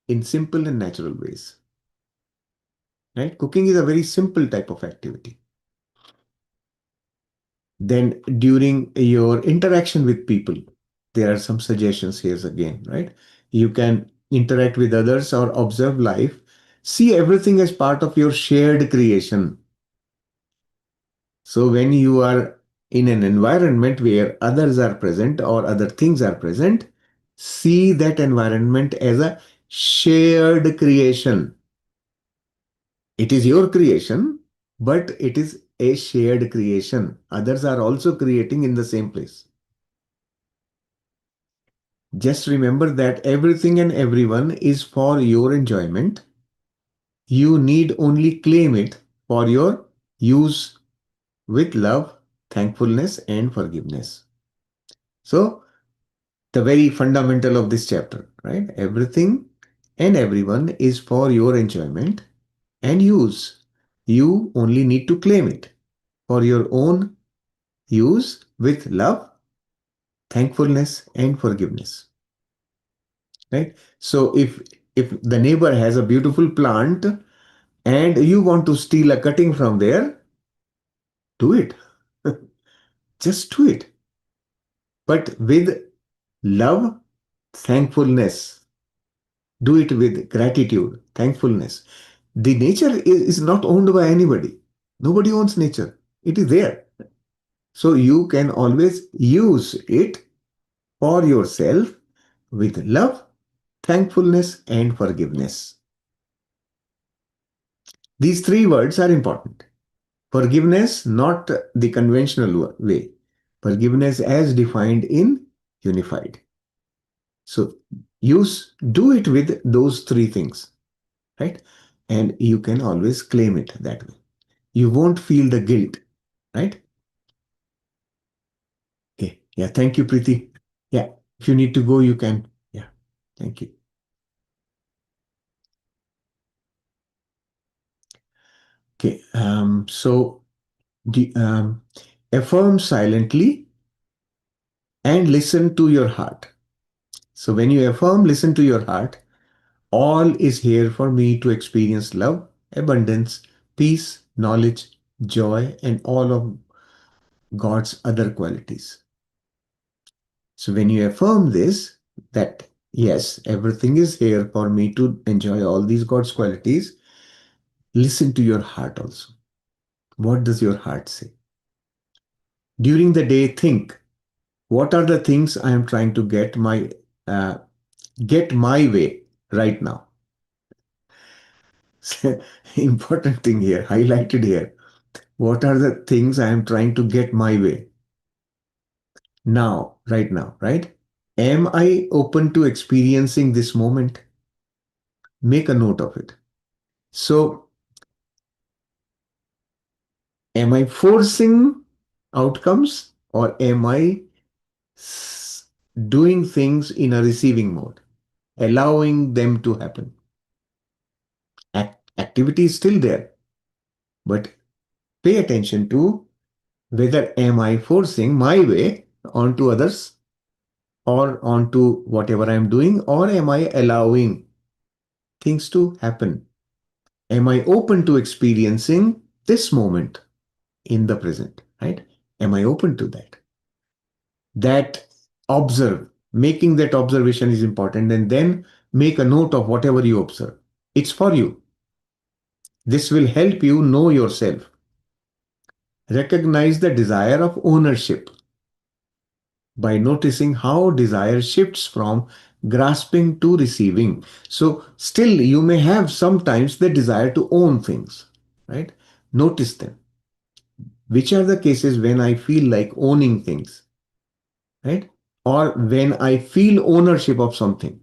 in simple and natural ways. Right? Cooking is a very simple type of activity. Then during your interaction with people, there are some suggestions here again, right? You can interact with others or observe life. See everything as part of your shared creation. So when you are in an environment where others are present or other things are present, see that environment as a shared creation. It is your creation, but it is a shared creation. Others are also creating in the same place. Just remember that everything and everyone is for your enjoyment. You need only claim it for your use with love, thankfulness, and forgiveness. So, the very fundamental of this chapter, right? Everything and everyone is for your enjoyment and use. You only need to claim it for your own use with love, thankfulness, and forgiveness. Right? So if the neighbor has a beautiful plant and you want to steal a cutting from there, do it. Just do it. But with love, thankfulness. Do it with gratitude, thankfulness. The nature is not owned by anybody. Nobody owns nature. It is there. So you can always use it for yourself with love, thankfulness, and forgiveness. These three words are important. Forgiveness, not the conventional way. Forgiveness as defined in Unified. So do it with those three things, right? And you can always claim it that way. You won't feel the guilt, right? Okay. Yeah. Thank you, Preeti. Yeah. If you need to go, you can. Yeah. Thank you. Okay. So the, affirm silently and listen to your heart. So when you affirm, listen to your heart. All is here for me to experience love, abundance, peace, knowledge, joy, and all of God's other qualities. So when you affirm this, that yes, everything is here for me to enjoy all these God's qualities, listen to your heart also. What does your heart say? During the day, think, what are the things I am trying to uh, get my way right now? Important thing here, highlighted here. What are the things I am trying to get my way now, right now, right? Am I open to experiencing this moment? Make a note of it. So, am I forcing outcomes or am I doing things in a receiving mode, allowing them to happen? Activity is still there, but pay attention to whether am I forcing my way onto others or onto whatever I'm doing, or am I allowing things to happen? Am I open to experiencing this moment in the present, right? Am I open to that? That making that observation is important, and then make a note of whatever you observe. It's for you. This will help you know yourself. Recognize the desire of ownership by noticing how desire shifts from grasping to receiving. So, still, you may have sometimes the desire to own things, right? Notice them. Which are the cases when I feel like owning things, right? Or when I feel ownership of something?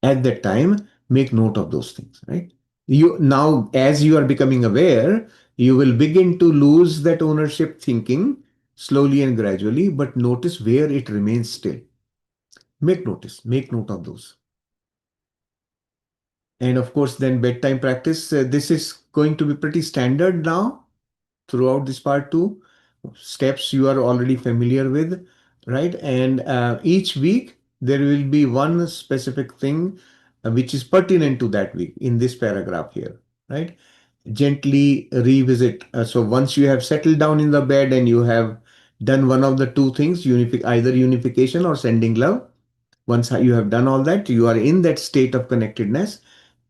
At that time, make note of those things, right? You now, as you are becoming aware, you will begin to lose that ownership thinking slowly and gradually, but notice where it remains still. Make note of those. And of course, then bedtime practice. This is going to be pretty standard now throughout this part two. Steps you are already familiar with, right? And each week there will be one specific thing which is pertinent to that week in this paragraph here, right? Gently revisit. So once you have settled down in the bed and you have done one of the two things, either unification or sending love, once you have done all that, you are in that state of connectedness.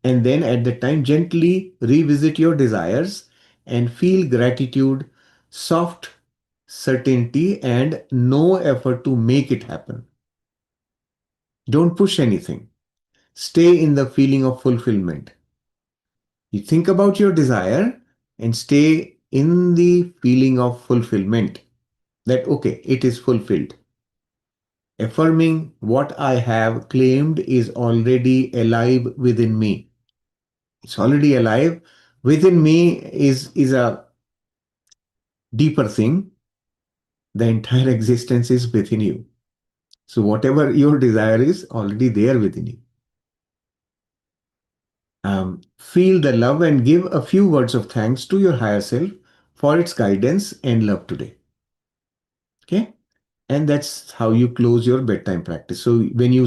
And then at the time, gently revisit your desires and feel gratitude, soft certainty, and no effort to make it happen. Don't push anything. Stay in the feeling of fulfillment. You think about your desire and stay in the feeling of fulfillment that, okay, it is fulfilled. Affirming what I have claimed is already alive within me. It's already alive, Within me is a deeper thing. The entire existence is within you. So whatever your desire is already there within you. Feel the love and give a few words of thanks to your higher self for its guidance and love today. Okay? And that's how you close your bedtime practice. So when you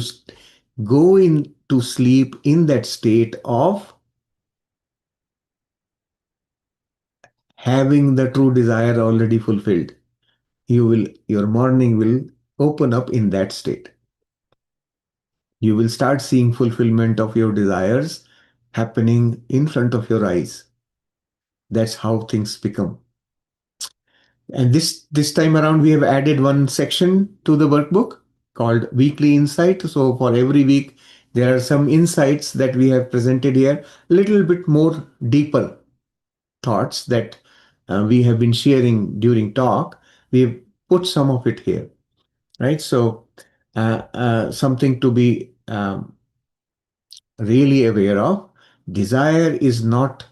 go into sleep in that state of having the true desire already fulfilled, your morning will open up in that state. You will start seeing fulfillment of your desires happening in front of your eyes. That's how things become. And this time around, we have added one section to the workbook called Weekly Insight. So for every week, there are some insights that we have presented here, a little bit more deeper thoughts that we have been sharing during talk. We've put some of it here, right? So something to be really aware of. Desire is not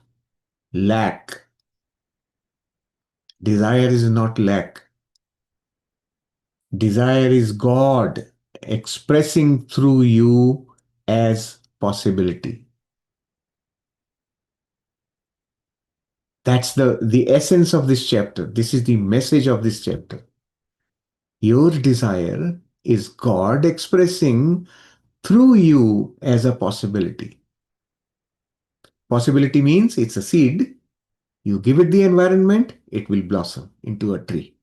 lack. Desire is not lack. Desire is God expressing through you as possibility. That's the essence of this chapter. This is the message of this chapter. Your desire is God expressing through you as a possibility. Possibility means it's a seed. You give it the environment, it will blossom into a tree.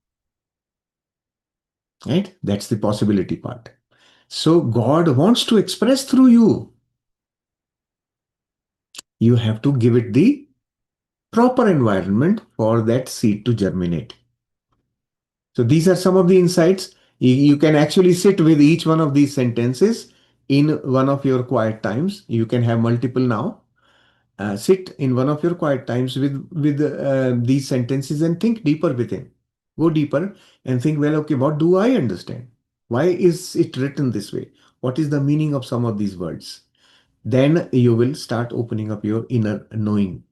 Right? That's the possibility part. So God wants to express through you. You have to give it the proper environment for that seed to germinate. So these are some of the insights. You can actually sit with each one of these sentences in one of your quiet times. You can have multiple now. Sit in one of your quiet times with these sentences and think deeper within. Go deeper and think, well, okay, what do I understand? Why is it written this way? What is the meaning of some of these words? Then you will start opening up your inner knowing.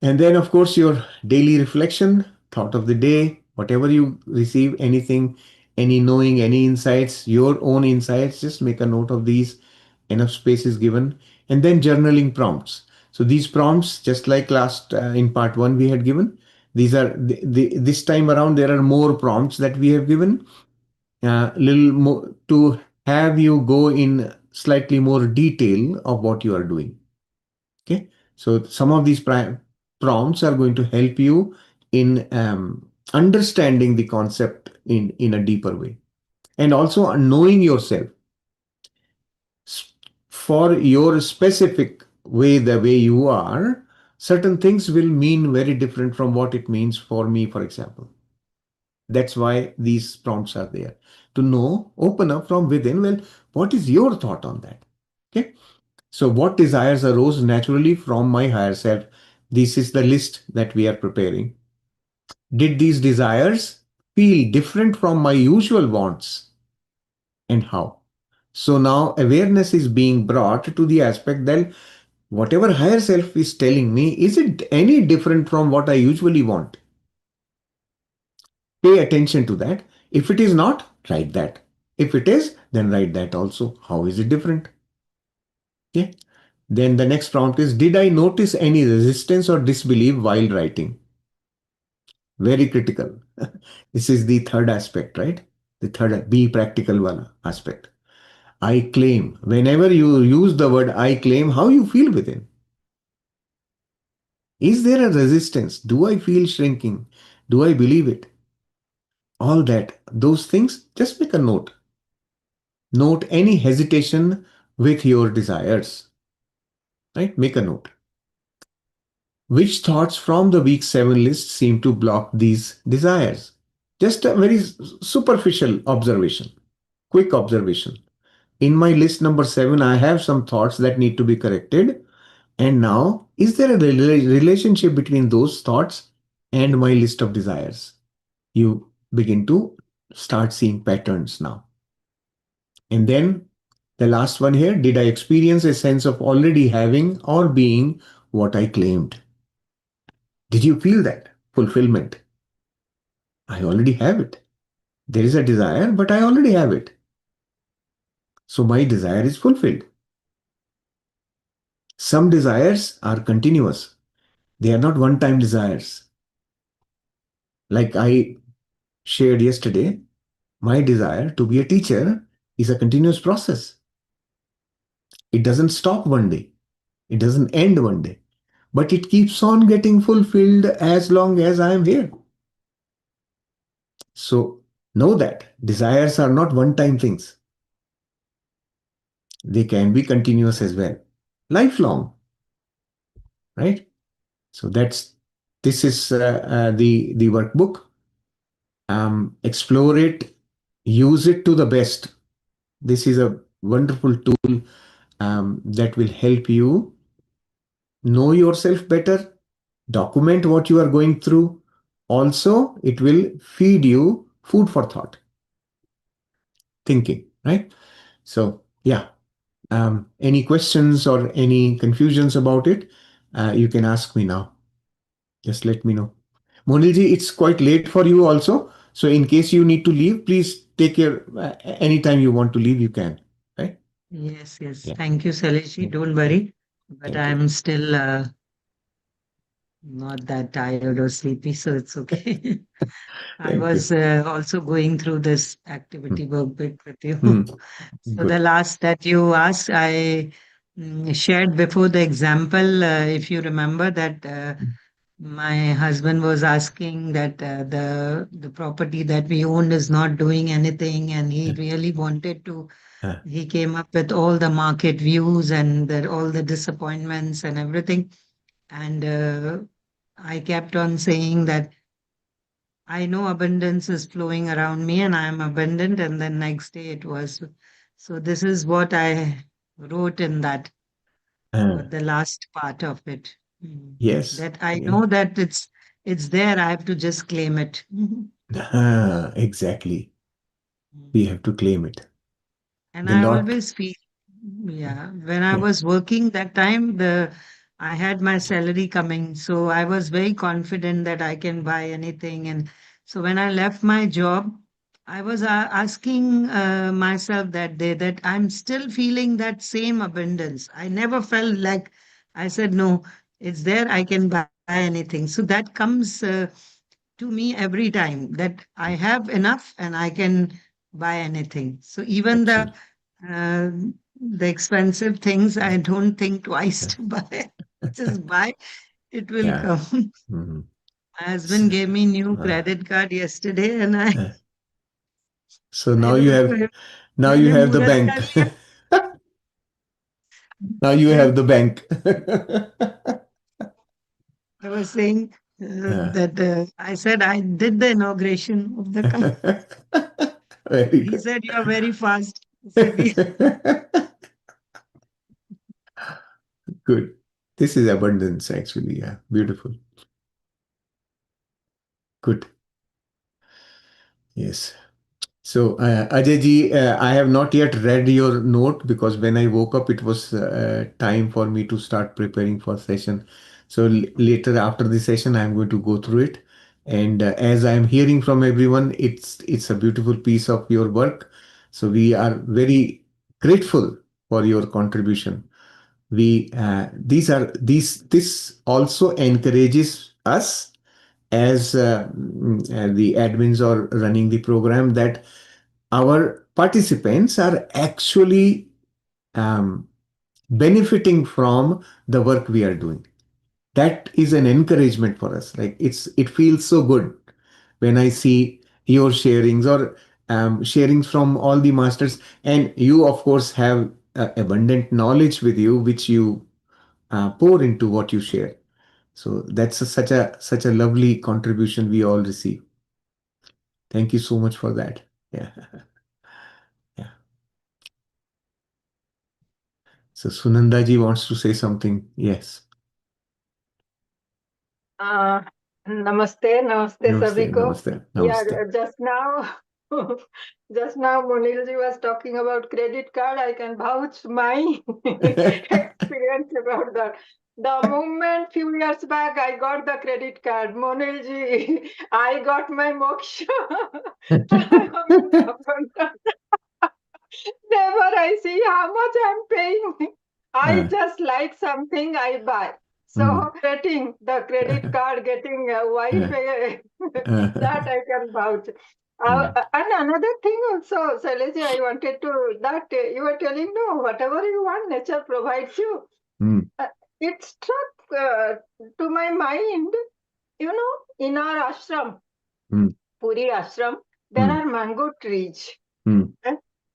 And then, of course, your daily reflection, thought of the day, whatever you receive, anything, any knowing, any insights, your own insights, just make a note of these. Enough space is given. And then journaling prompts. So these prompts, just like last in part one we had given, these are this time around there are more prompts that we have given, little more to have you go in slightly more detail of what you are doing. Okay, so some of these prompts are going to help you in understanding the concept in a deeper way, and also knowing yourself for your specific way, the way you are. Certain things will mean very different from what it means for me, for example. That's why these prompts are there, to know, open up from within. Well, what is your thought on that? Okay. So what desires arose naturally from my higher self? This is the list that we are preparing. Did these desires feel different from my usual wants, and how? So now awareness is being brought to the aspect that whatever higher self is telling me, is it any different from what I usually want? Pay attention to that. If it is not, write that. If it is, then write that also. How is it different? Okay. Then the next prompt is, did I notice any resistance or disbelief while writing? Very critical. This is the third aspect, right? The third, be practical one aspect. I claim. Whenever you use the word I claim, how you feel within? Is there a resistance? Do I feel shrinking? Do I believe it? All that, those things, just make a note. Note any hesitation with your desires, right? Make a note. Which thoughts from the week 7 list seem to block these desires? Just a very superficial observation, quick observation. In my list number 7, I have some thoughts that need to be corrected. And now, is there a relationship between those thoughts and my list of desires? You begin to start seeing patterns now. And then The last one here, did I experience a sense of already having or being what I claimed? Did you feel that fulfillment? I already have it. There is a desire, but I already have it. So my desire is fulfilled. Some desires are continuous, they are not one time desires. Like I shared yesterday, my desire to be a teacher is a continuous process. It doesn't stop one day, it doesn't end one day, but it keeps on getting fulfilled as long as I am here. So know that desires are not one time things, they can be continuous as well, lifelong, right? So this is the workbook. Explore it, use it to the best. This is a wonderful tool that will help you know yourself better, document what you are going through. Also, it will feed you food for thought, thinking, right? So, yeah. Any questions or any confusions about it, you can ask me now. Just let me know. Monilji, it's quite late for you also. So, in case you need to leave, please take care. Anytime you want to leave, you can. Right? Yes, yes. Yeah. Thank you, Saleshi. Yeah. Don't Yeah. worry. But Thank you. I'm still not that tired or sleepy, so it's okay. I Thank was you. also going through this Hmm. activity workbook with you. Hmm. So the Good. last that you asked, I shared before the example, if you remember that my husband was asking that the property that we owned is not doing anything, and he really wanted to. Uh, He came up with all the market views and all the disappointments and everything. And I kept on saying that I know abundance is flowing around me and I am abundant. And then next day it was. So this is what I wrote in that, uh, the last part of it. yes. That I Yeah. know that it's there. I have to just claim it. Exactly. We Mm. have to claim it. And The I lot. always feel, yeah, when I Yeah. was working that time, I had my salary coming, so I was very confident that I can buy anything. And so when I left my job, I was asking myself that day that I'm still feeling that same abundance. I never felt like I said, no, it's there, I can buy anything. So that comes to me every time that I have enough and I can buy anything. So even Excellent. uh, the expensive things, I don't think twice Yeah. to buy. Just buy, it will Yeah. come. Mhm. My S- husband gave me new uh, credit card yesterday, and uh, so I now you wrote to have him, now you मैंने have the मुहूर्त कर bank. लिया. Now you Then have the bank. I was saying Uh, that I said I did the inauguration of the company. very He good. said, "You are very fast." I said, "Yeah." Good. This is abundance, actually. Yeah. Beautiful. Good. Yes. So, Ajay ji, I have not yet read your note because when I woke up, it was time for me to start preparing for session. So later after the session, I'm going to go through it. And as I'm hearing from everyone, it's a beautiful piece of your work. So we are very grateful for your contribution. We these are these this also encourages us as the admins or running the program that our participants are actually um, benefiting from the work we are doing. That is an encouragement for us. Like it feels so good when I see your sharings or sharings from all the masters, and you of course have abundant knowledge with you, which you pour into what you share. So that's such a lovely contribution we all receive. Thank you so much for that. Yeah, yeah. So Sunanda ji wants to say something. Yes. Uh, Namaste, namaste, Namaste, Sabiko. namaste, Yeah, namaste. just now Just now Monilji was talking about credit card. I can vouch my experience about that. The moment few years back I got the credit card, Monilji, I got my moksha. Never I see how much I'm paying. I just like something I buy. So getting the credit card, getting a wife, that I can vouch. And another thing also, Shaileji, I wanted to, that you were telling, no, whatever you want, nature provides you. It struck to my mind, in our ashram, Puri ashram, there are mango trees.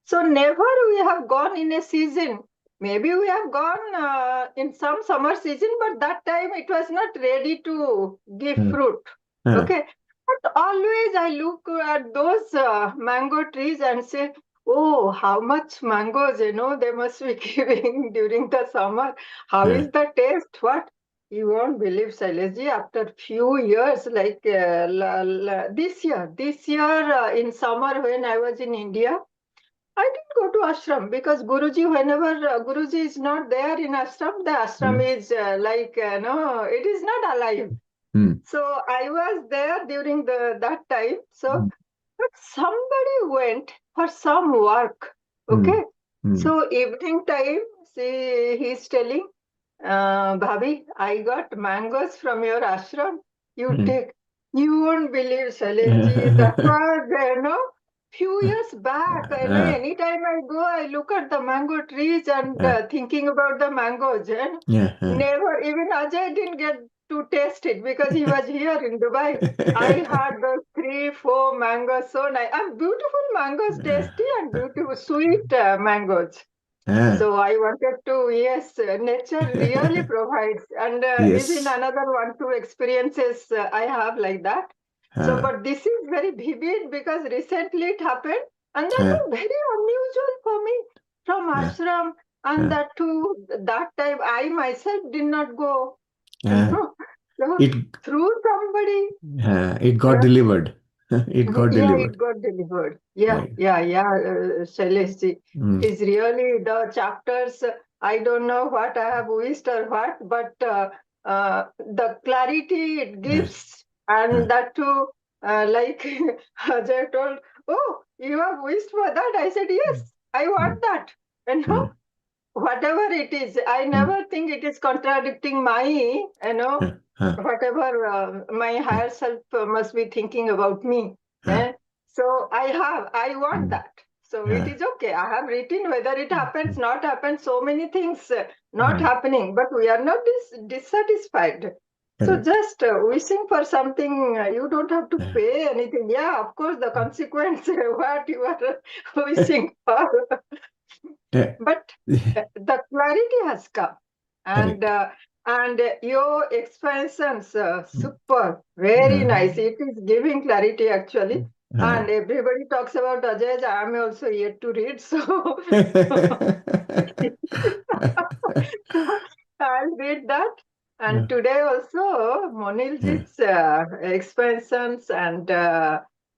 So never we have gone in a season. Maybe we have gone in some summer season, but that time it was not ready to give fruit. Okay. But always I look at those mango trees and say, oh, how much mangoes, they must be giving during the summer. How is the taste? What? You won't believe, Shaileji, after few years, like this year in summer when I was in India, I didn't go to ashram because Guruji, whenever Guruji is not there in ashram, the ashram is no, it is not alive. So I was there during that time. So, but somebody went for some work. Okay. So evening time, he's telling, Bhabi, I got mangoes from your ashram. You take. You won't believe, Shaileji. That was, few years back. Anytime I go, I look at the mango trees and thinking about the mangoes. Never, even Ajay didn't get to taste it because he was here in Dubai. I had those 3-4 mangoes, so nice. And beautiful mangoes, tasty and beautiful, sweet mangoes. So I wanted to, yes, nature really provides. And even another 1-2 experiences I have like that. So, but this is very vivid because recently it happened. And that was very unusual for me from ashram. And that time I myself did not go. So It through somebody, it got delivered. It got yeah, delivered. it got delivered. Yeah, Right. Shaileshji. Is really the chapters. I don't know what I have wished or what, but the clarity it gives, and that too, like Ajay told, oh, you have wished for that. I said, yes, I want that. And whatever it is, I never think it is contradicting my, whatever my higher self must be thinking about me. So I want that. So it is okay. I have written whether it happens, not happens, so many things not happening, but we are not dissatisfied. So just wishing for something, you don't have to pay anything. Yeah, of course, the consequence, what you are wishing for. But the clarity has come, and your expansions, super, very nice. It is giving clarity actually, and everybody talks about Ajay. I am also yet to read, so I'll read that. And today also, Monilji's expansions and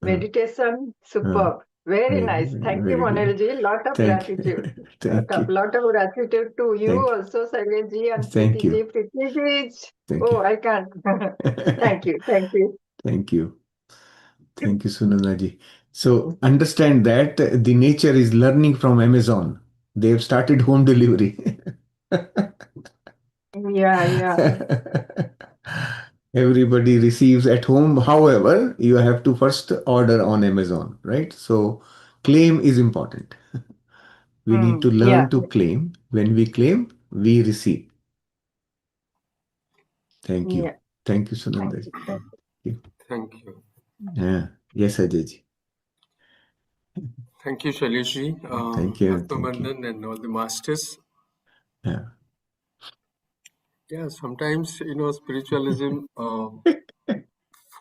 meditation, superb. Very nice. Thank you, Very good. Monilji. Lot of Thank you. gratitude. Thank you. Lot of gratitude to you Thank you. also, Shaileji and Thank you. Preetiji. Preetiji is, Thank oh, you. I can't. Thank you. Thank you. Thank you. Thank you, Sunanaji. So understand that the nature is learning from Amazon. They have started home delivery. Yeah. Everybody receives at home. However, you have to first order on Amazon, right? So claim is important. We need to Yeah. learn to claim. When we claim, we receive. Thank you. Yeah. Thank you, Thank Sunandaji. you. Thank you. Yeah. Yes, Ajayji. Thank you, Shaileshi, Thank you. Thank you. Atmabandan and all the masters. Yeah. Yeah, sometimes, spiritualism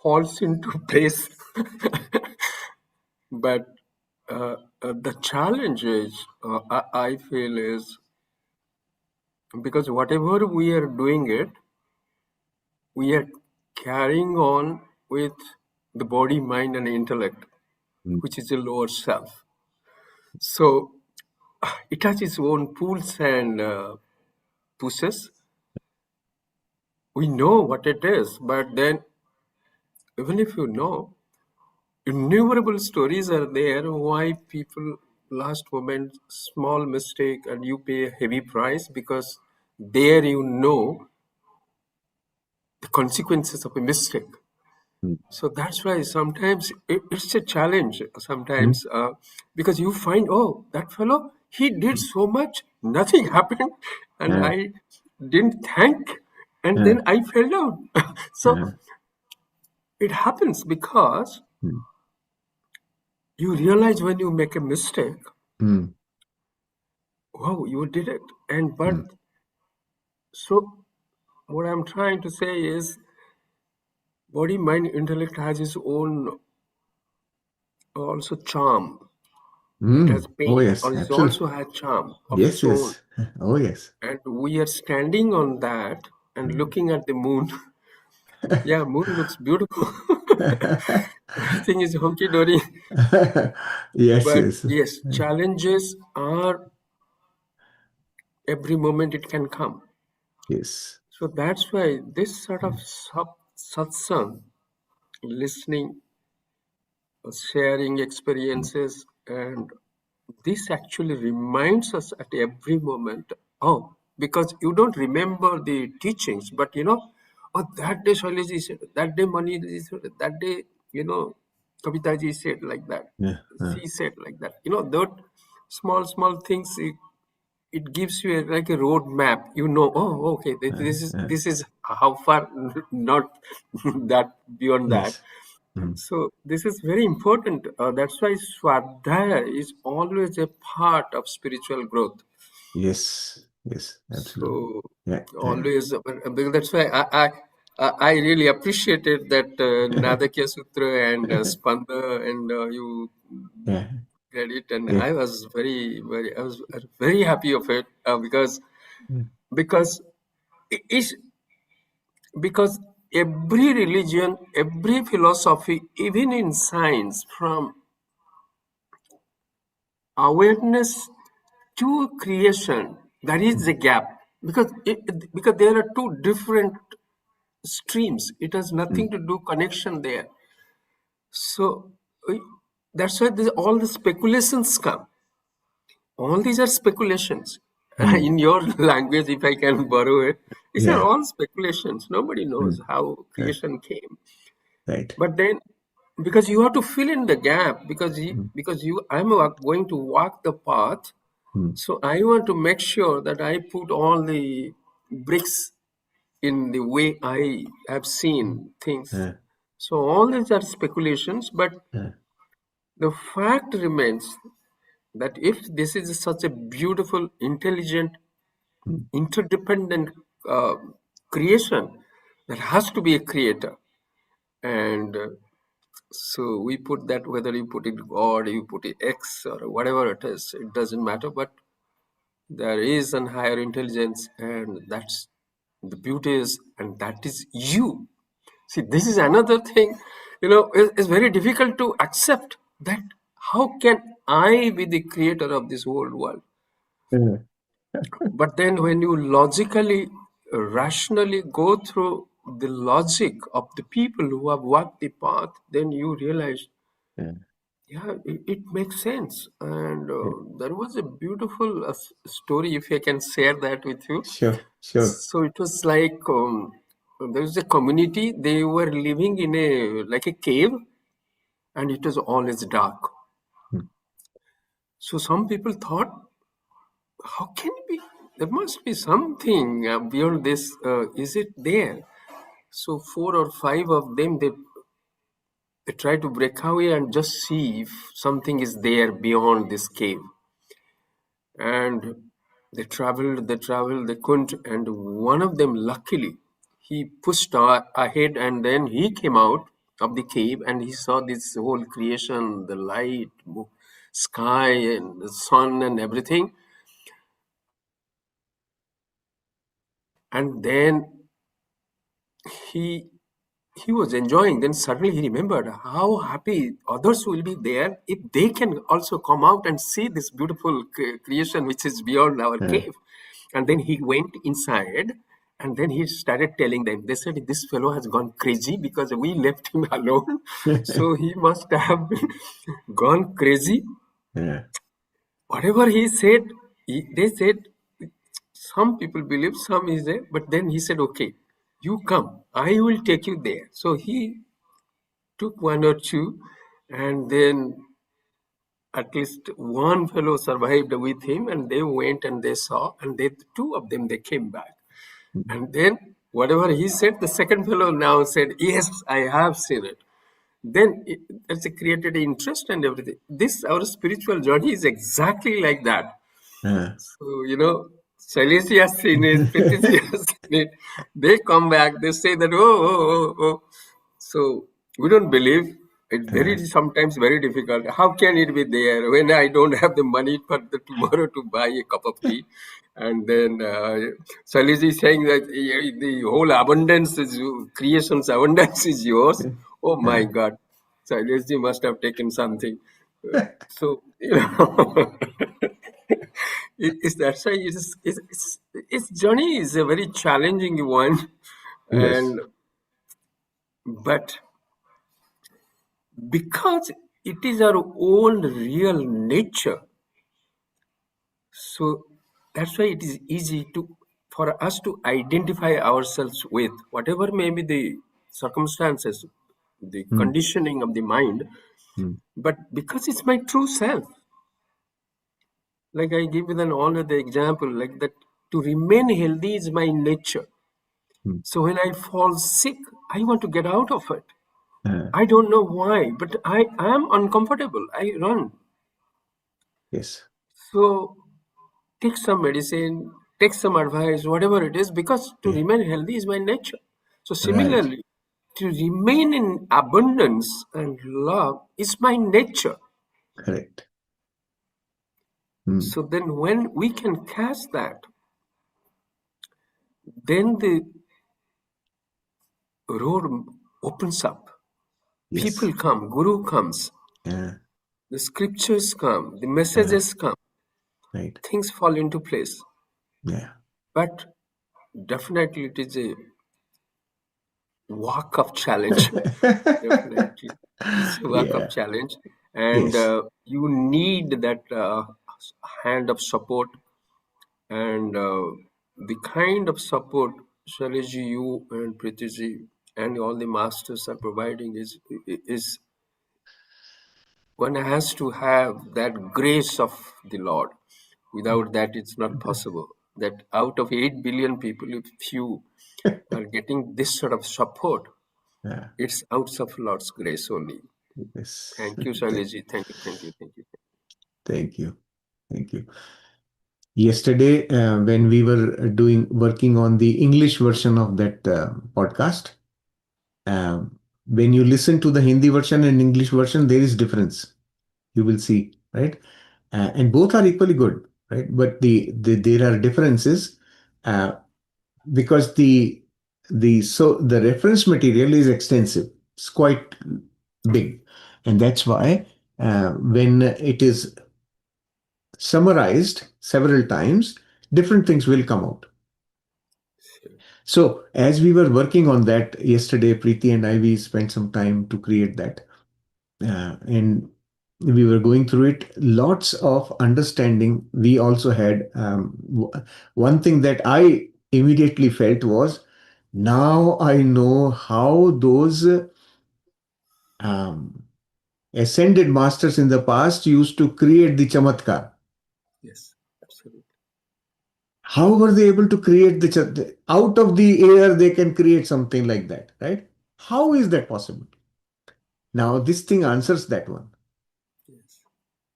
falls into place. But the challenge is, I feel, is because whatever we are doing it, we are carrying on with the body, mind, and intellect. which is a lower self. So it has its own pulls and pushes. We know what it is, but then even if you know, innumerable stories are there why people last moment, small mistake, and you pay a heavy price because there you know the consequences of a mistake. So that's why sometimes it's a challenge. Sometimes because you find, oh, that fellow, he did so much, nothing happened, and I didn't thank, and then I fell down. So it happens because you realize when you make a mistake, wow, you did it, and but so what I'm trying to say is, body, mind, intellect has its own also charm. It has Oh, pain, yes, or it absolutely. also has charm of Yes, its own. yes. Oh, yes. And we are standing on that and looking at the moon. Yeah, moon looks beautiful. Everything is hunky dory. Yes, But yes. yes, challenges are every moment it can come. Yes. So that's why this sort of satsang, listening, sharing experiences, and this actually reminds us at every moment. Oh, because you don't remember the teachings, but oh, that day Shailaji said, that day Maniji said, that day, Kavitaji said like that. Yeah. She said like that. That small things, it gives you like a road map. Oh, okay, this is how far, not that beyond that. Yes. Mm. So this is very important. That's why Swadhyaya is always a part of spiritual growth. Yes. Yes. Absolutely. So Yeah. always, because that's why I really appreciated that Nadakya Sutra and Spanda, and you Yeah. read it, and Yeah. I was very happy of it because Mm. because it is because every religion, every philosophy, even in science, from awareness to creation, there is a gap because there are two different streams. It has Mm. nothing to do connection there. So that's why all the speculations come. All these are speculations. Mm. In your language, if I can borrow it, these are Yeah. all speculations. Nobody knows Mm. how creation came. Right. But then, because you have to fill in the gap, I'm going to walk the path. Mm. So I want to make sure that I put all the bricks in the way I have seen things. Yeah. So all these are speculations, but Yeah. the fact remains that if this is such a beautiful, intelligent, Mm. interdependent uh, creation, there has to be a creator. And so we put that, whether you put it God, you put it X, or whatever it is, it doesn't matter. But there is an higher intelligence, and that's the beauty is, and that is you. See, this is another thing, it's very difficult to accept that how can I be the creator of this whole world? Yeah. But then when you logically, rationally go through the logic of the people who have walked the path, then you realize, Yeah. yeah, it makes sense. And Yeah. there was a beautiful story, if I can share that with you. Sure. Sure. So it was like there was a community. They were living in like a cave, and it was always dark. Mm. So some people thought, how can it be? There must be something beyond this. Is it there? So 4 or 5 of them, they try to break away and just see if something is there beyond this cave. And they couldn't. And one of them, luckily, he pushed ahead, and then he came out of the cave and he saw this whole creation, the light, sky, and the sun, and everything. And then he he was enjoying. Then suddenly he remembered how happy others will be there if they can also come out and see this beautiful creation which is beyond our cave. And then he went inside and then he started telling them. They said, this fellow has gone crazy because we left him alone. So he must have gone crazy. Yeah. Whatever he said, they said, some people believe, some is there. But then he said, okay, you come, I will take you there. So he took one or two, and then at least one fellow survived with him, and they went and they saw, and they, two of them, they came back. And then whatever he said, the second fellow now said, yes, I have seen it. Then it's created interest and everything. This, our spiritual journey is exactly like that. So, Shailesh has seen it, Prithvi has seen it. They come back, they say that, oh. So we don't believe. It's very sometimes very difficult. How can it be there when I don't have the money for the tomorrow to buy a cup of tea? And then Shailesh is saying that the whole abundance is creation's abundance is yours. Oh my God, Shailesh ji must have taken something. So that's why its journey is a very challenging one, Yes. but because it is our own real nature, so that's why it is easy for us to identify ourselves with whatever may be the circumstances, the conditioning of the mind, but because it's my true self. Like I give you all of the example, like that to remain healthy is my nature. So when I fall sick, I want to get out of it. I don't know why, but I am uncomfortable. I run. Yes. So take some medicine, take some advice, whatever it is, because to remain healthy is my nature. So Right. similarly, to remain in abundance and love is my nature. Correct. So then when we can catch that, then the road opens up. Yes. People come, Guru comes, Yeah. the scriptures come, the messages come, Right. things fall into place. Yeah. But definitely it is a walk of challenge. Definitely. It's a walk of Yeah. challenge. And Yes. you need that hand of support and the kind of support Shaileji, you and Pritiji and all the masters are providing is one has to have that grace of the Lord. Without that, it's not possible. That out of 8 billion people, if few are getting this sort of support, Yeah. it's out of Lord's grace only. Yes. Thank you, Shaileji. Thank you. Thank you. Thank you. Yesterday, when we were working on the English version of that podcast, when you listen to the Hindi version and English version, there is difference. You will see, right? And both are equally good, right? But there are differences uh, because the reference material is extensive. It's quite big, and that's why when it is summarized several times, different things will come out. So as we were working on that yesterday, Preeti and I, we spent some time to create that. And we were going through it, lots of understanding. We also had one thing that I immediately felt was, now I know how those um, ascended masters in the past used to create the chamatkar. Yes, absolutely. How were they able to create out of the air? They can create something like that, right? How is that possible? Now, this thing answers that one. Yes.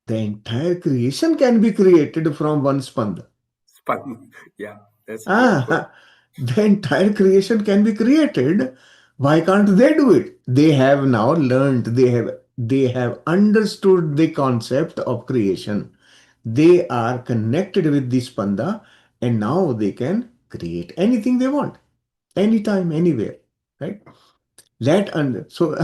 The entire creation can be created from one spanda. Fun. Yeah, that's beautiful. The entire creation can be created. Why can't they do it? They have now learned, they have understood the concept of creation. They are connected with the spanda, and now they can create anything they want, anytime, anywhere, right? That and so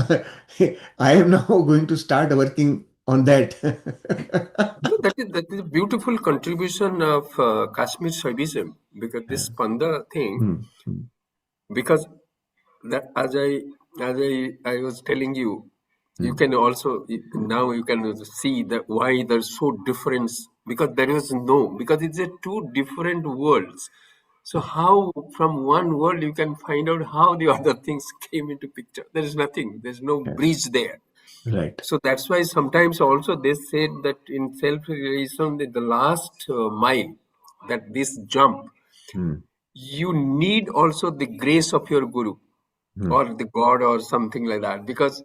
I am now going to start working on that. No, that is a beautiful contribution of Kashmir Shaivism, because this Spanda thing, Hmm, hmm, because that as I was telling you, you hmm. can also now you can see that why there's so difference, because there is no, because it's a two different worlds. So how from one world you can find out how the other things came into picture? There is nothing. There's no Yeah, bridge there. right. So that's why sometimes also they said that in self-realization, the last mile, that this jump, Hmm, you need also the grace of your guru hmm. or the God or something like that, because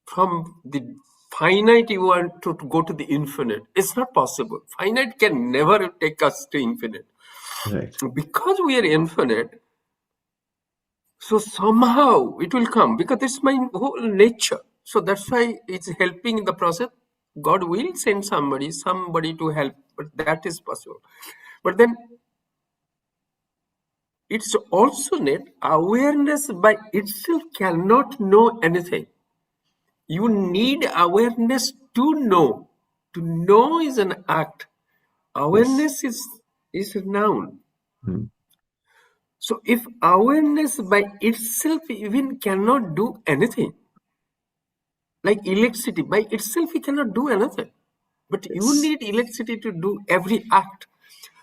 from the finite you want to go to the infinite. It's not possible. Finite can never take us to infinite. Right. Because we are infinite, so somehow it will come, because it's my whole nature. So that's why it's helping in the process. God will send somebody to help, but that is possible. But then it's also net awareness by itself cannot know anything. You need awareness to know. To know is an act. Yes. Awareness is a noun. Hmm. So if awareness by itself even cannot do anything, like electricity by itself, it cannot do anything. But you Yes. need electricity to do every act.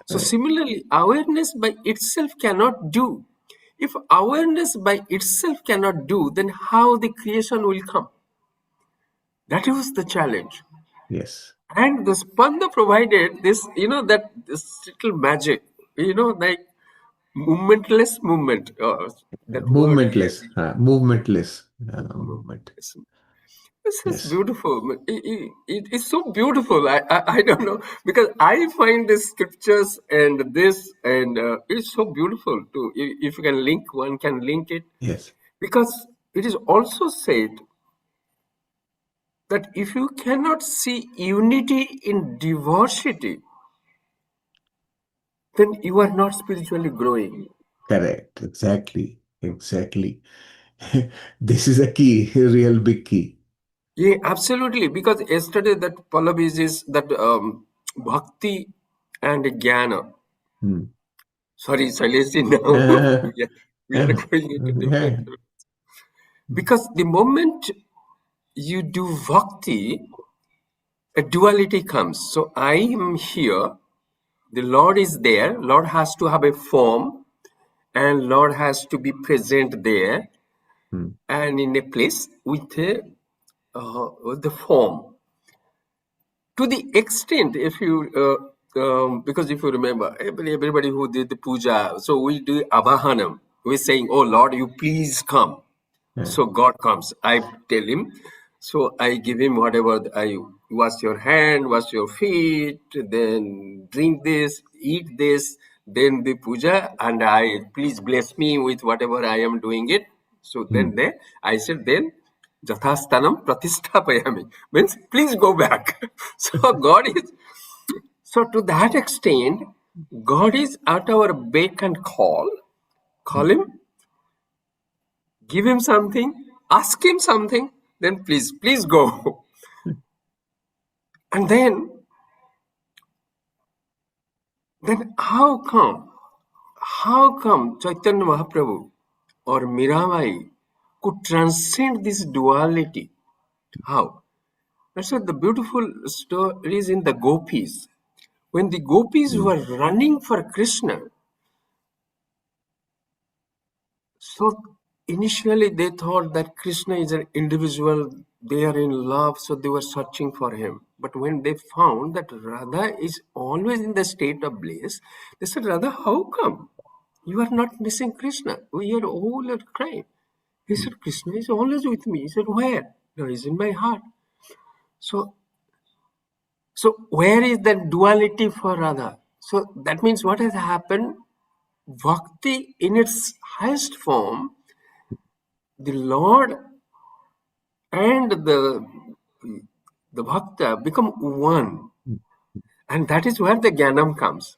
So Right. similarly, awareness by itself cannot do. If awareness by itself cannot do, then how the creation will come? That was the challenge. Yes. And the Spanda provided this, that this little magic, like movementless movement. That word he has Movementless. Movementless. Movement. used. This is Yes. beautiful. It's so beautiful. I don't know, because I find the scriptures and this, and it's so beautiful too. If you can link, one can link it, Yes. because it is also said that if you cannot see unity in diversity, then you are not spiritually growing. Correct. Exactly. Exactly. This is a key, a real big key. Yeah, absolutely. Because yesterday that Pallavi is that bhakti and jnana. Hmm. Sorry, Shailesh, now we are going into different. Yeah. Because the moment you do bhakti, a duality comes. So I am here, the Lord is there, Lord has to have a form, and Lord has to be present there Hmm. and in a place with the form. To the extent, if you because if you remember, everybody who did the puja, so we do avahanam, we're saying, oh Lord, you please come. Yeah. So God comes. I tell him, so I give him whatever. I wash your hand, wash your feet, then drink this, eat this, then the puja, and I please bless me with whatever I am doing it. So Hmm. then I said, then Jathastanam Pratishthapayami, means please go back. So God is, so to that extent, God is at our beck and call him, give him something, ask him something, then please go. And then how come Chaitanya Mahaprabhu or Mirabai could transcend this duality? How? That's what the beautiful story is in the gopis. When the gopis Hmm. were running for Krishna, so initially they thought that Krishna is an individual, they are in love, so they were searching for him. But when they found that Radha is always in the state of bliss, they said, Radha, how come? You are not missing Krishna. We are all are crying. He said, Krishna is always with me. He said, where? No, he's in my heart. So where is that duality for Radha? So that means what has happened? Bhakti in its highest form, the Lord and the bhakta become one, and that is where the jnanam comes.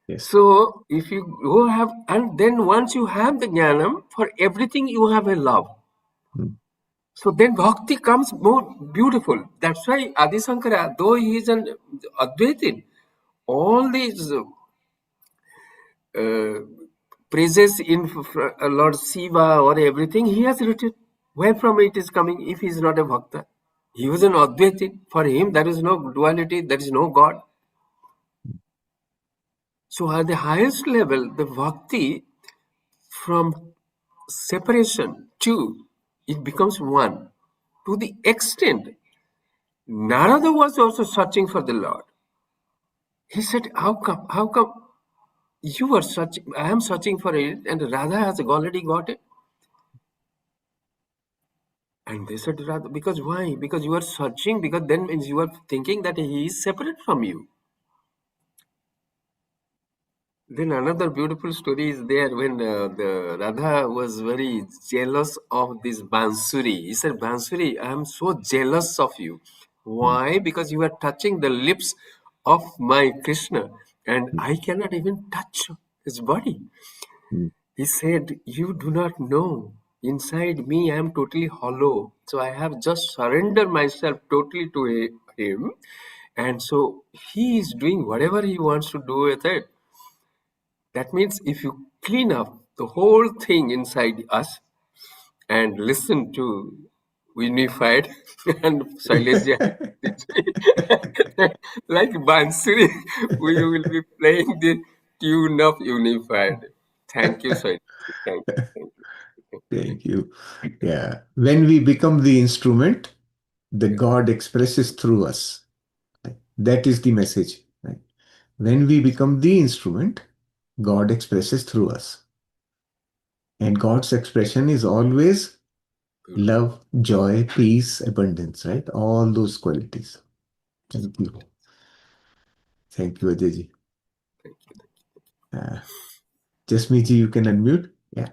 Yes. So if you go have, and then once you have the jnanam, for everything you have a love. Hmm. So then bhakti comes more beautiful. That's why Adi Sankara, though he is an Advaitin, all these praises in Lord Shiva or everything, he has written. Where from it is coming if he is not a bhakta? He was an Advaitin. For him, there is no duality, there is no God. So at the highest level, the bhakti from separation to it becomes one. To the extent Narada was also searching for the Lord. He said, How come? How come you are searching? I am searching for it, and Radha has already got it. And they said, Radha, because why? Because you are searching, because then means you are thinking that he is separate from you. Then another beautiful story is there when the Radha was very jealous of this Bansuri. He said, Bansuri, I am so jealous of you. Hmm. Why? Because you are touching the lips of my Krishna and I cannot even touch his body. Hmm. He said, You do not know. Inside me, I am totally hollow. So I have just surrendered myself totally to him. And so he is doing whatever he wants to do with it. That means if you clean up the whole thing inside us and listen to Unified and Shaileja, like Bansuri, we will be playing the tune of Unified. Thank you, Shaileja. Thank you. Thank you. Thank you. Yeah. When we become the instrument, the God expresses through us. That is the message. Right? When we become the instrument, God expresses through us. And God's expression is always Beautiful. love, joy, peace, abundance, right? All those qualities. Thank you. Thank you, Ajay. Thank you. Uh, Jasmeet ji, you can unmute. Yeah.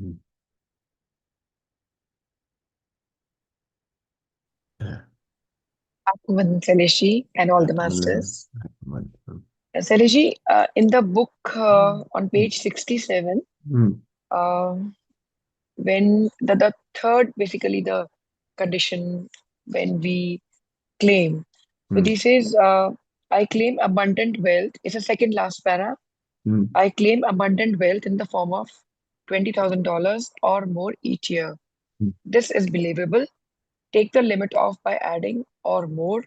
Mm. Yeah. Akuman Saleshi and all the Wonderful. masters. Wonderful. Saleshi, in the book on page 67, Mm. um, when the third, basically the condition when we claim. So Mm. this is, I claim abundant wealth. It's a second last para. Mm. I claim abundant wealth in the form of $20,000 or more each year. Mm. This is believable. Take the limit off by adding or more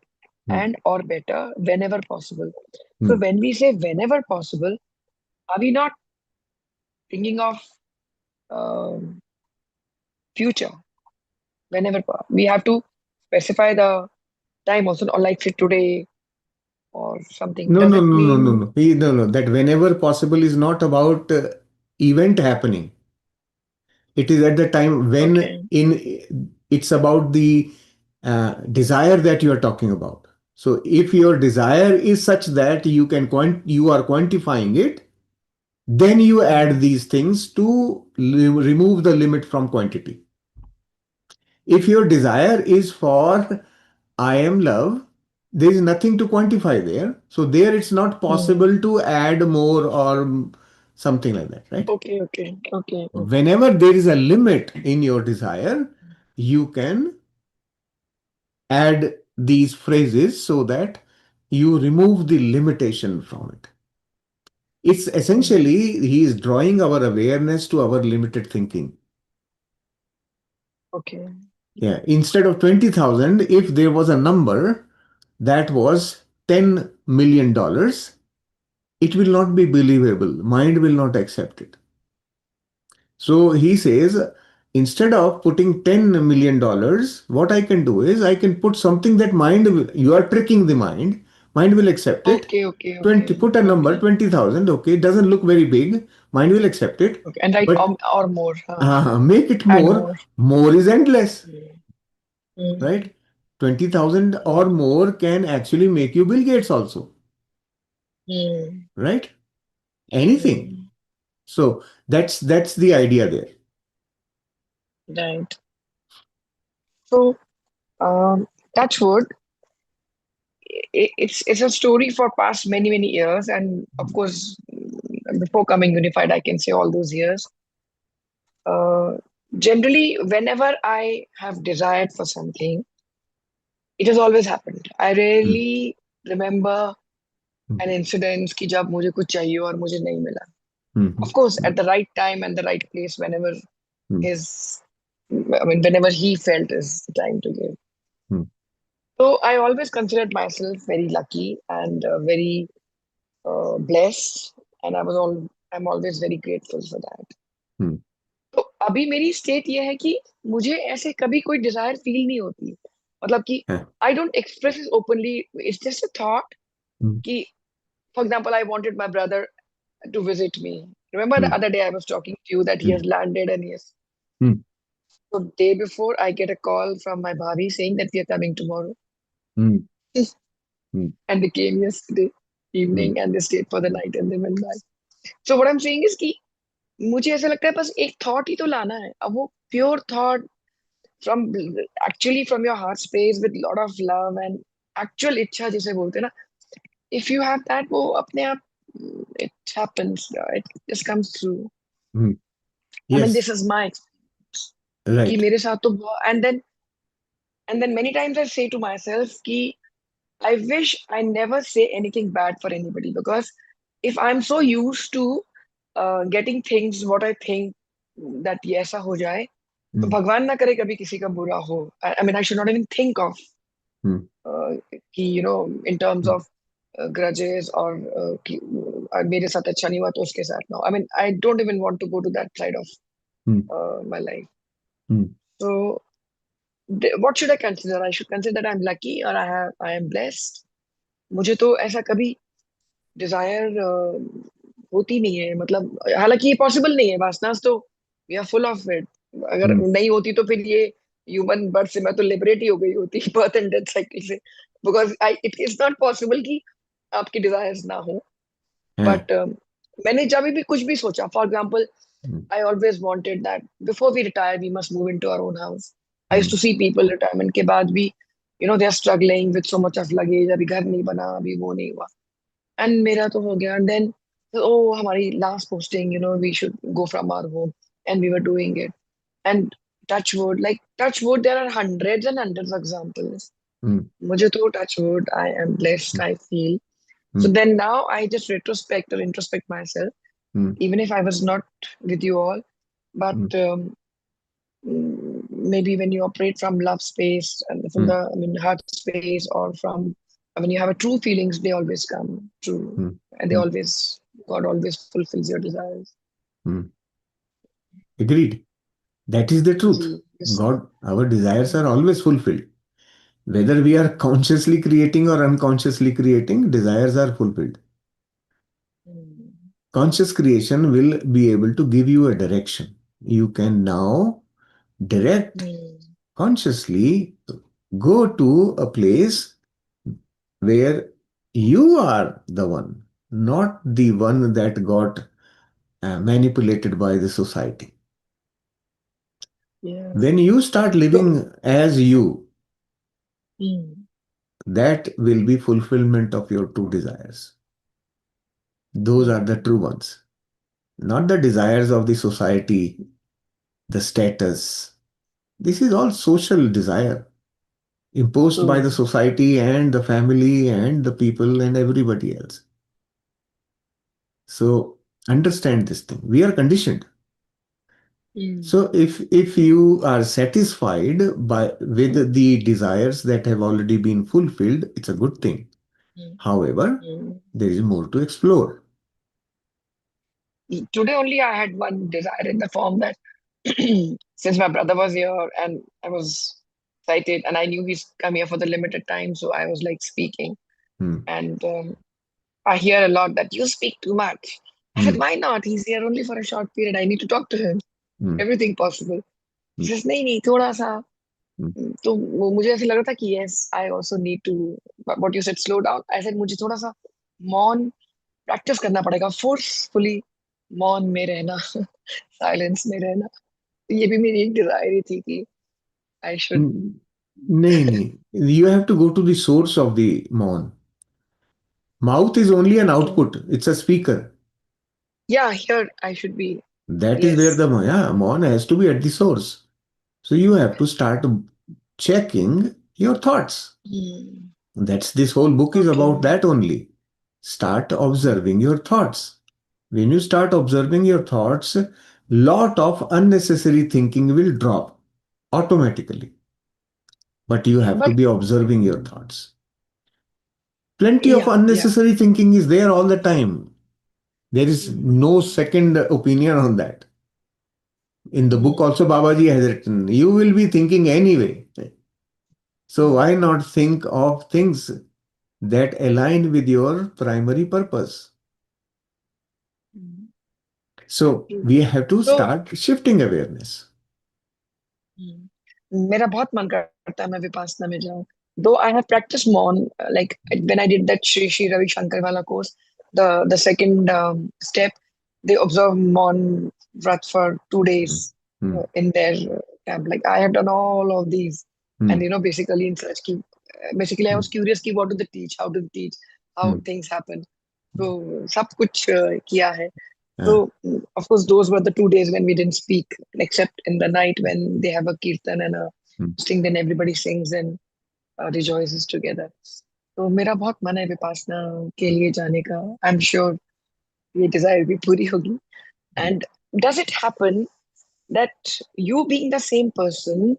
Mm. and or better whenever possible. So Mm. when we say whenever possible, are we not thinking of um, future? We have to specify the time also, or like say today or something. No, Does no, it no, no, no, mean no. No, no. That whenever possible is not about event happening. It is at the time when okay? it's about the desire that you are talking about. So if your desire is such that you are quantifying it, then you add Mm, these things to remove the limit from quantity. If your desire is for I am love, there is nothing to quantify there. So there it's not mm. possible to add more or something like that, right? Okay. Whenever there is a limit in your desire, you can add these phrases so that you remove the limitation from it. It's Mm, essentially, he is drawing our awareness to our limited thinking. okay. Yeah. Instead of 20,000, if there was a number that was $10 million, it will not be believable. Mind will not accept it. So he says, instead of putting $10 million, what I can do is I can put something that you are tricking the mind. Mind will accept it. Okay. 20, put a number, 20,000. Okay, it doesn't look very big. Mind will accept it. Okay. And write But or more. make it Add more. more. More is endless, Mm, mm, right? 20,000 or more can actually make you Bill Gates also, mm, right? Anything. mm. So that's the idea there. Right. So, touch wood, it's a story for past many years, and of course, before coming unified, I can say all those years. Uh, Generally, whenever I have desired for something, it has always happened. I rarely remember an incident कि जब मुझे कुछ चाहिए और मुझे नहीं मिला. Of course, at the right time and the right place, whenever whenever he felt is the time to give. So I always considered myself very lucky and very blessed, and I'm always very grateful for that. तो अभी मेरी state ये है कि मुझे ऐसे कभी कोई डिजायर फील नहीं होती, मतलब कि I don't express it openly, it's just a thought कि for example I wanted my brother to visit me. Remember the other day I was talking to you that he has landed and yes. So day before I get a call from my bhabi saying that we are coming tomorrow. And they came yesterday evening and they stayed for the night and they went back. So what I'm saying is कि मुझे ऐसा लगता है बस एक thought ही तो लाना है. अब वो pure thought from actually from your heart space with lot of love and actual इच्छा जिसे बोलते हैं ना, if you have that, वो अपने आप it happens, it just comes through. I mean, this is my experience. कि मेरे साथ तो and then many times I say to myself कि I wish I never say anything bad for anybody, because if I'm so used to getting things what I think that ये ऐसा हो जाए, तो भगवान ना करे कभी किसी का बुरा हो. I mean, I should not even think of कि in terms of grudges or कि मेरे साथ अच्छा नहीं हुआ तो उसके साथ ना. I mean, I don't even want to go to that side of my life. So what should I consider? I should consider that I'm lucky or I am blessed. मुझे तो ऐसा कभी डिजायर होती नहीं है, मतलब हालांकि ये पॉसिबल नहीं है. वासनास तो we are full of it. अगर नहीं होती तो फिर ये ह्यूमन बर्थ से मैं तो लिबरेट ही हो गई होती, बर्थ एंड डेथ साइकिल से, because it is not possible कि आपकी डिजायर्स ना हो. बट मैंने जब भी कुछ भी सोचा, for example I always wanted that before we retire, we must move into our own house. I used to see people retirement के बाद भी, they are struggling with so much of luggage. अभी घर नहीं बना, अभी वो नहीं हुआ. And मेरा तो हो गया. And then, oh, हमारी last posting, we should go from our home. And we were doing it. And touch wood, there are hundreds and hundreds of examples. मुझे तो touch wood, I am blessed, I feel. So then now I just retrospect or introspect myself, even if I was not with you all. But maybe when you operate from love space and from the heart space, or from when you have a true feelings, they always come true, and God always fulfills your desires. Agreed. That is the truth. Yes. God, our desires are always fulfilled. Whether we are consciously creating or unconsciously creating, desires are fulfilled. Conscious creation will be able to give you a direction. You can now direct consciously, go to a place where you are the one, not the one that got manipulated by the society. Yes. When you start living as you, that will be fulfillment of your true desires. Those are the true ones, not the desires of the society, the status. This is all social desire imposed by the society and the family and the people and everybody else. So understand this thing. We are conditioned. So if you are satisfied with the desires that have already been fulfilled, it's a good thing. However, there is more to explore. Today only I had one desire in the form that since my brother was here and I was excited and I knew he's come here for the limited time, so I was like speaking. And I hear a lot that you speak too much. I said, why not? He's here only for a short period. I need to talk to him. Everything possible. He says, नहीं थोड़ा सा. तो मुझे ऐसे लग रहा था कि yes, I also need to, what you said, slow down. I said मुझे थोड़ा सा मौन प्रैक्टिस करना पड़ेगा, फोर्सफुली मौन में रहना, साइलेंस में रहना. ये भी मेरी एक डिजायर थी कि I should नहीं नहीं, you have to go to the source of the mon. Mouth is only an Okay. output, it's a speaker. Yeah, here I should be. That is where Yes. the mon has to be at the source. So you have to start checking your thoughts. Hmm. That's this whole book is Okay. about that only. Start observing your thoughts. When you start observing your thoughts, lot of unnecessary thinking will drop automatically. But you have to But be observing your thoughts. Plenty of yeah. unnecessary thinking is there all the time. There is no second opinion on that. In the book Hmm. also Babaji has written, you will be thinking anyway. So why not think of things that align with your primary purpose? Hmm. So True. we have to So start shifting awareness. मेरा बहुत मन करता है मैं विपासना में जाऊं. Though I have practiced Mon, like when I did that Shri Ravi Shankar wala course, the second step, they observe Mon Vrat for 2 days Hmm. in their camp. Like I have done all of these, Hmm. and basically in search ki, basically I was curious ki what do they teach, how do they teach, how Hmm. things happen. So सब कुछ किया है. So, Uh, of course, those were the 2 days when we didn't speak, except in the night when they have a kirtan and a hmm. sing, then everybody sings and rejoices together. तो मेरा बहुत मन है विपासना के लिए जाने का. I'm sure ये desire भी पूरी होगी. And does it happen that you being the same person,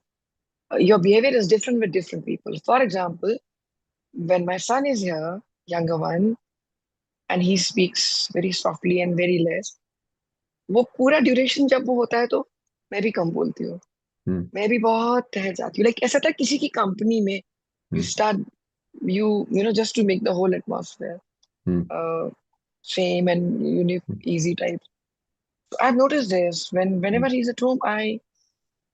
your behavior is different with different people? For example, when my son is here, younger one, and he speaks very softly and very less, वो पूरा duration जब वो होता है तो मैं भी कम बोलती हूँ. Hmm. मैं भी बहुत ठहर जाती हूँ. लाइक ऐसा था किसी की कंपनी में you Hmm. Start you know just to make the whole atmosphere same and easy type. So I've noticed this Hmm. whenever he's at home,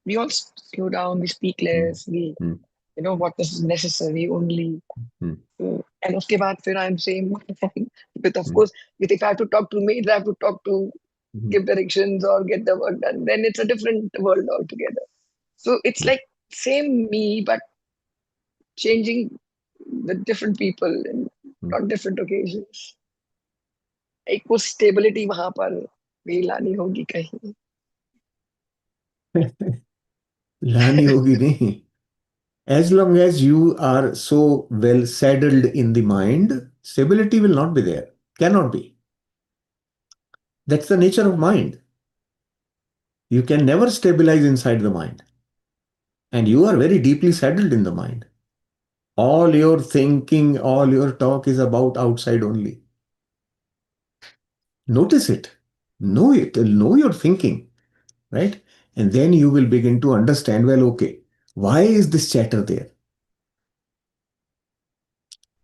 we all slow down, we speak Hmm. less, we Hmm. what is necessary only. Hmm. And उसके बाद फिर I'm same with of Hmm. course with if I have to talk to maids, I have to talk to Hmm. give directions or get the work done, then it's a different world altogether. So it's like same me, but changing with different people and Hmm. on different occasions. एक वो stability वहां पर भी लानी होगी कहीं. लानी होगी नहीं. As long as you are so well settled in the mind, stability will not be there. Cannot be. That's the nature of mind. You can never stabilize inside the mind. And you are very deeply settled in the mind. All your thinking, all your talk is about outside only. Notice it, know your thinking, right? And then you will begin to understand, well, okay, why is this chatter there?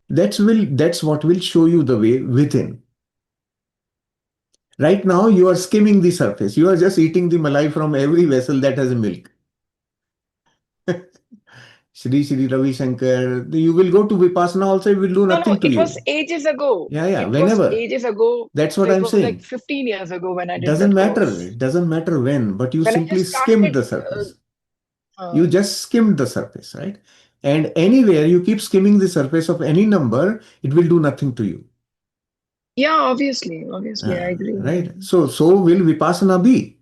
That's what will show you the way within. Right now, you are skimming the surface. You are just eating the malai from every vessel that has milk. Shri Ravi Shankar. You will go to Vipassana also, it will do No, nothing to it was you. ages ago. Yeah, It was whenever. ages ago. That's So what it I'm was like saying. 15 years ago when I did Doesn't that matter. course. It doesn't matter when, but you When I simply just skimmed started, the surface. uh, You just skimmed the surface, right? And anywhere you keep skimming the surface of any number, it will do nothing to you. yeah, obviously, I agree. Right? So will Vipassana be.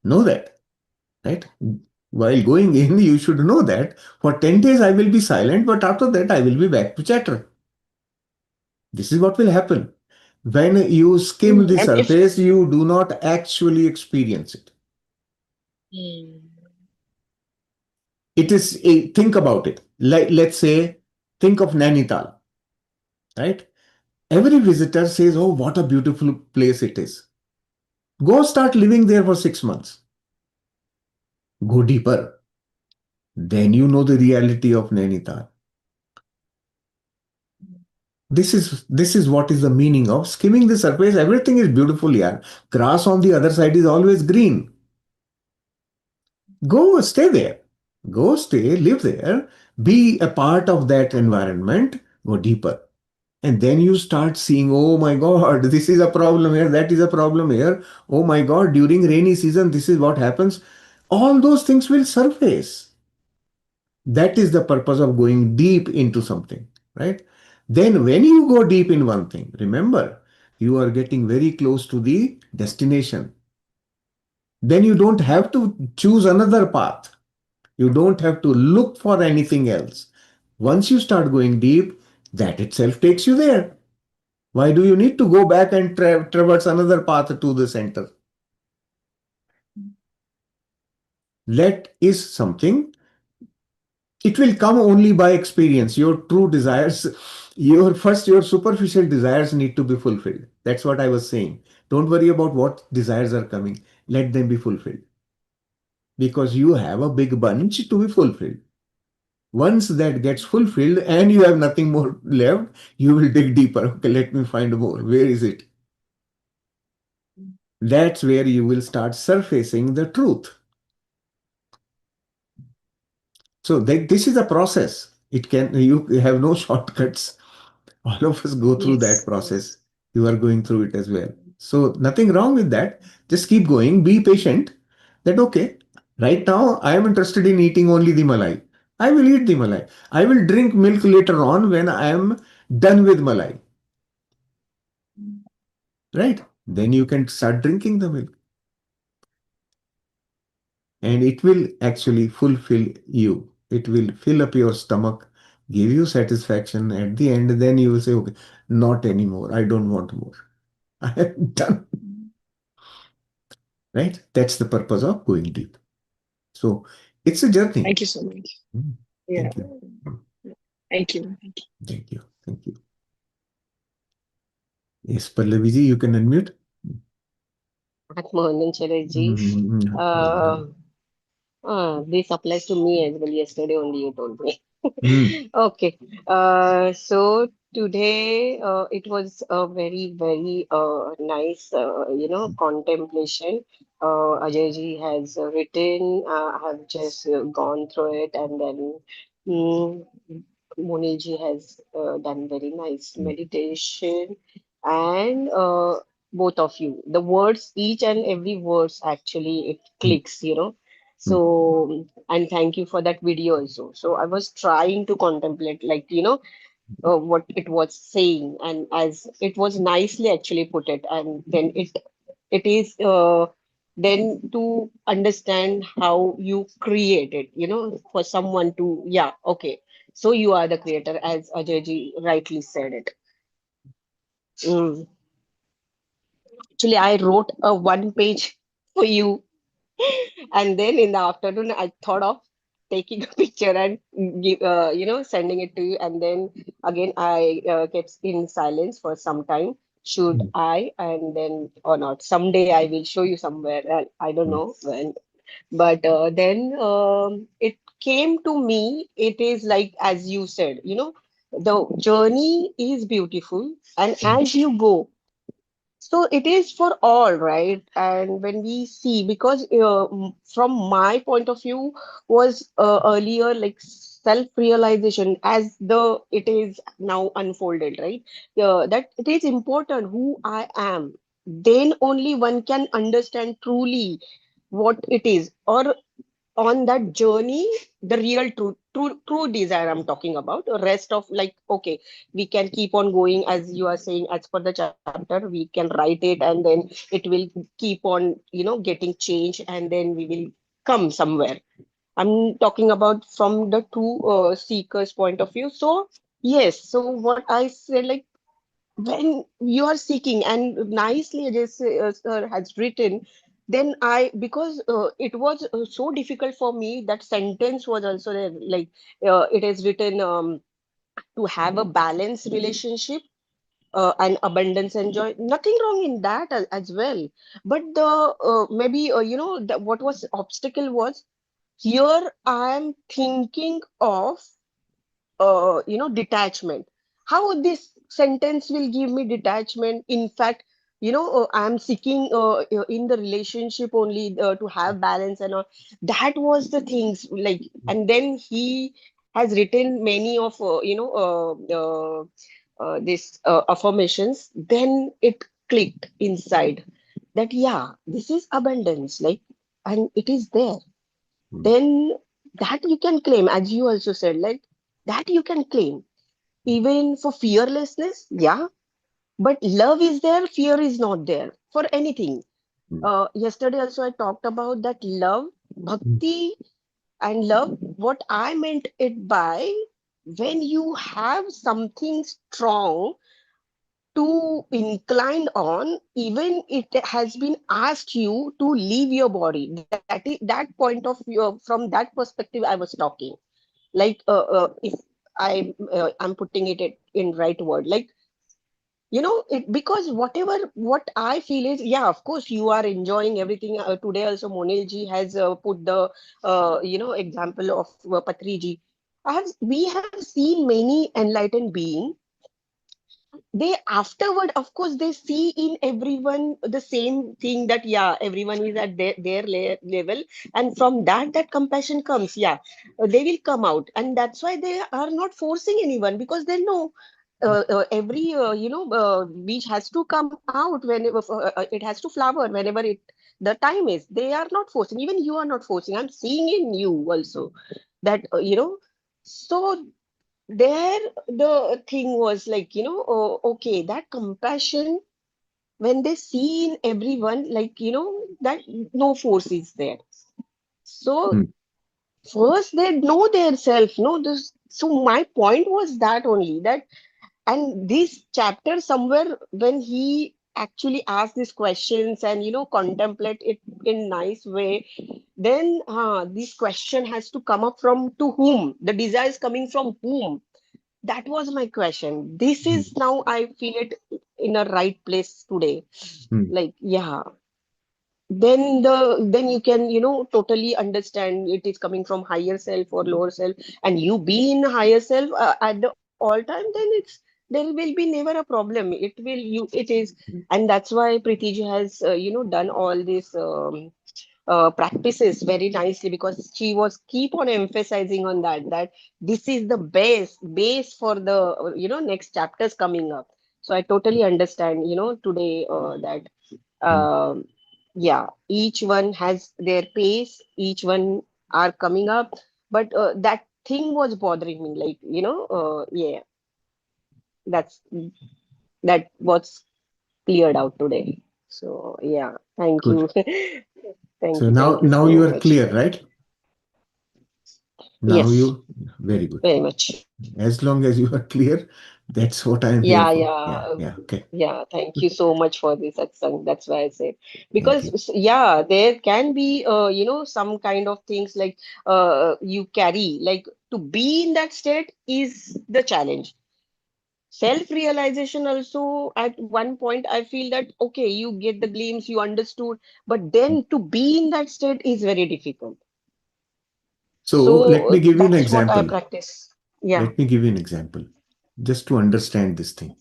Know that, right? While going in, you should know that for 10 days I will be silent, but after that I will be back to chatter. This is what will happen. When you skim the And if surface, you do not actually experience it. mm, It is think about it. Like let's say, think of Nainital, right? Every visitor says, "Oh, what a beautiful place it is." Go start living there for 6 months. Go deeper. Then you know the reality of Nainital. This is what is the meaning of skimming the surface. Everything is beautiful here. Grass on the other side is always green. Go stay there. Go stay, live there, be a part of that environment, go deeper. And then you start seeing, oh my God, this is a problem here, that is a problem here. Oh my God, during rainy season, this is what happens. All those things will surface. That is the purpose of going deep into something, right? Then when you go deep in one thing, remember, you are getting very close to the destination. Then you don't have to choose another path. You don't have to look for anything else. Once you start going deep, that itself takes you there. Why do you need to go back and traverse another path to the center? That is something, it will come only by experience. Your true desires, your superficial desires need to be fulfilled. That's what I was saying. Don't worry about what desires are coming. Let them be fulfilled. Because you have a big bunch to be fulfilled. Once that gets fulfilled and you have nothing more left, you will dig deeper. Okay, let me find more. Where is it? That's where you will start surfacing the truth. So this is a process. You have no shortcuts. All of us go through that Yes. process. You are going through it as well. So nothing wrong with that. Just keep going. Be patient. That okay. Right now, I am interested in eating only the malai. I will eat the malai. I will drink milk later on when I am done with malai. Right? Then you can start drinking the milk. And it will actually fulfill you. It will fill up your stomach, give you satisfaction. At the end, then you will say, okay, not anymore. I don't want more. I am done. Right? That's the purpose of going deep. So it's a journey. Thank you so much. Mm. Yeah. Thank you. Mm. Thank you. Thank you. Thank you. Thank you. Yes, Pallaviji, you can unmute. Morning, Chiraji. Mm. Uh, this applies to me as well. Yesterday only you told me. Mm. Okay. So today it was a very, very nice, contemplation. Ajay ji has written. I have just gone through it, and then mm, Moni ji has done very nice Mm. meditation, and both of you, the words, each and every words actually it Mm. clicks, you know. Mm. So, and thank you for that video also. So I was trying to contemplate, like, what it was saying, and as it was nicely actually put it, and then it is then to understand how you create it, for someone to, yeah, okay. So you are the creator, as Ajay ji rightly said it. Mm. Actually, I wrote a one page for you. And then in the afternoon, I thought of taking a picture and sending it to you. And then again, I kept in silence for some time. Should Mm. I? And then or not? Someday I will show you somewhere. I don't Mm. know when. But then it came to me. It is like as you said, the journey is beautiful, and as you go. So it is for all, right? And when we see, because from my point of view, was earlier like self-realization as the it is now unfolded, right? That it is important who I am. Then only one can understand truly what it is, or on that journey, the real true desire I'm talking about. The rest of, like, okay, we can keep on going, as you are saying, as per the chapter we can write it, and then it will keep on getting changed, and then we will come somewhere. I'm talking about from the true seeker's point of view. So yes, so what I said, like, when you are seeking, and nicely Ajay sir has written, then I, because it was so difficult for me, that sentence was also there, like, it is written, to have a balanced relationship, and abundance and joy, nothing wrong in that as well. But the maybe what was obstacle was, here I am thinking of detachment. How this sentence will give me detachment? In fact, I am seeking in the relationship only to have balance and all. That was the things, like, and then he has written many of this affirmations. Then it clicked inside that, yeah, this is abundance, like, and it is there. Mm. Then that you can claim, as you also said, like that you can claim. Even for fearlessness, yeah, but love is there, fear is not there for anything. Mm. Yesterday also I talked about that love, Mm. bhakti, and love. What I meant it by, when you have something strong to incline on, even it has been asked you to leave your body. That point of view, from that perspective, I was talking. Like, if I'm putting it in right word, like, it, because whatever what I feel is, yeah, of course you are enjoying everything. Today also Monil ji has put the example of Patri ji. We have seen many enlightened beings. They afterward, of course, they see in everyone the same thing, that yeah, everyone is at their level, and from that compassion comes. Yeah, they will come out, and that's why they are not forcing anyone, because they know every beach has to come out whenever, it has to flower whenever it the time is. They are not forcing, even you are not forcing. I'm seeing in you also that so there the thing was like, oh, okay, that compassion, when they see in everyone, like, that no force is there. So Mm. first they know their self, no, this. So my point was that only, that, and this chapter somewhere, when he actually asks these questions and contemplate it in nice way, then this question has to come up from, to whom the desire is coming from, whom. That was my question. This Mm. is now I feel it in a right place today. Mm. Like, yeah, then you can, totally understand it is coming from higher self or lower self, and you be in higher self at the all time, then there will be never a problem. It is, and that's why Preeti ji has done all this practices very nicely, because she was keep on emphasizing on that this is the base for the next chapters coming up. So I totally understand today that Mm. um yeah, each one has their pace, each one are coming up, but that thing was bothering me, like, yeah, that's that was cleared out today. So yeah, thank Good. you. So Thank you now so you are much clear, for right? Now yes, you very good. very much. As long as you are clear, that's what I am here Yeah, for. Yeah, yeah, yeah. Okay. yeah. Thank you so much for this satsang. That's why I said, Thank because you. yeah, there can be some kind of things like you carry, like to be in that state is the challenge. Self-realization also, at one point I feel that okay, you get the glimpse, you understood, but then to be in that state is very difficult. So let So me give you an that's what I example. practice. Yeah. Let me give you an example just to understand this thing.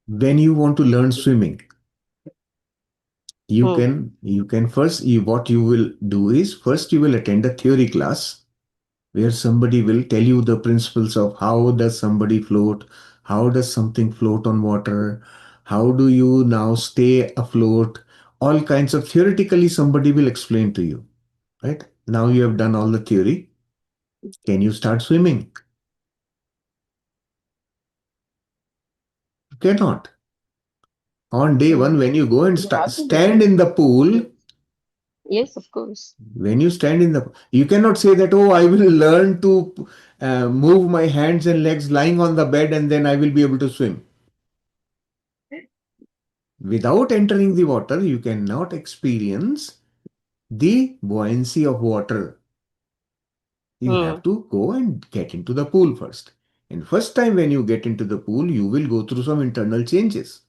When you want to learn swimming, Hmm. you can first you what you will do is first you will attend a theory class where somebody will tell you the principles of how does somebody float, how does something float on water, how do you now stay afloat, all kinds of theoretically somebody will explain to you, right? Now you have done all the theory. Can you start swimming? You cannot. On day one, Hmm. when you go and You have to stand learn. in the pool, Yes, of course. when you stand in the, you cannot say that, oh, I will learn to move my hands and legs lying on the bed and then I will be able to swim. Without entering the water, you cannot experience the buoyancy of water. You Hmm. have to go and get into the pool first. And first time when you get into the pool, you will go through some internal changes.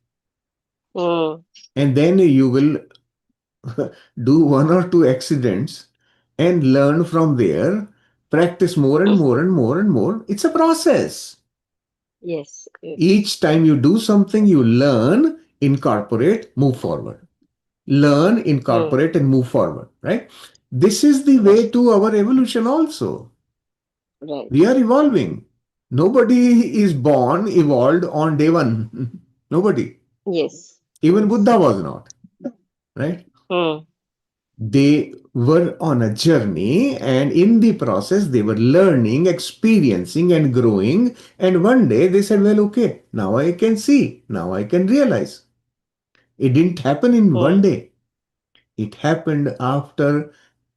Hmm. And then you will do one or two accidents and learn from there, practice more and more and more and more. It's a process. Yes, yes. Each time you do something, you learn, incorporate, move forward. Learn, Hmm. incorporate, and move forward, right? This is the way Right, to our evolution also. right. We are evolving. Nobody is born, evolved on day one. Nobody. Yes, Even yes. Buddha was not, right? Hmm. They were on a journey, and in the process, they were learning, experiencing, and growing. And one day they said, well, okay, now I can see, now I can realize. It didn't happen in one Hmm. day. It happened after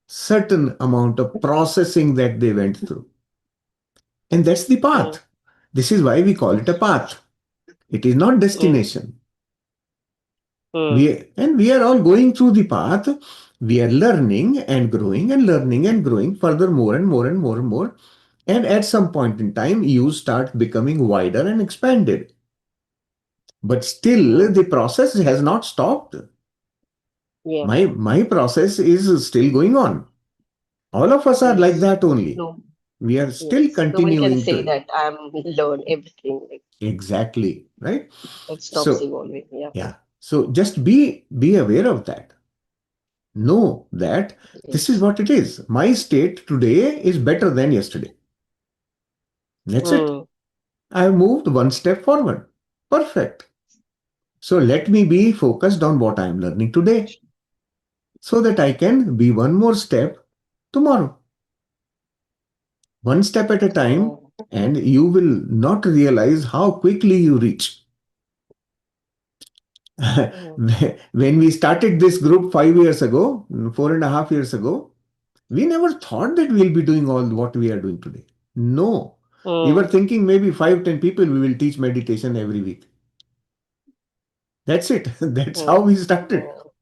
certain amount of processing that they went through. And that's the Hmm. path. This is why we call it a path. It is not Hmm. destination. Hmm. We are all going through the path. We are learning and growing and learning and growing further, more and more and more and more. And at some point in time, you start becoming wider and expanded. But still, Hmm. the process has not stopped. Yeah. My process is still going on. All of us are like Yes. that only. No. We are still Yes. No one can continuing say to that I'm learn everything. Like exactly, right? it stops So, evolving. Yeah. yeah. So just be aware of that. Know that this is Yes. what it is. My state today is better than yesterday. That's it. Hmm. I have moved one step forward. Perfect. So let me be focused on what I am learning today so that I can be one more step tomorrow. One step at a time, Oh. and you will not realize how quickly you reach. Hmm. When we started this group 5 years ago, 4.5 years ago, we never thought that we'll be doing all what we are doing today. No. We were Hmm. thinking maybe 5, 10 people we will teach meditation every week. That's it. That's how Hmm. we started. Oh.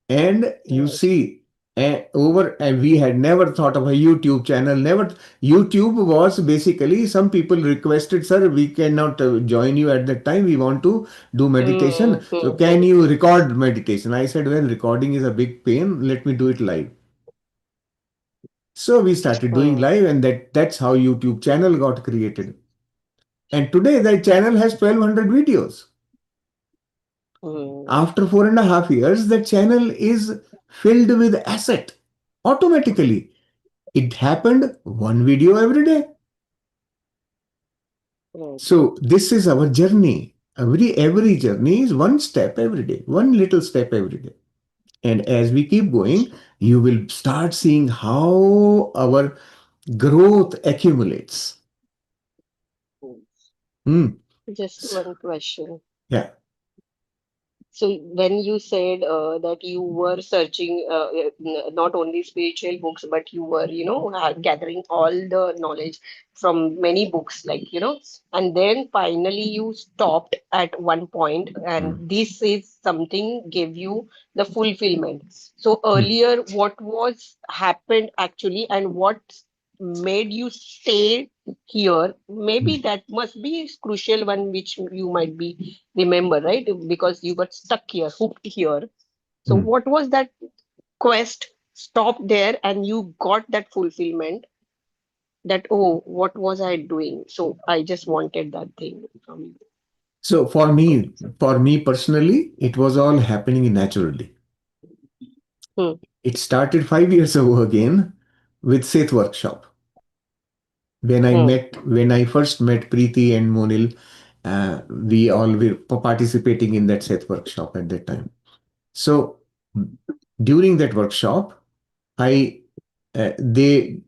And you Yes. see, and we had never thought of a YouTube channel. Never. YouTube was basically some people requested, sir, we cannot join you at that time. We want to do Hmm. meditation. So Hmm. can Hmm. you record meditation? I said, well, recording is a big pain. Let me do it live. So we started doing Hmm. live, and that's how YouTube channel got created. And today that channel has 1,200 videos. Hmm. After 4.5 years, the channel is filled with asset automatically. It happened one video every day. Right. So this is our journey. Every journey is one step every day, one little step every day. And as we keep going, you will start seeing how our growth accumulates. Hmm. Hmm. Just one question. Yeah. So when you said that you were searching not only spiritual books, but you were, gathering all the knowledge from many books, like, and then finally you stopped at one point, Hmm. and this is something gave you the fulfillment. So Hmm. earlier, what was happened actually, and what made you stay here? Hmm. Maybe that must be crucial one, which you might be remember, right? Because you got stuck here, hooked here. So Hmm. what was that quest? Stopped there, and you got that fulfillment. That, oh, what was I doing? So I just wanted that thing from you. So for me personally, it was all happening naturally. Hmm. It started 5 years ago again with Seth workshop. Hmm. When I first met Preeti and Monil, we all were participating in that Seth workshop at that time. So during that workshop, I they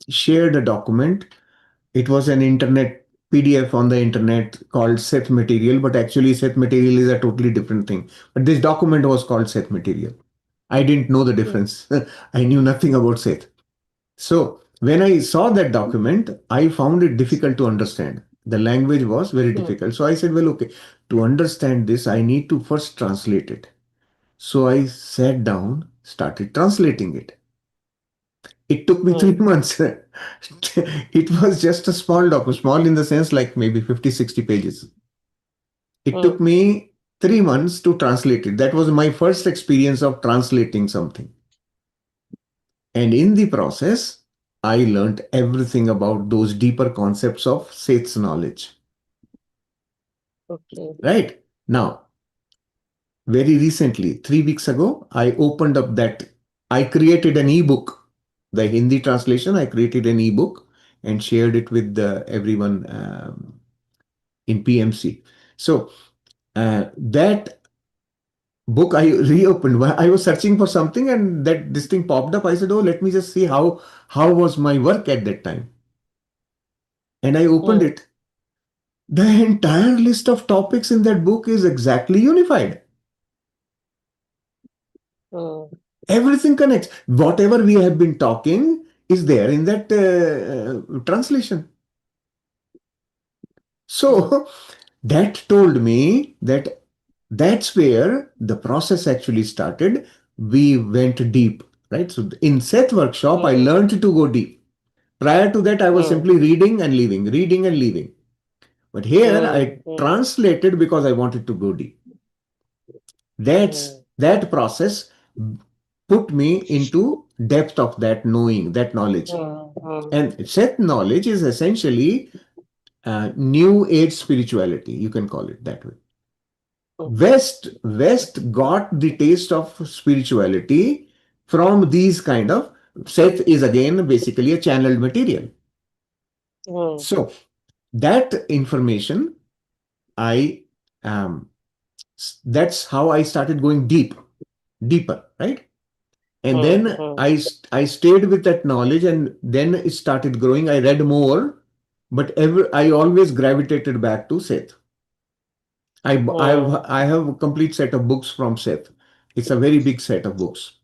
shared a document. It was an internet PDF on the internet called Seth material, but actually Seth material is a totally different thing. But this document was called Seth material. I didn't know the Hmm. difference. I knew nothing about Seth. So when I saw that document, I found it difficult to understand. The language was very Hmm. difficult. So I said, well, okay, to understand this, I need to first translate it. So I sat down, started translating it. It took me Hmm. 3 months. It was just a small document, small in the sense like maybe 50, 60 pages. It Hmm. took me 3 months to translate it. That was my first experience of translating something. And in the process, I learned everything about those deeper concepts of Seth's knowledge. Okay. Right? Now, very recently, 3 weeks ago, I opened up that. I created an ebook. The Hindi translation, I created an ebook and shared it with everyone in PMC. So, that book I reopened. I was searching for something and that this thing popped up. I said, oh, let me just see how was my work at that time. And I opened mm, it. The entire list of topics in that book is exactly unified. mm, Everything connects. Whatever we have been talking is there in that translation. mm, So that told me that that's where the process actually started. We went deep, right? So in Seth workshop, I mm, learned to go deep. Prior to that, I was mm, simply reading and leaving, reading and leaving. But here mm, I mm, translated because I wanted to go deep. That process put me into depth of that knowing, that knowledge. mm, mm, And Seth knowledge is essentially new age spirituality. You can call it that way. okay. West got the taste of spirituality from these kind of. Seth is again basically a channeled material. Mm, So that information, I um, that's how I started going deeper, right? And mm, then mm, I stayed with that knowledge, and then it started growing. I read more, but I always gravitated back to Seth. mm, I have a complete set of books from Seth. It's a very big set of books,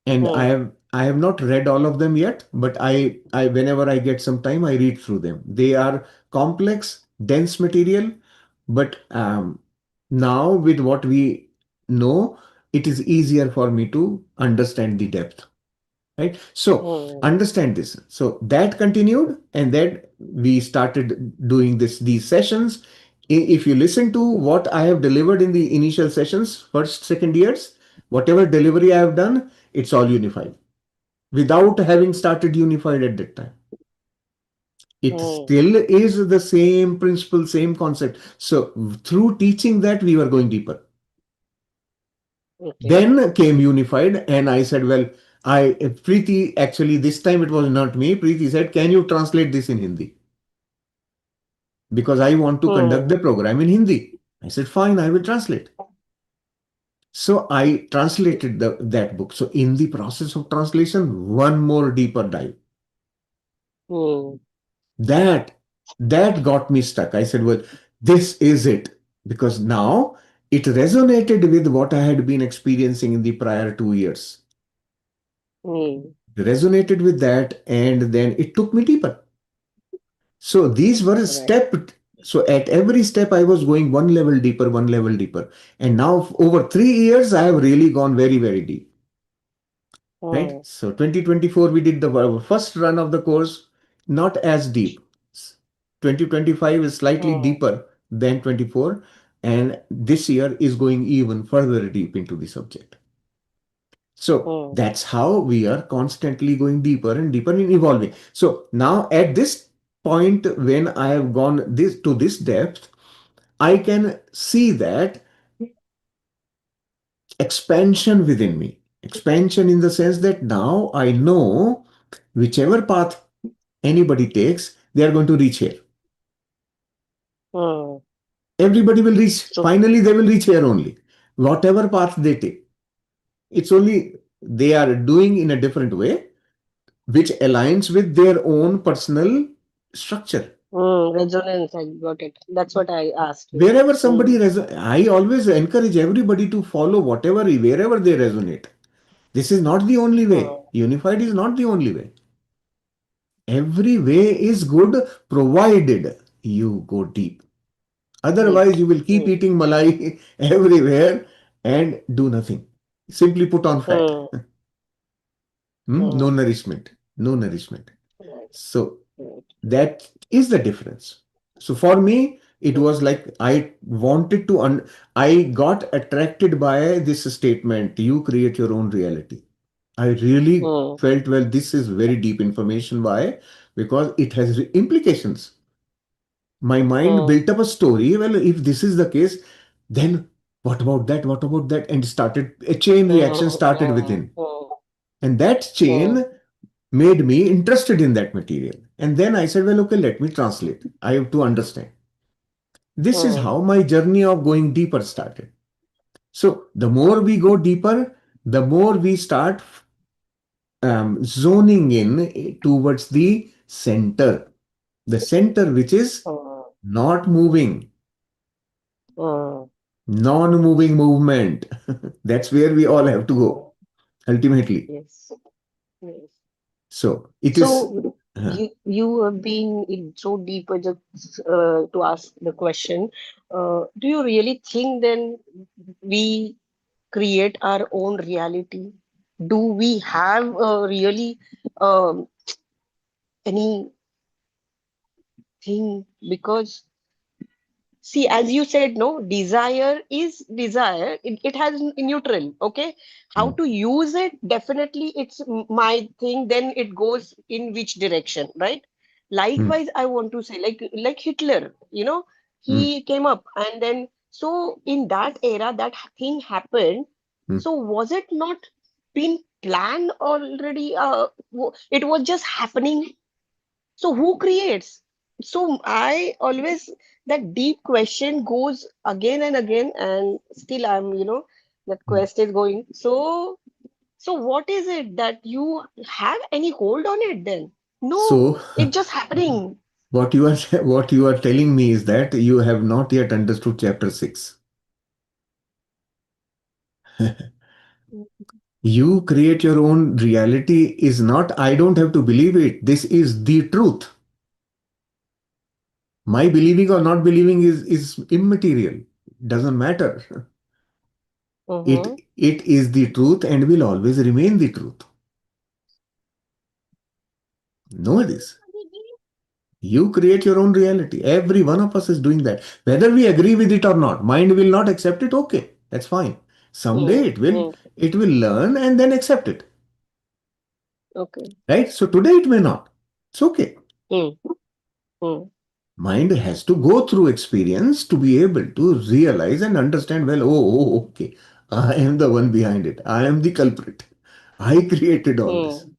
and mm, I have not read all of them yet. But I whenever I get some time, I read through them. They are complex, dense material, but now with what we know, it is easier for me to understand the depth. Right? So mm, understand this. So that continued, and then we started doing these sessions. If you listen to what I have delivered in the initial sessions, first, second years, whatever delivery I have done, it's all unified without having started unified at that time. It mm, still is the same principle, same concept. So through teaching that, we were going deeper. okay. Then came unified, and I said, well, Preeti, actually, this time it was not me. Preeti said, can you translate this in Hindi? Because I want to conduct Mm, the program in Hindi. I said, fine, I will translate. So I translated that book. So in the process of translation, one more deeper dive. mm, That that got me stuck. I said, well, this is it. Because now it resonated with what I had been experiencing in the prior 2 years. mm, Resonated with that, and then it took me deeper. So these were right. stepped. So at every step, I was going one level deeper, one level deeper. And now, over 3 years, I have really gone very, very deep. Right? Mm, So 2024, we did the first run of the course, not as deep. 2025 is slightly mm, deeper than 24. And this year is going even further deep into the subject. So mm, that's how we are constantly going deeper and deeper and evolving. So now at this point, when I have gone this depth, I can see that expansion within me. Expansion in the sense that now I know whichever path anybody takes, they are going to reach here. mm. Everybody will reach, So, finally, they will reach here only. Whatever path they take. It's only they are doing in a different way, which aligns with their own personal structure. resonance, I got it. That's what I asked you. Wherever somebody Mm, I always encourage everybody to follow wherever they resonate. This is not the only way. mm, Unified is not the only way. Every way is good provided you go deep. deep. Otherwise, you will keep Mm, eating malai everywhere and do nothing. Simply put on fat. mm, No mm, nourishment. No nourishment. right, So right. that is the difference. So for me, it Mm, was like I wanted to, I got attracted by this statement, you create your own reality. I really mm, felt, well, this is very deep information. Why? Because it has implications. My mind mm, built up a story. Well, if this is the case, then what about that? What about that? And started, a chain reaction mm, started mm, within. mm, And that mm, chain made me interested in that material. And then I said, well, okay, let me translate. I have to understand. This is mm, how my journey of going deeper started. So the more we go deeper, the more we start zoning in towards the center which is uh, not moving, uh, non-moving movement. That's where we all have to uh, go ultimately. yes, yes. So it is. So uh, you have been in so deeper just to ask the question. Do you really think then we create our own reality? Do we have really um, anything? Because see, as you said, no, desire is desire. It has neutral. Okay. How mm, to use it? Definitely, it's my thing. Then it goes in which direction, right? mm, Likewise, I want to say, like Hitler, mm, he came up and then so in that era, that thing happened. mm. So was it not been planned already? It was just happening. So who creates? So I always that deep question goes again and again, and still that Mm. quest is going. So what is it that you have any hold on it then? No, So it's just happening. what you are telling me is that you have not yet understood chapter 6. You create your own reality is not, I don't have to believe it. This is the truth. My believing or not believing is immaterial. Doesn't matter. Mm-hmm. It is the truth and will always remain the truth. Know this. You create your own reality. Every one of us is doing that. Whether we agree with it or not, mind will not accept it. Okay, that's fine. Someday Mm, it will. mm, It will learn and then accept it. okay. Right? So today it may not. It's okay. Mm, mm, Mind has to go through experience to be able to realize and understand, well, okay. I am the one behind it. I am the culprit. I created all this. mm,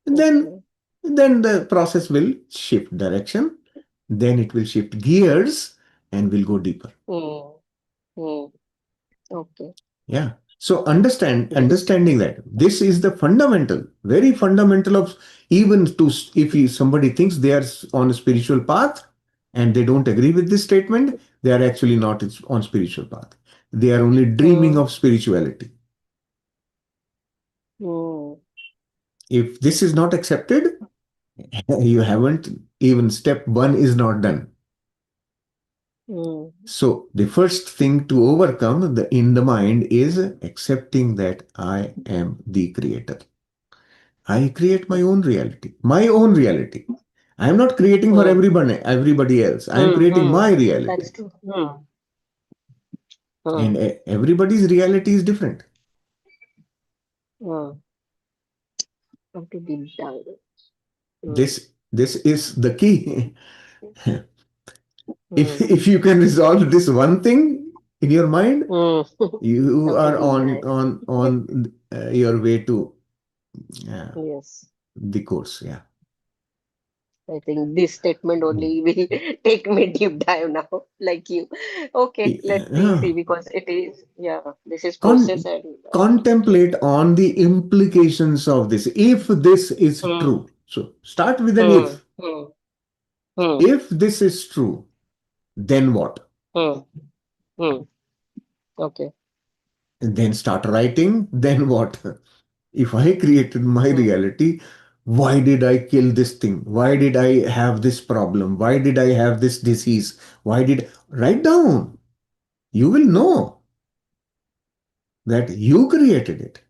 Then, okay. then the process will shift direction. Then it will shift gears and will go deeper. Mm, mm, okay. Yeah. So Yes. understanding that this is the fundamental, very fundamental of even to if somebody thinks they are on a spiritual path and they don't agree with this statement, they are actually not on spiritual path. They are only dreaming Mm, of spirituality. mm, If this is not accepted, you haven't even step one is not done. mm, So the first thing to overcome in the mind is accepting that I am the creator. I create my own reality. My own reality. I am not creating for mm, everybody else. I am creating mm. my reality. That's true. Mm, mm, And everybody's reality is different. mm. Have to be done. Mm, This is the key. If mm, if you can resolve this one thing in your mind, mm. you Have to are be on your way to uh, yes. the course. Yeah. I think this statement Mm. only will take me deep dive now, like you. Okay, let's see, Yeah. because it is, yeah, this is process Con- and okay. Contemplate on the implications of this. If this is Hmm, true, so start with an hmm, if. hmm, hmm, If this is true, then what? hmm, hmm. Okay. And then start writing, then what? If I created my Hmm, reality, why did I kill this thing? Why did I have this problem? Why did I have this disease? Why did write down? You will know that you created it.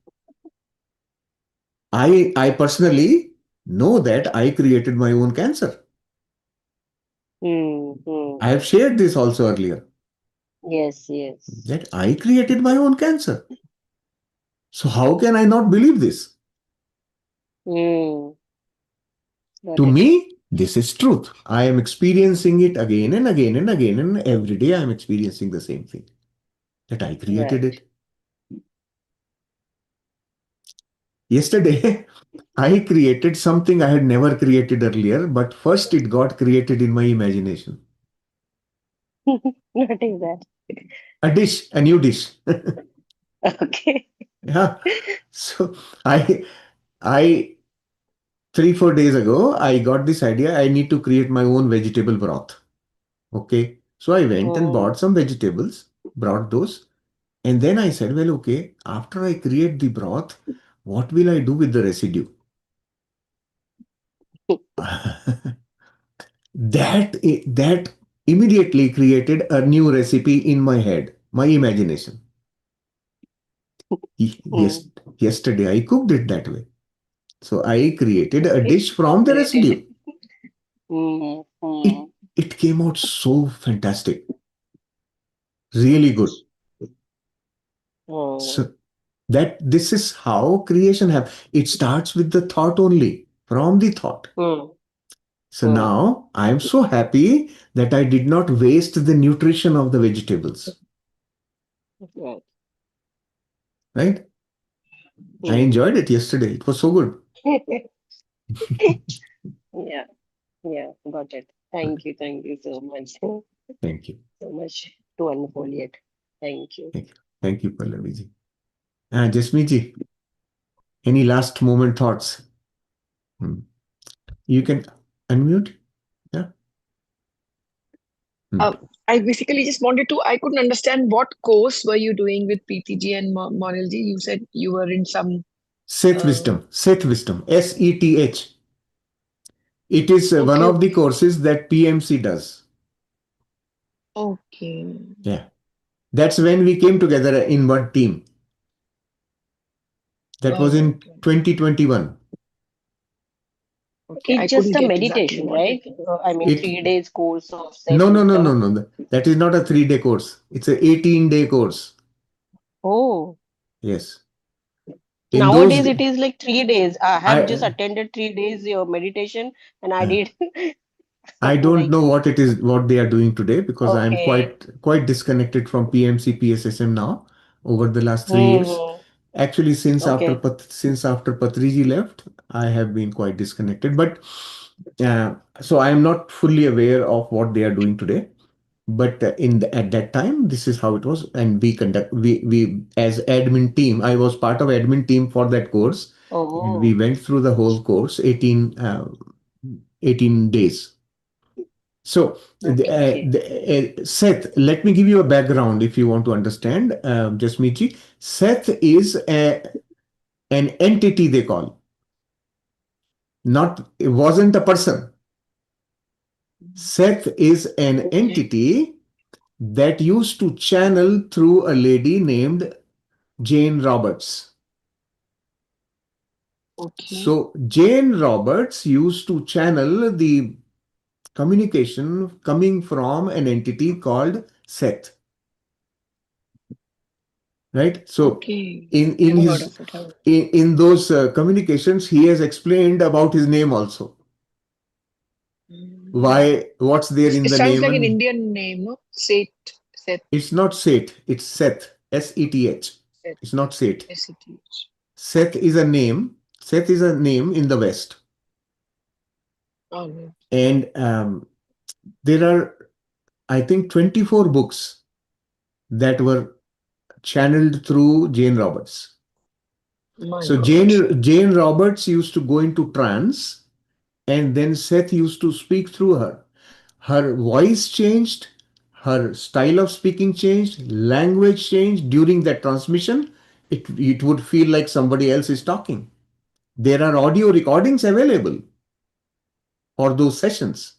I personally know that I created my own cancer. hmm, hmm. I have shared this also earlier Yes, yes. that I created my own cancer. So how can I not believe this? Hmm. To Got it. me, this is truth. I am experiencing it again and again and again, and every day I am experiencing the same thing that I created Right. it. Yesterday, I created something I had never created earlier, but first it got created in my imagination. What is that? a dish, a new dish. Okay. Yeah. So I, I 3 4 days ago, I got this idea. I need to create my own vegetable broth. Okay. So I went and Mm. bought some vegetables, brought those, and then I said, well, okay, after I create the broth, what will I do with the residue? That immediately created a new recipe in my head, my imagination. Yes, Mm. yesterday I cooked it that way. So I created a Okay. dish from the Great. residue. Mm. It Mm. it came out so fantastic, really good. Mm. So that this is how creation happens. It starts with the thought only, from the thought. Mm. So Mm. now I am so happy that I did not waste the nutrition of the vegetables. Right. Right? I Mm. enjoyed it yesterday. It was so good. Yeah. Yeah. Got it. Thank you. Thank you so much. So Thank you. much to unfold it. Thank you. Thank you. Thank you, Pallaviji. Jasmeet, any last moment thoughts? Hmm. You can unmute. Yeah. Hmm. I basically just wanted to, I couldn't understand what course were you doing with PTG and Monilji? You said you were in some, Seth uh, Wisdom. Seth Wisdom. SETH. It is one okay, of the okay, courses that PMC does. okay, Yeah. That's when we came together in one team. That all was right, in all right. 2021. Okay, I It's just couldn't a get exactly meditation, what right? it is. I mean, It 3 days course of Seth No, no, no, no, wisdom. no. That is not a 3 day course. It's a 18-day course. Oh, Yes. In those, nowadays it is like 3 days. I have just I attended 3 days your meditation and I uh, did I don't like, know what it is, what they are doing today, because I am okay. quite disconnected from PMC PSSM now over the last 3 years. Hmm. Actually, Okay. since after Patriji left, I have been quite disconnected. But so I am not fully aware of what they are doing today. But at that time, this is how it was, and we as admin team. I was part of admin team for that course, and we Oh, went through the whole course, 18 days. So, okay. Seth, let me give you a background if you want to understand. Jasmeet, Seth is an entity they call, not it wasn't a person. Seth is an Okay, entity that used to channel through a lady named Jane Roberts. okay, So Jane Roberts used to channel the communication coming from an entity called Seth, right? So okay. in Never heard his of it. in those communications, he has explained about his name also. Mm. Why? What's there in It the sounds name? like an And Indian name, no? Seth, it's not Seth. It's Seth. Seth. Seth, It's not Seth. S-E-T-H. Seth is a name. Seth is a name in the West, All right. and there are, I think, 24 books that were channeled through Jane Roberts. My So God. Jane Roberts used to go into trance, and then Seth used to speak through her. Her voice changed, her style of speaking changed, language changed during that transmission. It would feel like somebody else is talking. There are audio recordings available for those sessions.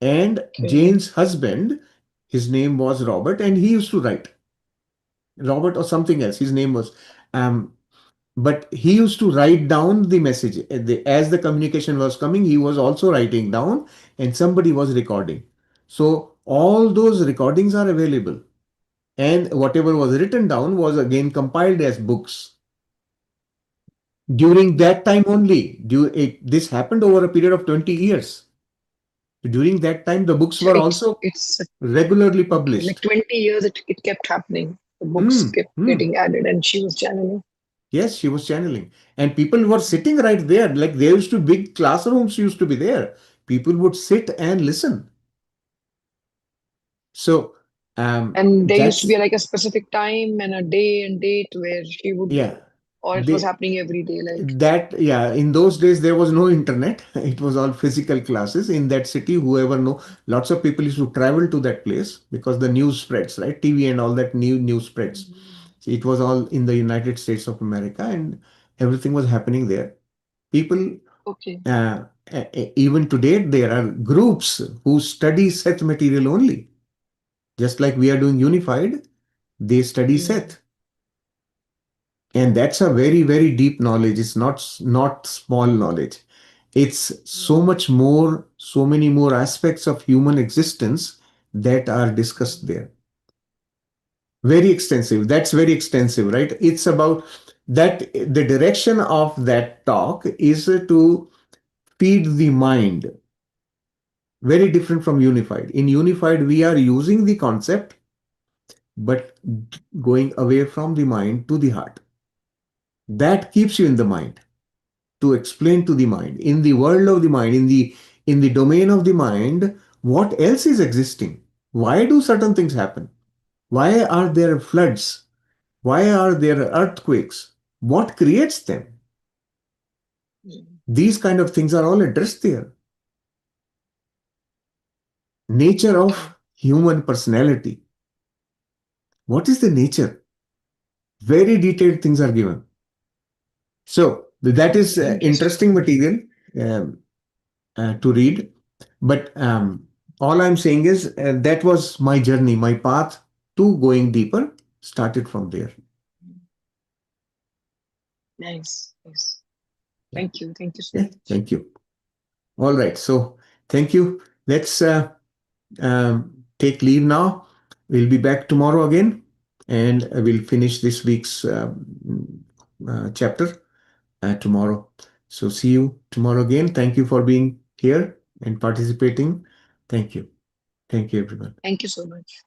And Okay, Jane's husband, his name was Robert, and he used to write. Robert or something else. His name was, um, but he used to write down the message. As the communication was coming, he was also writing down, and somebody was recording. So all those recordings are available, and whatever was written down was again compiled as books. During that time only, this happened over a period of 20 years. During that time, the books so were also it's regularly okay. Like published. 20 years, it kept happening. The books Hmm. kept Hmm. getting added, and she was channeling. Yes, she was channeling. And people were sitting right there. Like there used to big classrooms used to be there. People would sit and listen. So And there used to be That's like a specific time and a day and date where she would, yeah. or it was They happening every day. Like, that yeah. In those days, there was no internet. It was all physical classes in that city. Whoever know, lots of people used to travel to that place because the news spreads, right? TV and all that news spreads. It was all in the United States of America, and everything was happening there. People, okay. even today, there are groups who study Seth material only. Just like we are doing unified, they study Mm, Seth. And that's a very, very deep knowledge. It's not small knowledge. It's so much more, so many more aspects of human existence that are discussed there. Very extensive. That's very extensive, right? It's about that the direction of that talk is to feed the mind. Very different from unified. In unified, we are using the concept, but going away from the mind to the heart. That keeps you in the mind to explain to the mind. In the world of the mind, in the domain of the mind, what else is existing? Why do certain things happen? Why are there floods? Why are there earthquakes? What creates them? mm, These kind of things are all addressed there. Nature okay. of human personality. What is the nature? Very detailed things are given. So that is Very interesting. interesting material um, to read. But all I'm saying is that was my journey, my path to going deeper started from there. Nice. Nice. Yeah. Thank you. Thank you so Yeah. much. Thank you. All right. So thank you. Let's take leave now. We'll be back tomorrow again and we'll finish this week's chapter tomorrow. So see you tomorrow again. Thank you for being here and participating. Thank you. Thank you, everyone. Thank you so much.